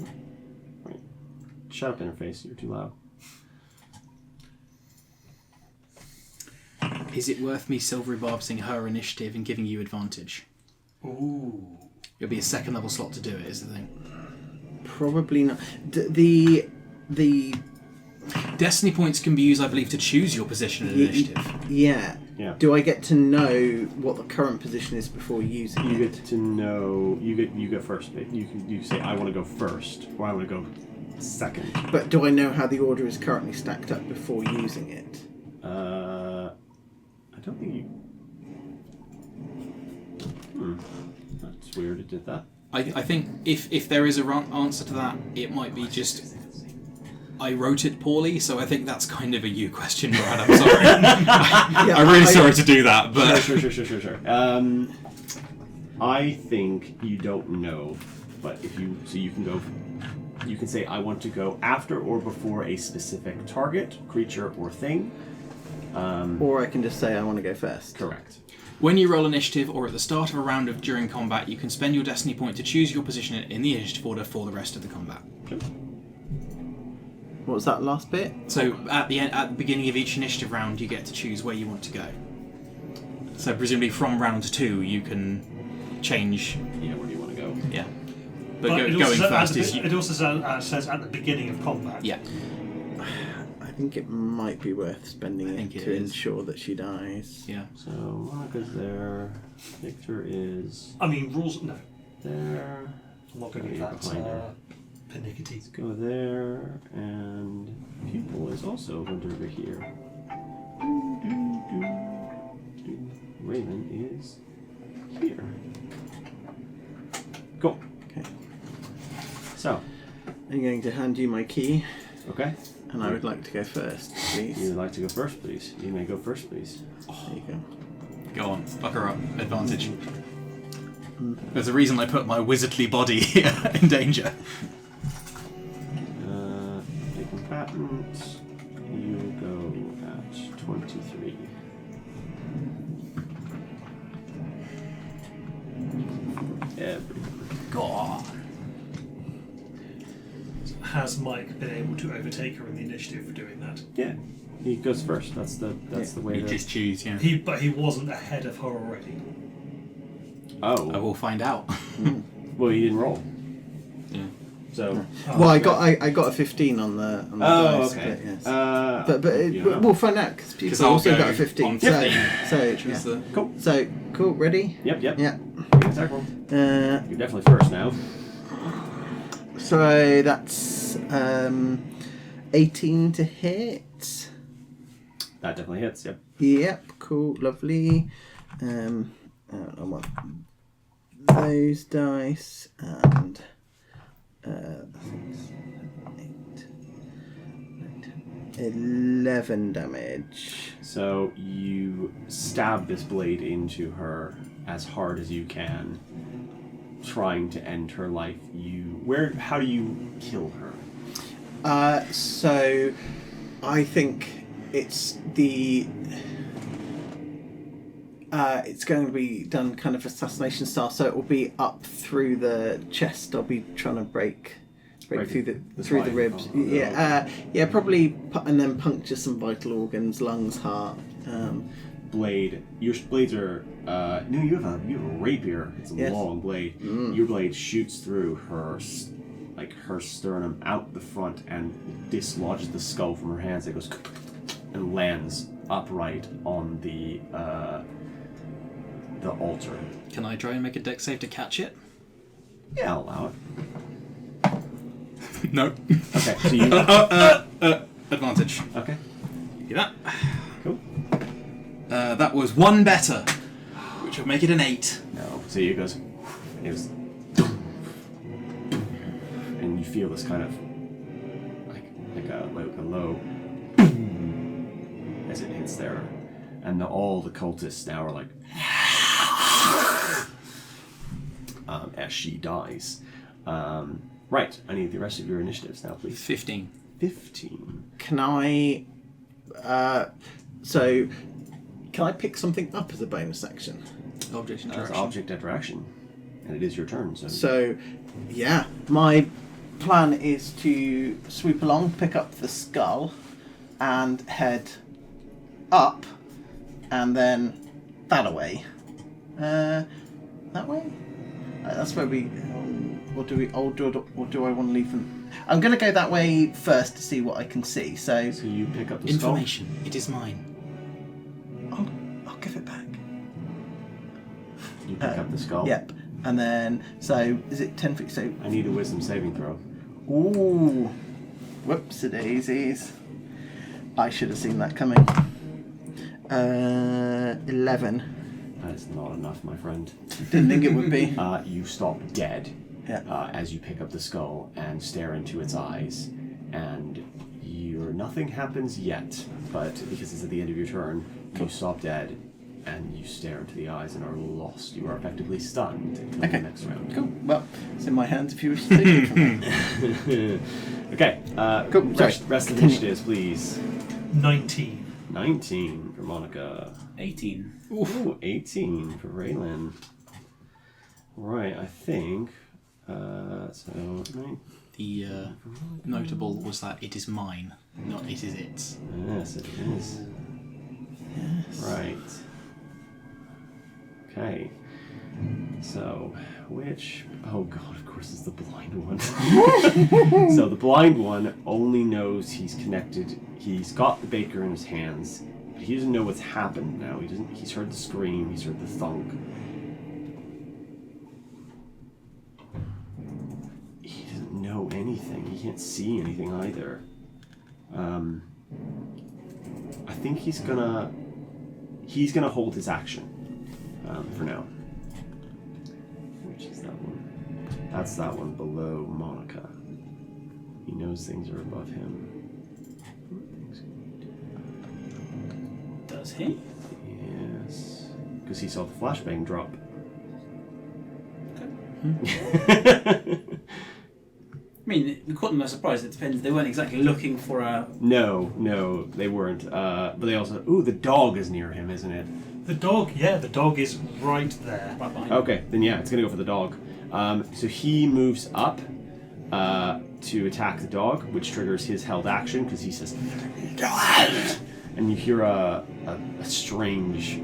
Right. Shut up, interface. You're too loud. Is it worth me silvery barbsing her initiative and giving you advantage? Ooh. It'll be a second level slot to do it, is the thing. Probably not. The Destiny points can be used, I believe, to choose your position in initiative. yeah. Yeah. Do I get to know what the current position is before using You it? get to know. You go first. You say I want to go first, or I want to go second. But do I know how the order is currently stacked up before using it? I don't think you. That's weird. It did that. I think if there is a wrong answer to that, it might be just I wrote it poorly, so I think that's kind of a you question, Brad. I'm sorry. I'm really sorry to do that, but Sure. I think you don't know, but if you you can go. You can say I want to go after or before a specific target, creature, or thing. Or I can just say I want to go first. Correct. when you roll initiative or at the start of a round of during combat, you can spend your destiny point to choose your position in the initiative order for the rest of the combat. What was that last bit? So at the beginning of each initiative round, you get to choose where you want to go. So presumably from round 2, you can change. Yeah, where do you want to go? Yeah, but it going also first is it also says at the beginning of combat. yeah. I think it might be worth spending it think it to is. ensure that she dies. Yeah. So Monica's there. Victor is I mean, rules. No, there. I'm not going to Yeah, give you're that behind her. pernickety. Let's go there, and Pupil is also over here. Raven is here. Cool. Okay. So, I'm going to hand you my key, okay. and I would like to go first, please. You would like to go first, please? You may go first, please. There you go. Go on, fuck her up. Advantage. There's a reason I put my wizardly body here in danger. The combatant, you go at 23. God. Has Mike been able to overtake her in the initiative for doing that? Yeah, he goes first. That's the way. You just choose, yeah. But he wasn't ahead of her already. Oh, I will find out. well, he didn't roll. Yeah. So. Well, I got a 15 on the dice. Okay. But, yes. You know. We'll find out because people 'Cause I'll also go got a 15. on So 15, which yeah. was the Cool. So cool. Ready? Yep. Yeah. Make an attack roll. You're definitely first now. So that's 18 to hit. That definitely hits. Yep. Yep. Cool. Lovely. I want those dice and 11 damage. So you stab this blade into her as hard as you can, trying to end her life. How do you kill her? So I think it's it's going to be done kind of assassination style, so it will be up through the chest. I'll be trying to break through the ribs. Probably, and then puncture some vital organs, lungs, heart. Blade. Your blades are no. You have a rapier. It's a long blade. Your blade shoots through her sternum out the front and dislodges the skull from her hands. It goes and lands upright on the altar. Can I try and make a dex save to catch it? Yeah, I'll allow it. No. Okay, so you. Advantage. Okay. Give you that. Cool. That was one better, which would make it an 8. No. So it goes. It was. And you feel this kind of like a low as it hits there, and all the cultists now are like. As she dies. Right, I need the rest of your initiatives now, please. 15. 15. Can I? So, can I pick something up as a bonus action? Object That's interaction. object interaction, and it is your turn. So, yeah, my plan is to sweep along, pick up the skull, and head up, and then that way. That way? That's where we. Or do I want to leave them? I'm going to go that way first to see what I can see. So you pick up the information. It is mine. I'll give it back. You pick up the skull. Yep. And then, so is it 10 feet? So I need a wisdom saving throw. Ooh, whoops-a-daisies. I should have seen that coming. 11. That is not enough, my friend. Didn't think it would be. You stop dead Yeah. as you pick up the skull and stare into its eyes, and nothing happens yet, but because it's at the end of your turn, you stop dead, and you stare into the eyes and are lost. You are effectively stunned until the next round. Cool. Well, it's in my hands if you wish to take it from me. Okay. Cool. Rest of the initiatives, please. 19. 19 for Monica. 18. Ooh, 18 for Raylan. Right, I think. The notable was that it is mine, not it is its. Yes, it is. Yes. Right. Okay. So, which... Oh god, of course it's the blind one. So the blind one only knows he's connected. He's got the baker in his hands, but he doesn't know what's happened now. He's heard the scream, he's heard the thunk. He doesn't know anything. He can't see anything either. I think he's gonna hold his action for now. Which is that one? That's that one below Monica. He knows things are above him. Does he? Yes, because he saw the flashbang drop. I mean, we caught them by surprise. It depends. They weren't exactly looking for a... No, they weren't. But they also... Ooh, the dog is near him, isn't it? The dog, yeah, the dog is right there. Right behind Okay, then yeah, it's going to go for the dog. So he moves up to attack the dog, which triggers his held action, because he says... And you hear a strange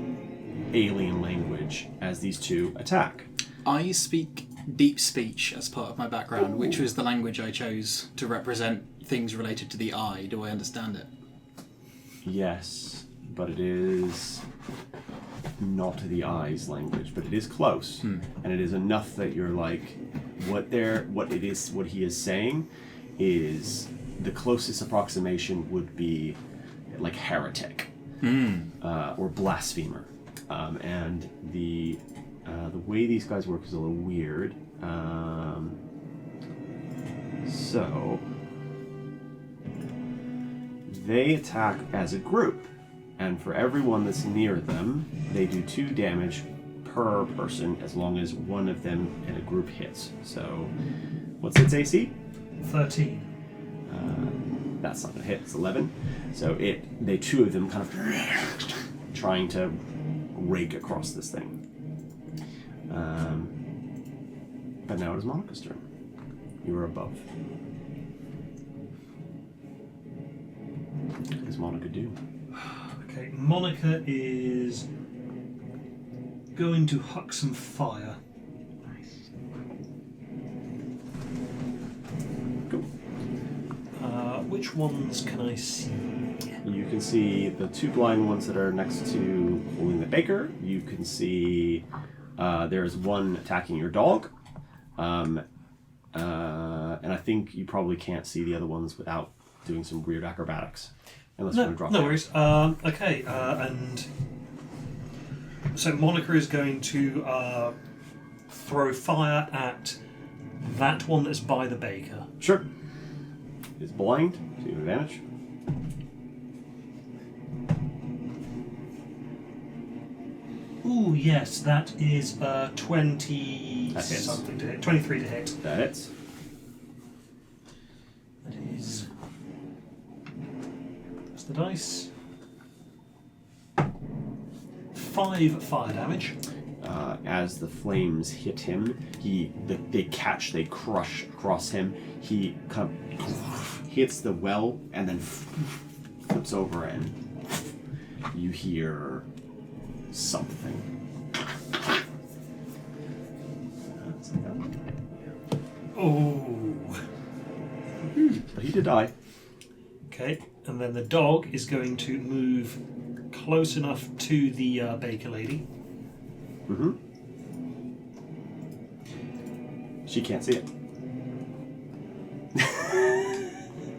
alien language as these two attack. I speak deep speech as part of my background, which was the language I chose to represent things related to the eye. Do I understand it? Yes, but it is not the eye's language, but it is close, and it is enough that you're like, what he is saying is the closest approximation would be like heretic or blasphemer, and the way these guys work is a little weird. So they attack as a group, and for everyone that's near them, they do 2 damage per person as long as one of them in a group hits. So, what's its AC? 13. That's not gonna hit. It's 11. So they 2 of them kind of trying to rake across this thing. But now it is Monica's turn. You are above. What does Monica do? Okay, Monica is going to huck some fire. Cool. Which ones can I see? You can see the 2 blind ones that are next to holding the baker. You can see there's one attacking your dog. And I think you probably can't see the other ones without doing some weird acrobatics. Unless you want to drop No down. worries. Okay, and so Monica is going to throw fire at that one that's by the baker. Sure. It's blind, so you have advantage. Ooh, yes, that is 20 That hits. something to hit. 23 to hit. That hits. That is. That's the dice. 5 fire damage. As the flames hit him, they crush across him. He kind of hits the well and then flips over, and you hear something. Oh. But he did die. Okay, and then the dog is going to move close enough to the baker lady. Mm-hmm. She can't see it.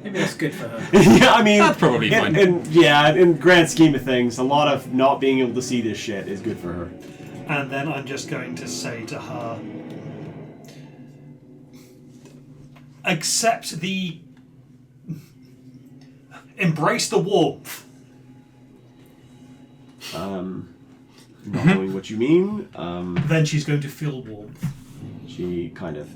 Maybe that's good for her. Yeah, I mean, That's probably fine. In grand scheme of things, a lot of not being able to see this shit is good for her. And then I'm just going to say to her, embrace the warmth. Not knowing what you mean, Then she's going to feel warmth. she kind of,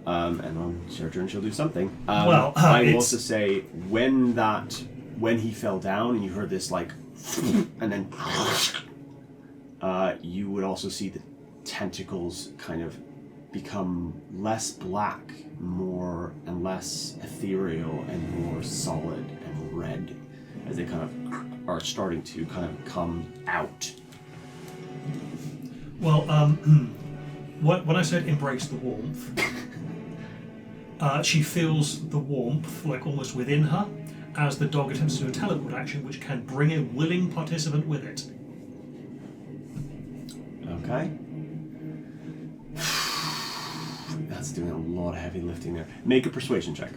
and on her turn she'll do something. Well, I will it's- also say when he fell down and you heard this like, and then, you would also see the tentacles kind of become less black, more and less ethereal, and more solid and red, as they kind of are starting to kind of come out. Well, when I said embrace the warmth, she feels the warmth like almost within her as the dog attempts to do a teleport action which can bring a willing participant with it. Okay. That's doing a lot of heavy lifting there. Make a persuasion check.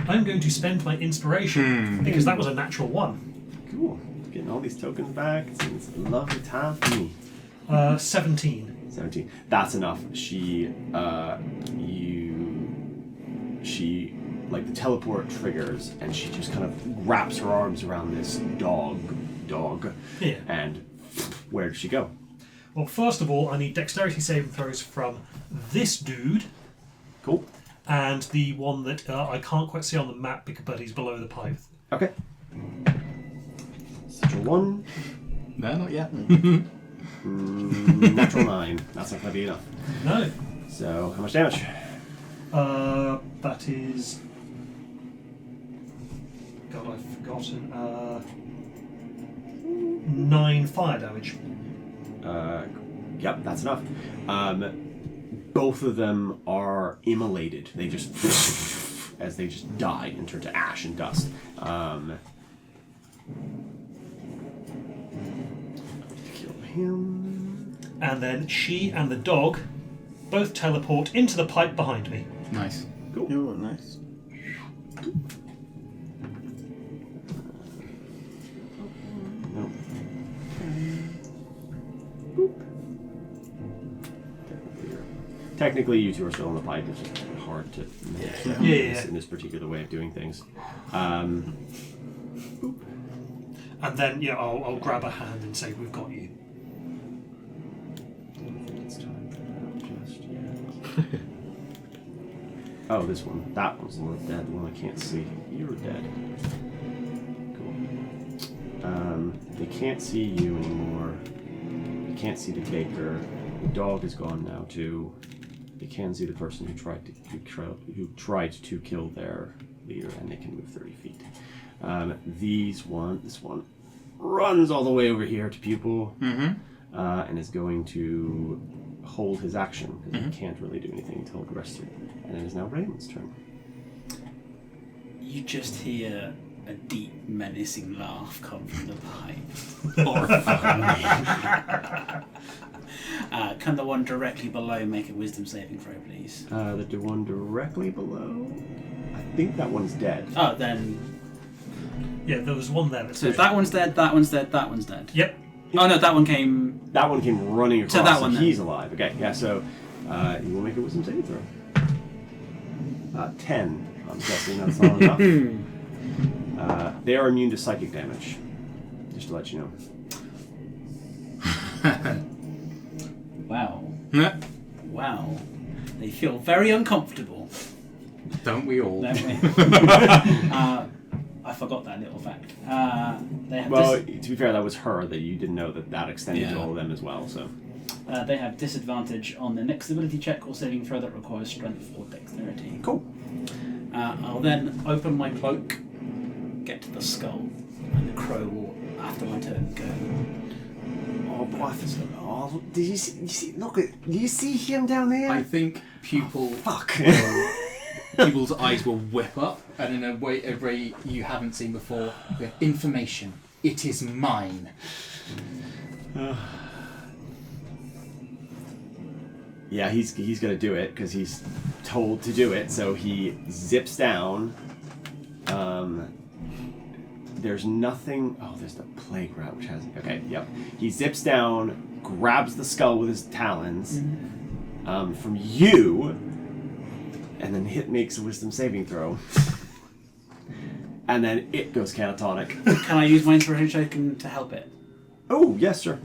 I'm going to spend my inspiration because that was a natural 1. Cool. Getting all these tokens back. It's a lovely time for me. 17. 17. That's enough. She, like the teleport triggers, and she just kind of wraps her arms around this dog, Yeah. and where does she go? Well, first of all, I need dexterity saving throws from this dude Cool. and the one that I can't quite see on the map, but he's below the pipe. Okay. Such a 1. No, not yet. Natural 9. That's not going to be enough. No. So, how much damage? That is... God, I've forgotten. 9 fire damage. Yep, that's enough. Both of them are immolated. They just as they just die and turn to ash and dust. Kill him. And then she and the dog both teleport into the pipe behind me. Nice. Cool. Oh, nice. No. Boop. Technically, you two are still in the pipe. It's just hard to manage Yeah. in this particular way of doing things. And then, I'll grab a hand and say, "We've got you." It's time for that just yet. Oh, this one. That one's the one dead. The one I can't see. You're dead. Cool. They can't see you anymore. They can't see the baker. The dog is gone now too. They can see the person who tried to kill their leader, and they can move 30 feet. This one runs all the way over here to Pupil, and is going to hold his action because he can't really do anything until the rest of it. And it is now Raymond's turn. You just hear a deep, menacing laugh come from the pipe. Can the one directly below make a wisdom saving throw, please? The one directly below. I think that one's dead. Oh, then. Yeah, there was one there. So that one's dead, that one's dead, that one's dead. Yep. Oh no, that one came. That one came running across. So that one, he's alive. Okay, yeah. So you will make a wisdom saving throw. 10. I'm guessing that's not enough. They are immune to psychic damage. Just to let you know. Wow. Wow. They feel very uncomfortable. Don't we all? Don't we? I forgot that little fact. They have To be fair, that was her that you didn't know that extended to Yeah. all of them as well. So they have disadvantage on the next ability check or saving throw that requires strength or dexterity. cool. I'll then open my cloak, get to the skull, and the crow will, after my turn, go. Oh, boy, oh, did you see? Look at. Do you see him down there? I think Pupil's eyes will whip up, and in a way you haven't seen before. Information. It is mine. Yeah, he's gonna do it because he's told to do it. So he zips down. There's nothing. Oh, there's the plague rat, which has. Okay, yep. He zips down, grabs the skull with his talons from you, and then makes a wisdom saving throw. And then it goes catatonic. Can I use my inspiration token to help it? Oh, yes, sir.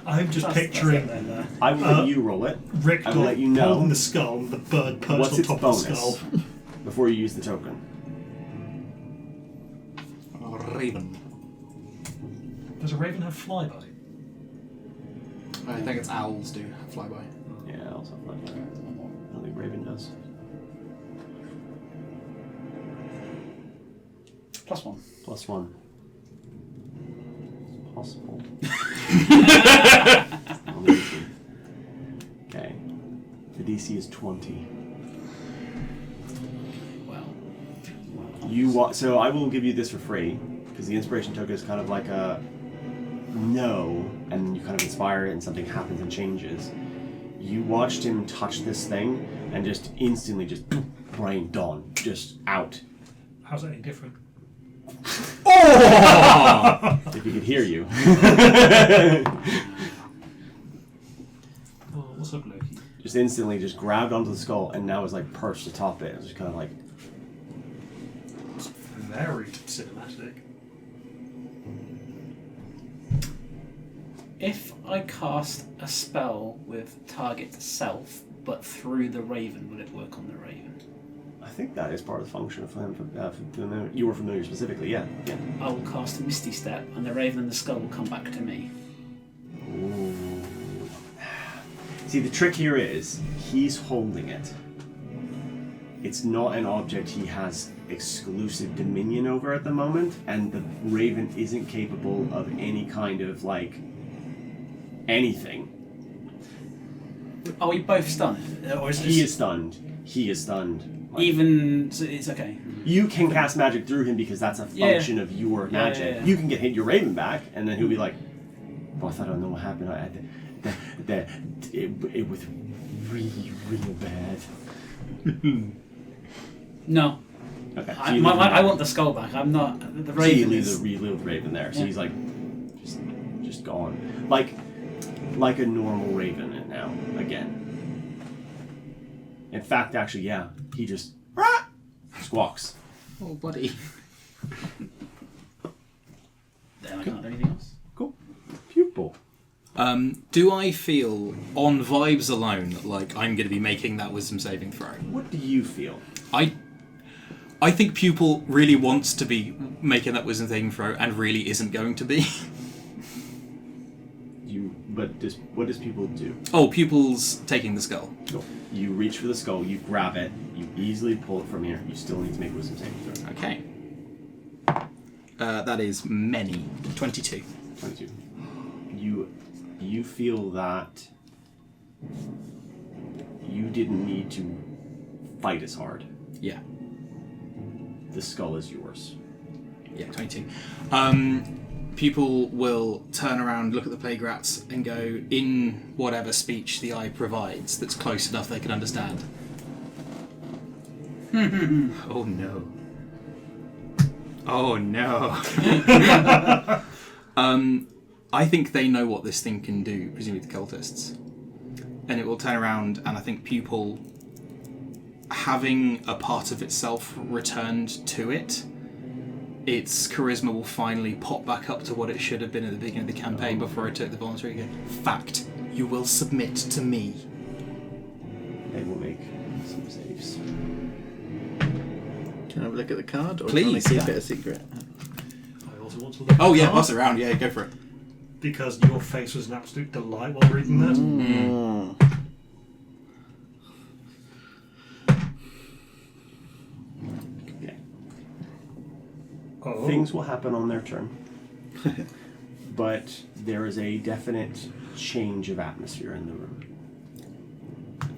I'm just picturing That's I will let you roll it. Rick I will let you know. holding the skull and the bird perched What's on its top bonus of the skull. before you use the token? Raven. Does a raven have flyby? I think it's owls do flyby. Yeah, also I don't think Raven does. +1. +1. It's possible. Okay. The DC is 20. Well. So I will give you this for free because the inspiration token is kind of like a no, and you kind of inspire it, and something happens and changes. You watched him touch this thing, and just instantly, brain dawn, just out. How's that any different? Oh! If he could hear you. Oh, what's up, Loki? Just instantly, just grabbed onto the skull, and now is like perched atop it. It's just kind of like. It's very cinematic. If I cast a spell with target self, but through the raven, would it work on the raven? I think that is part of the function of you were familiar specifically, yeah. I will cast a Misty Step, and the raven and the skull will come back to me. Ooh. See, the trick here is he's holding it. it's not an object he has exclusive dominion over at the moment, and the raven isn't capable of any kind of, like, anything. Are we both stunned? Or is He is stunned. He is stunned. Like, even... So it's okay. you can cast magic through him because that's a function of your magic. yeah. You can get hit your raven back, and then he'll be like, "Oh, I thought I don't know what happened. It was really, really bad." No. Okay. So I want the skull back. I'm not... The So you raven leave is... the reload raven there. So Yeah. he's like, just gone. Like a normal raven now, again. In fact, actually, yeah, he just squawks. Oh, buddy. Then I can't do anything else. Cool. Pupil. Do I feel, on vibes alone, like I'm going to be making that wisdom saving throw? What do you feel? I think Pupil really wants to be making that wisdom saving throw and really isn't going to be. What does Pupil do? Oh, Pupil's taking the skull. Cool. You reach for the skull, you grab it, you easily pull it from here. You still need to make a wisdom saving throw. Okay. That is many. 22. 22. You feel that you didn't need to fight as hard. Yeah. The skull is yours. Yeah, 22. Pupil will turn around, look at the plague rats, and go, in whatever speech the eye provides that's close enough they can understand. Oh no. Oh no. I think they know what this thing can do, presumably the cultists. And it will turn around, and I think Pupil, having a part of itself returned to it, its charisma will finally pop back up to what it should have been at the beginning of the campaign before it took the voluntary again. Fact, you will submit to me. They will make some saves. Can I have a look at the card? Or Please, can I keep yeah. it a secret? I also want to look. Oh at yeah, the pass card, it around. Yeah, go for it. because your face was an absolute delight while reading that. Mm. Okay. Oh. Things will happen on their turn. But there is a definite change of atmosphere in the room.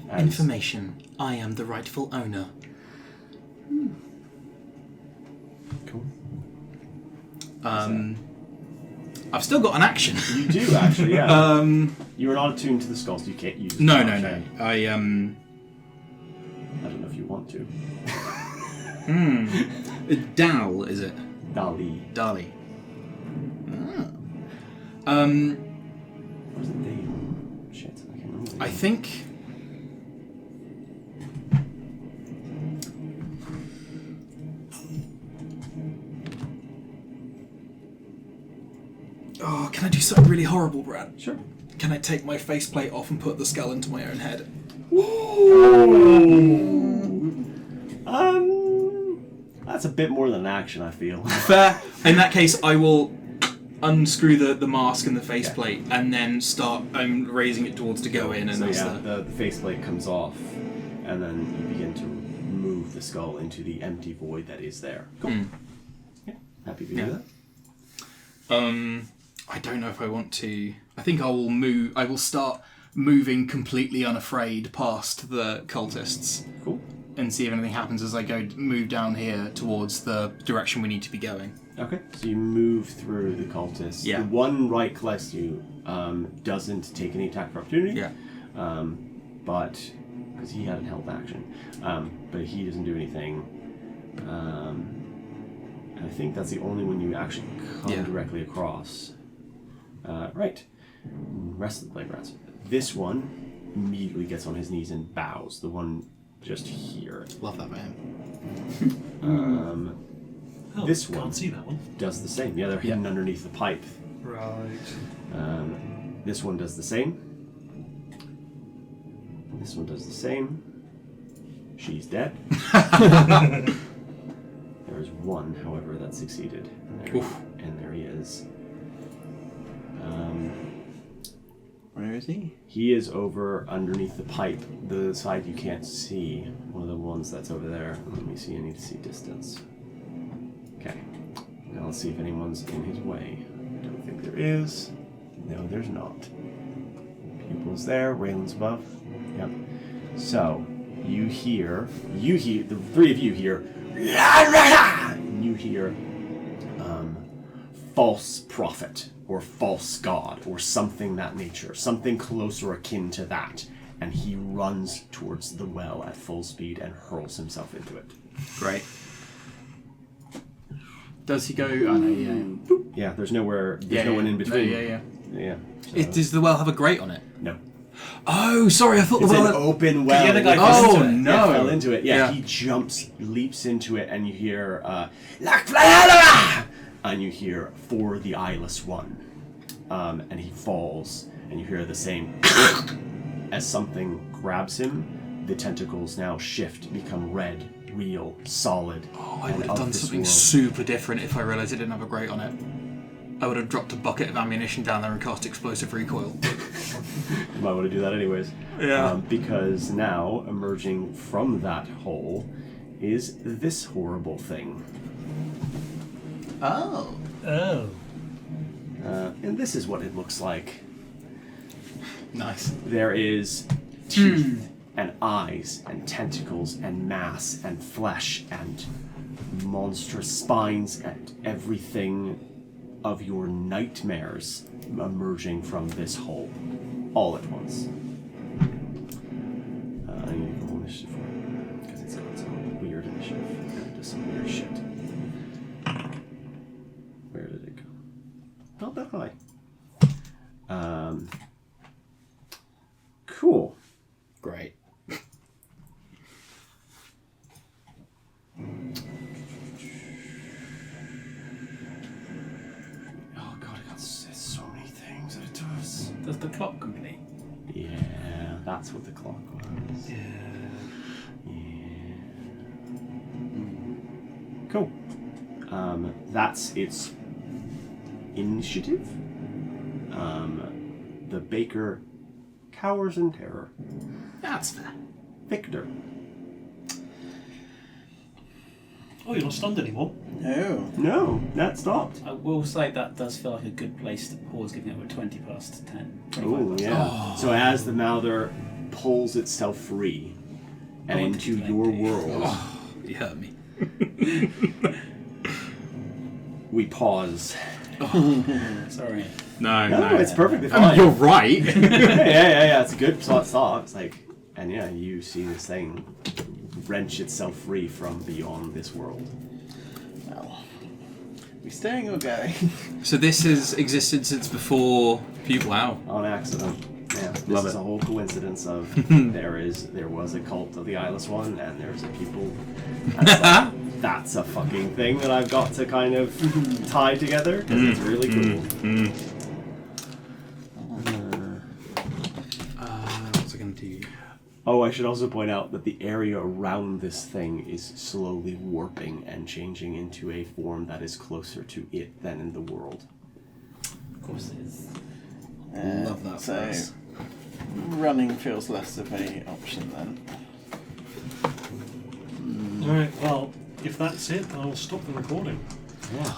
As- Information. I am the rightful owner. Cool. I've still got an action. You do actually, yeah. You are not attuned to the skulls. You can't use. No. the I I don't know if you want to. Dal, is it? Dali. Dali. Or is it Dale? Shit, I can't remember. I think. Oh, can I do something really horrible, Brad? Sure. Can I take my faceplate off and put the skull into my own head? That's a bit more than an action, I feel. Fair. In that case, I will unscrew the mask and the faceplate and then start raising it towards to go in. And So that's yeah, the faceplate comes off, and then you begin to move the skull into the empty void that is there. Cool. Yeah, happy to do that. I don't know if I want to. I think I will move. I will start moving completely unafraid past the cultists. Cool. And see if anything happens as I move down here towards the direction we need to be going. Okay, so you move through the cultists. Yeah. The one right close to you doesn't take any attack of opportunity. Yeah. But because he had a held action, but he doesn't do anything. And I think that's the only one you actually come directly across. Right. Rest of the plague rats. This one immediately gets on his knees and bows. The one just here. Love that man. Oh, this can't one see that one. does the same. Yeah, they're hidden underneath the pipe. Right. This one does the same. This one does the same. She's dead. There is one, however, that succeeded. And there he is. Where is is he? He is over underneath the pipe, the side you can't see. One of the ones that's over there. Let me see, I need to see distance. Okay. Now let's see if anyone's in his way. I don't think there is. No, there's not. Pupil's there, Raylan's above. Yep. So, you hear, the three of you hear, and you hear false prophet, or false god, or something that nature, something close or akin to that. And he runs towards the well at full speed and hurls himself into it. Great. Does he go? Oh no, yeah. Yeah, there's no one in between. Yeah. So, Does the well have a grate on it? no. Oh, sorry, I thought It's the well an open well. the other guy Oh, fell into it. no. Yeah, fell into it. Yeah, he leaps into it, and you hear and you hear for the eyeless one, and he falls, and you hear the same as something grabs him. The tentacles now shift, become red, real, solid. Oh, I and would have of done this something world. super different if I realised it didn't have a grate on it. I would have dropped a bucket of ammunition down there and cast explosive recoil. You might want to do that anyways. Yeah. Because now, emerging from that hole, is this horrible thing. Oh. Oh. And this is what it looks like. Nice. There is teeth and eyes and tentacles and mass and flesh and monstrous spines and everything of your nightmares emerging from this hole all at once. I need to roll initiative for it because it's got some weird initiative and it does some weird shit. Where did it go? Not that high. Cool. Great. Oh god, it got so many things that it does. Does the clock complete? Yeah, that's what the clock was. Yeah. Cool. That's its initiative. The baker cowers in terror. That's fair. Victor. Oh, you're not stunned anymore. No. No, that stopped. I will say that does feel like a good place to pause, giving it a 20 past 10. 25 Oh, past yeah. So as the Mouther pulls itself free and I want into to keep your playing world, Oh, you hurt me. we pause. 10. Sorry. No, it's perfectly I mean, fine. you're right. yeah. It's a good thought. It's like, and yeah, you see this thing wrench itself free from beyond this world. Well, we staying or going? So this has existed since before Pupil Wow. On accident. Yeah, this Love is it. a whole coincidence of there was a cult of the Eyeless One, and there's a people. That's a fucking thing that I've got to kind of tie together because it's really cool. What's I going to do? Oh, I should also point out that the area around this thing is slowly warping and changing into a form that is closer to it than in the world. Of course it is. Love that So, for us. running feels less of a option then. Alright, well, if that's it, I'll stop the recording. Yeah.